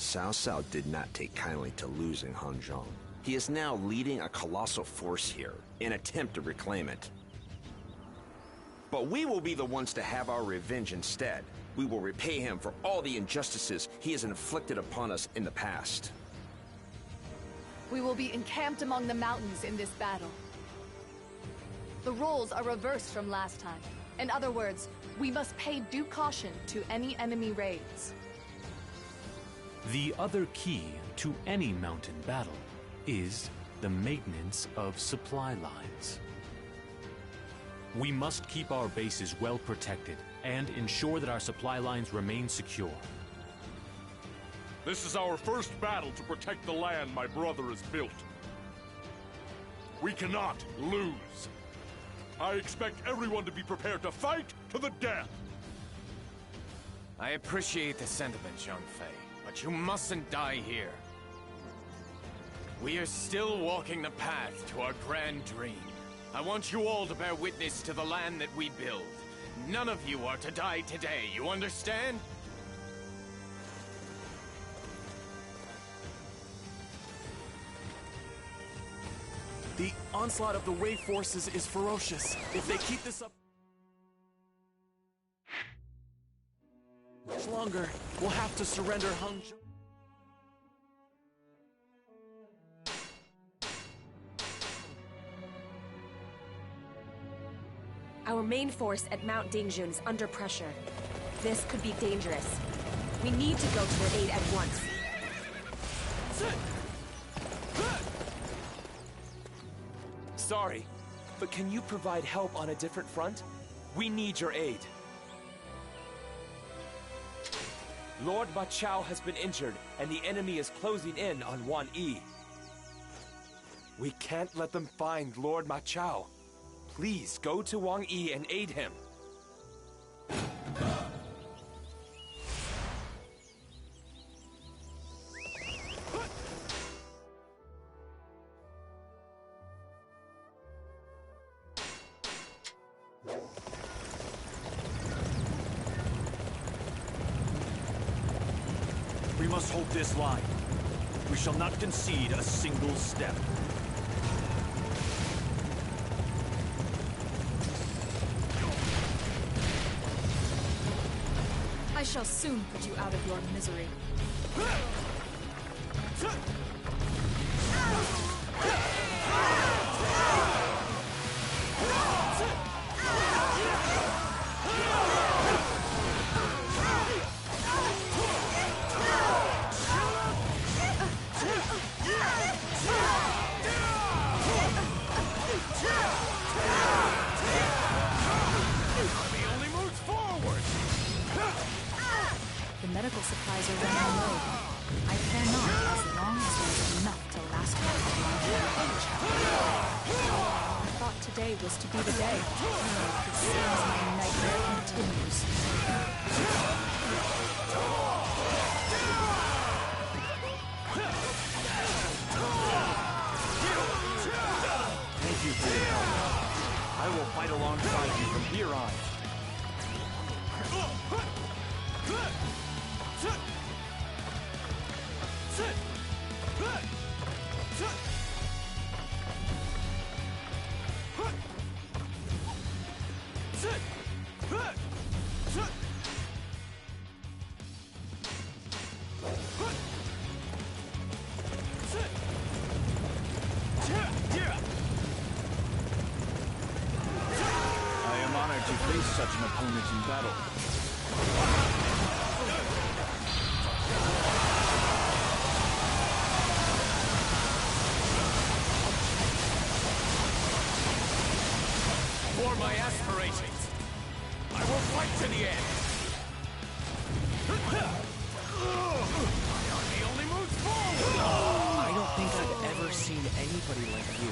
Cao Cao did not take kindly to losing Hanzhong. He is now leading a colossal force here, in an attempt to reclaim it. But we will be the ones to have our revenge instead. We will repay him for all the injustices he has inflicted upon us in the past. We will be encamped among the mountains in this battle. The roles are reversed from last time. In other words, we must pay due caution to any enemy raids. The other key to any mountain battle is the maintenance of supply lines. We must keep our bases well protected and ensure that our supply lines remain secure. This is our first battle to protect the land my brother has built. We cannot lose. I expect everyone to be prepared to fight to the death. I appreciate the sentiment, Zhang Fei, but you mustn't die here. We are still walking the path to our grand dream. I want you all to bear witness to the land that we build. None of you are to die today, you understand? The onslaught of the Wei forces is ferocious. If they keep this up much longer, we'll have to surrender Hangzhou. Our main force at Mount Dingjun is under pressure. This could be dangerous. We need to go to their aid at once. Sorry, but can you provide help on a different front? We need your aid. Lord Ma Chao has been injured, and the enemy is closing in on Wan Yi. We can't let them find Lord Ma Chao. Please go to Wang Yi and aid him. We must hold this line. We shall not concede a single step. I shall soon put you out of your misery. The medical supplies are running low. I cannot as long as there's enough to last me for my revenge. I thought today was to be the day. It seems my nightmare continues. Thank you for your help. I will fight alongside you from here on. I am honored to face such an opponent in battle. For my aspirations, I will fight to the end. My army only moves forward. I don't think I've ever seen anybody like you.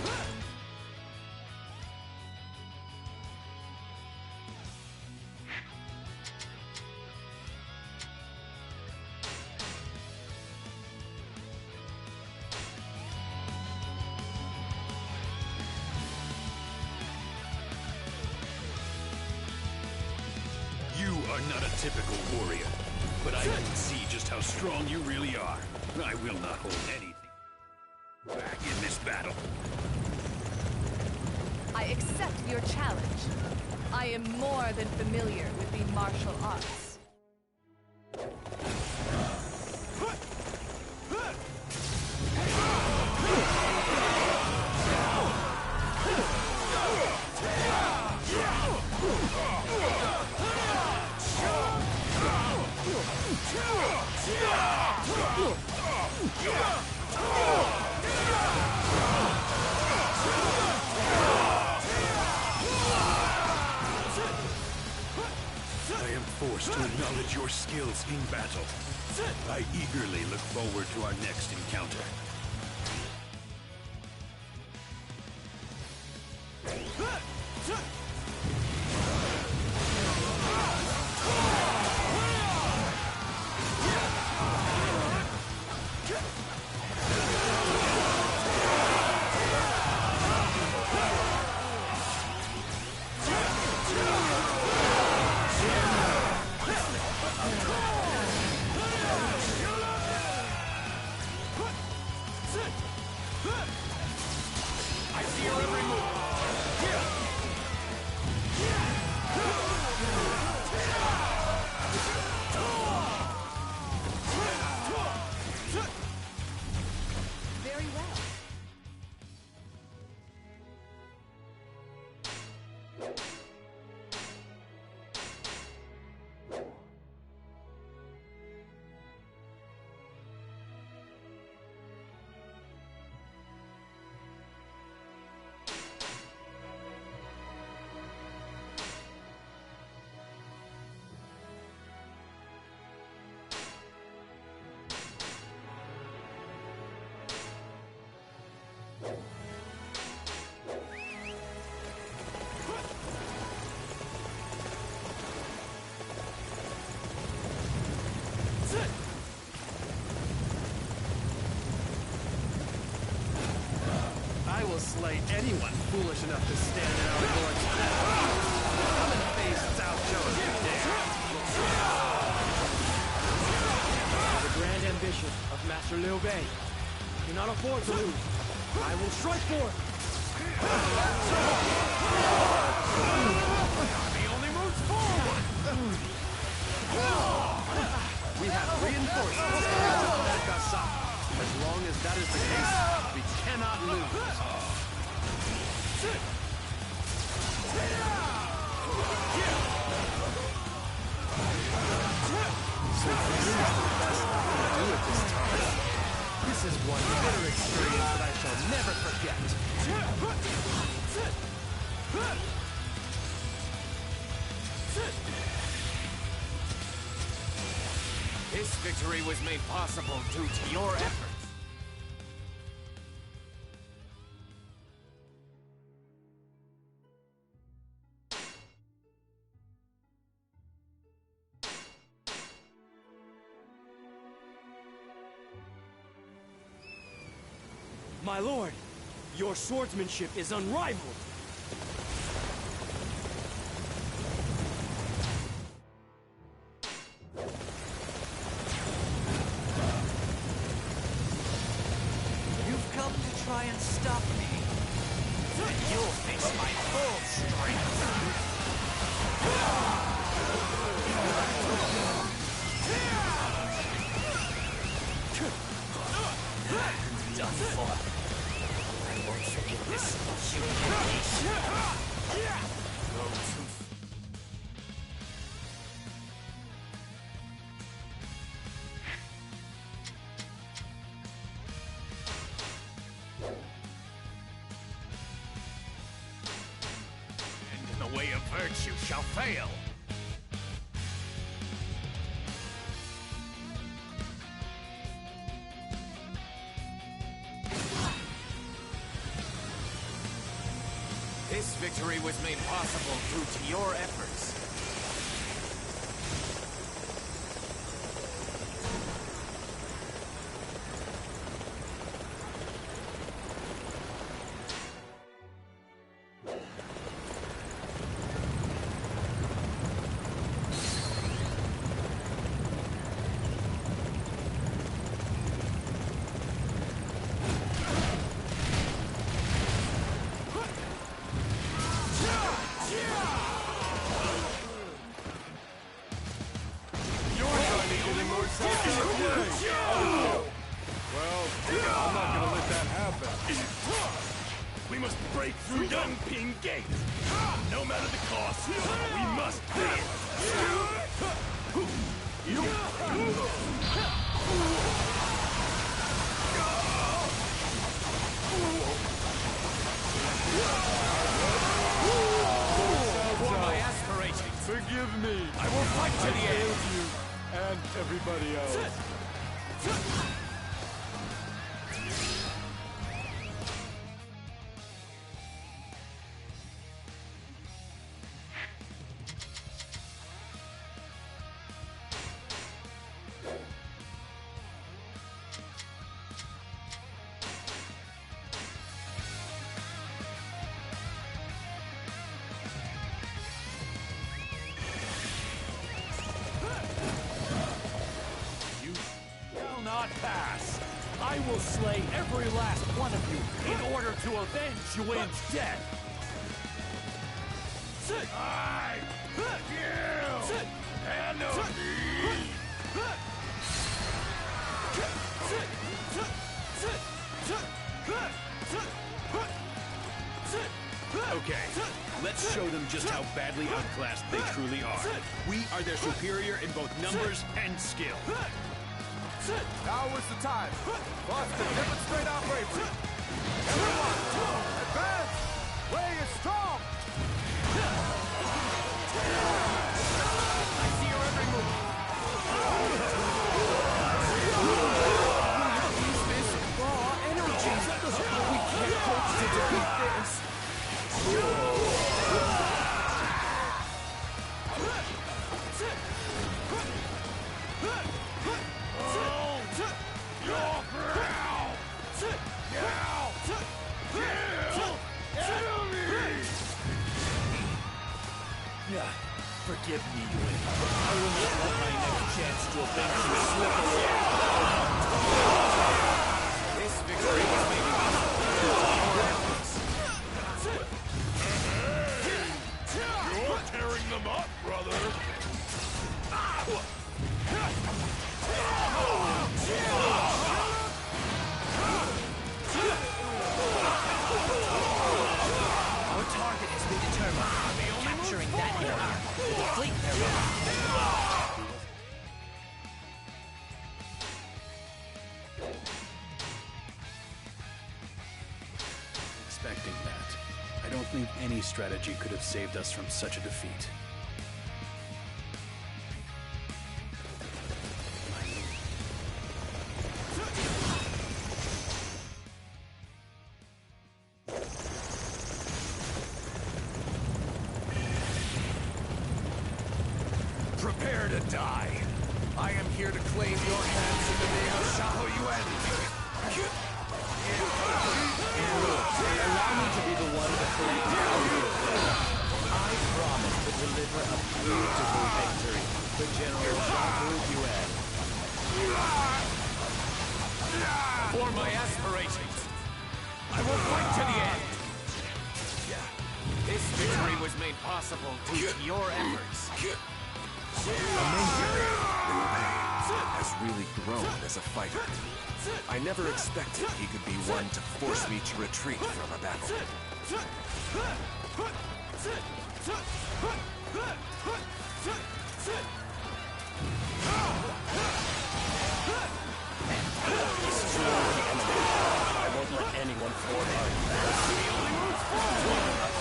You are not a typical warrior, but I can see just how strong you really are. I will not hold anything back in this battle. I accept your challenge. I am more than familiar with the martial arts. I am forced to acknowledge your skills in battle. I eagerly look forward to our next encounter. I see your every move. Very well. I will slay anyone foolish enough to stand in our Lord's path. Come and face Cao Zhou if you dare. The grand ambition of Master Liu Bei. Do not afford to lose. I will strike forth. The only moves forward. We have reinforcements coming to back us up. As long as that is the case, we cannot lose. So this is the best I can do at this time. This is one bitter experience that I shall never forget. This victory was made possible due to your efforts. My lord, your swordsmanship is unrivaled. You've come to try and stop me. And you'll face my full strength. Done for. I won't forget this humiliation. And the way of virtue shall fail. This victory was made possible due to your efforts. break through Yunping Gate. No matter the cost, we must pay For my aspirations, forgive me. I will fight to the end. You and everybody else. Not pass. I will slay every last one of you in order to avenge Yuan's death. I kill enemy. Okay, let's show them just how badly outclassed they truly are. We are their superior in both numbers and skill. Now is the time for us to demonstrate our bravery. Everyone, advance! Wei is strong! I see your every move. Use this raw energy. We can't hope to defeat this. Forgive me, Yuan. I will not let my next chance to avenge you slip away. This victory was made possible. You're tearing them up, brother. Our target has been determined. Capturing that area will deflate their weapons. Expecting that, I don't think any strategy could have saved us from such a defeat. Prepare to die. I am here to claim your hands in the name of Xiahou Yuan. Allow me to be the one to collect our rule. I promise to deliver a beautiful victory for General Xiahou Yuan. For my aspirations, I will fight to the end. This victory was made possible due to your efforts. Amazing. Liu Bei has really grown as a fighter. I never expected he could be one to force me to retreat from a battle. I won't let anyone thwart our advance. We only move forward.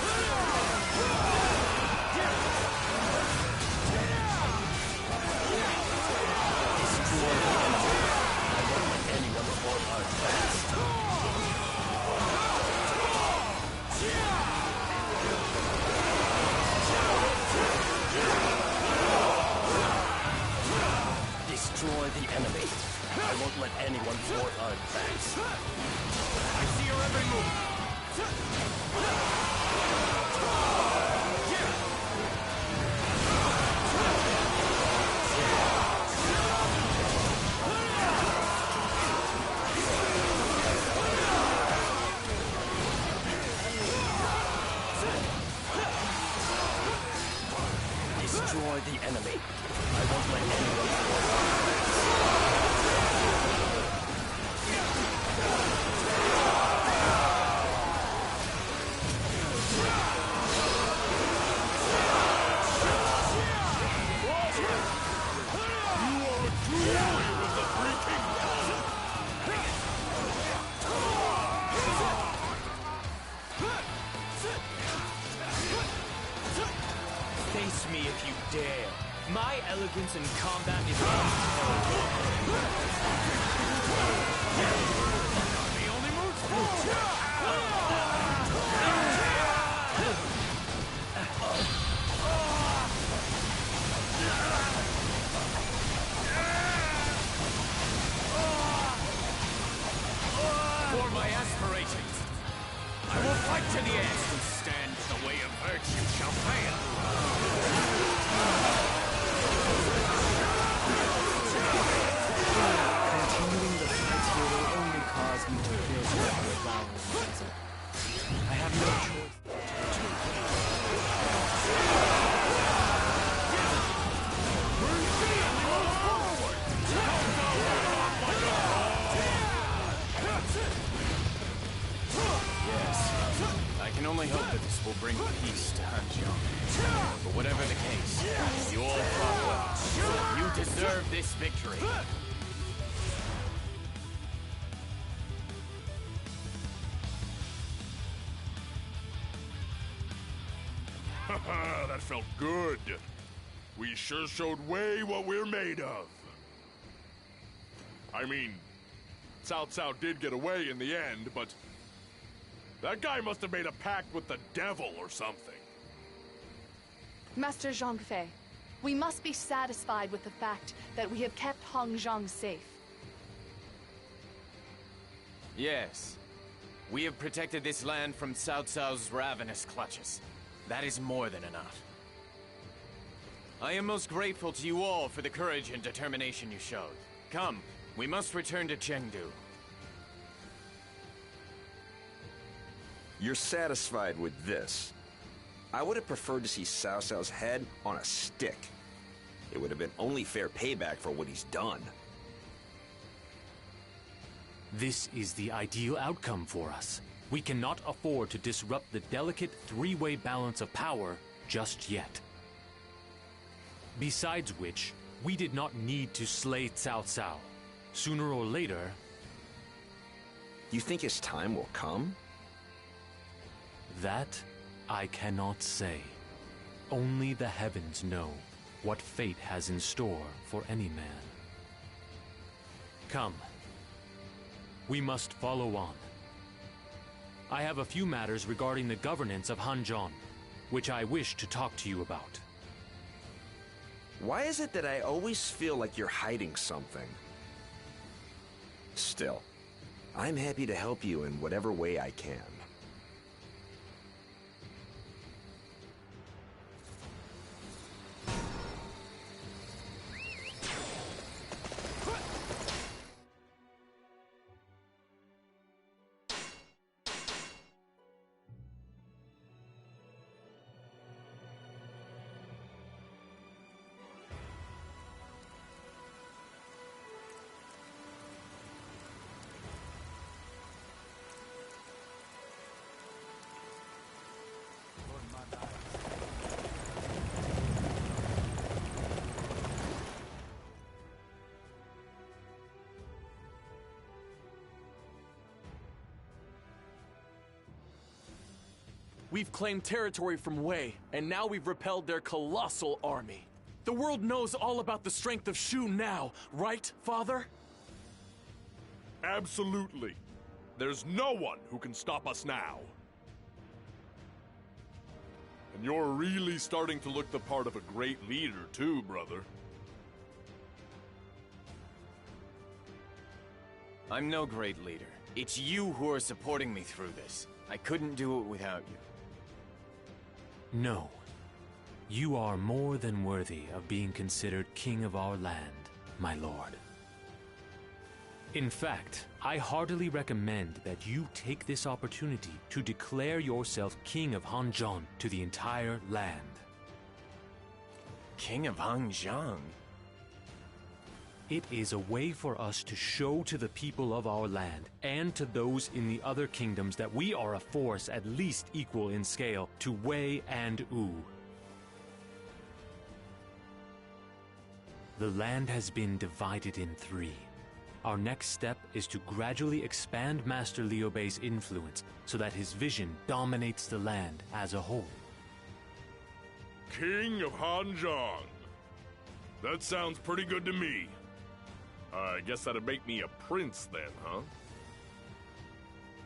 Destroy the enemy. I won't let anyone thwart our advance. I see your every move. Destroy the enemy. I won't let anyone thwart our advance. Face me if you dare. My elegance in combat is unparalleled. The only moves For my aspirations, I will fight to the end. Who stands in the way of virtue shall fail. Continuing the fight here will only cause me to feel more violence. I have no choice but to Yes, I can only hope that this will bring peace to Hanjiang. But whatever the case, you all fought well. You deserve this victory. Haha, that felt good. We sure showed Wei what we're made of. I mean, Cao Cao did get away in the end, but that guy must have made a pact with the devil or something. Master Zhongfei, we must be satisfied with the fact that we have kept Hongzhang safe. Yes. We have protected this land from Cao Cao's ravenous clutches. That is more than enough. I am most grateful to you all for the courage and determination you showed. Come, we must return to Chengdu. You're satisfied with this. I would have preferred to see Cao Cao's head on a stick. It would have been only fair payback for what he's done. This is the ideal outcome for us. We cannot afford to disrupt the delicate three-way balance of power just yet. Besides which, we did not need to slay Cao Cao. Sooner or later... You think his time will come? That I cannot say. Only the heavens know what fate has in store for any man. Come. We must follow on. I have a few matters regarding the governance of Hanzhong, which I wish to talk to you about. Why is it that I always feel like you're hiding something? Still, I'm happy to help you in whatever way I can. We've claimed territory from Wei, and now we've repelled their colossal army. The world knows all about the strength of Shu now, right, Father? Absolutely. There's no one who can stop us now. And you're really starting to look the part of a great leader, too, brother. I'm no great leader. It's you who are supporting me through this. I couldn't do it without you. No. You are more than worthy of being considered king of our land, my lord. In fact, I heartily recommend that you take this opportunity to declare yourself king of Hanzhong to the entire land. King of Hanzhong? It is a way for us to show to the people of our land and to those in the other kingdoms that we are a force at least equal in scale to Wei and Wu. The land has been divided in three. Our next step is to gradually expand Master Liu Bei's influence so that his vision dominates the land as a whole. King of Hanzhong. That sounds pretty good to me. I guess that'd make me a prince then, huh?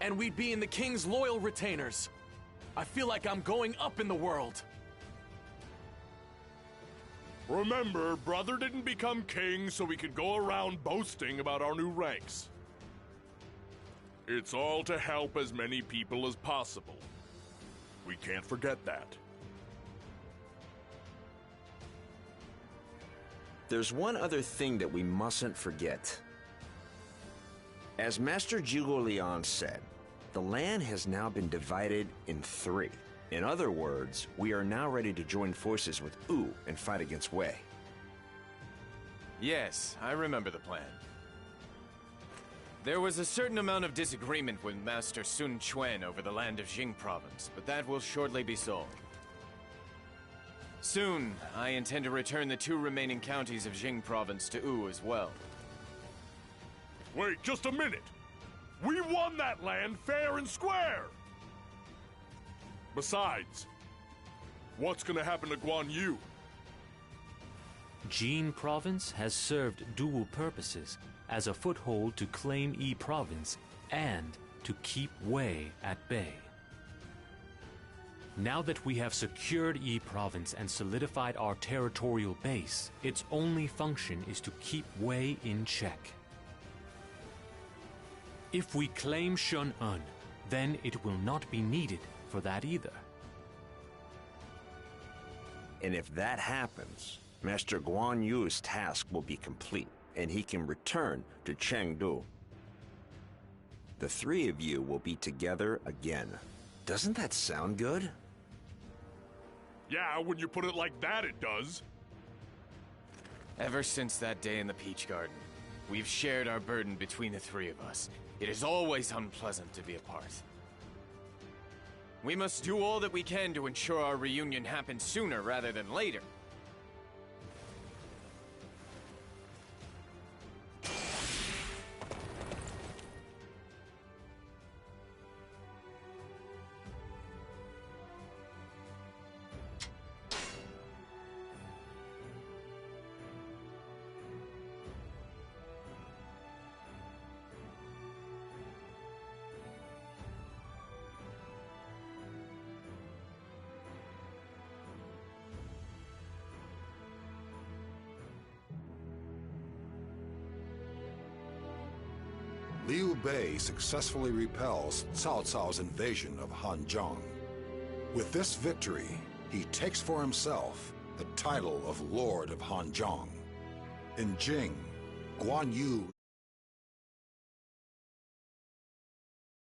And we'd be in the king's loyal retainers. I feel like I'm going up in the world. Remember, brother didn't become king so we could go around boasting about our new ranks. It's all to help as many people as possible. We can't forget that. There's one other thing that we mustn't forget. As Master Zhuge Liang said, the land has now been divided in 3. In other words, we are now ready to join forces with Wu and fight against Wei. Yes, I remember the plan. There was a certain amount of disagreement with Master Sun Quan over the land of Jing province, but that will shortly be solved. Soon, I intend to return the 2 remaining counties of Jing province to Wu as well. Wait, just a minute! We won that land fair and square! Besides, what's gonna happen to Guan Yu? Jing province has served dual purposes as a foothold to claim Yi province and to keep Wei at bay. Now that we have secured Yi province and solidified our territorial base, its only function is to keep Wei in check. If we claim Shun'en, then it will not be needed for that either. And if that happens, Master Guan Yu's task will be complete, and he can return to Chengdu. The 3 of you will be together again. Doesn't that sound good? Yeah, when you put it like that, it does. Ever since that day in the Peach Garden, we've shared our burden between the 3 of us. It is always unpleasant to be apart. We must do all that we can to ensure our reunion happens sooner rather than later. Liu Bei successfully repels Cao Cao's invasion of Hanzhong. With this victory, he takes for himself the title of Lord of Hanzhong. In Jing, Guan Yu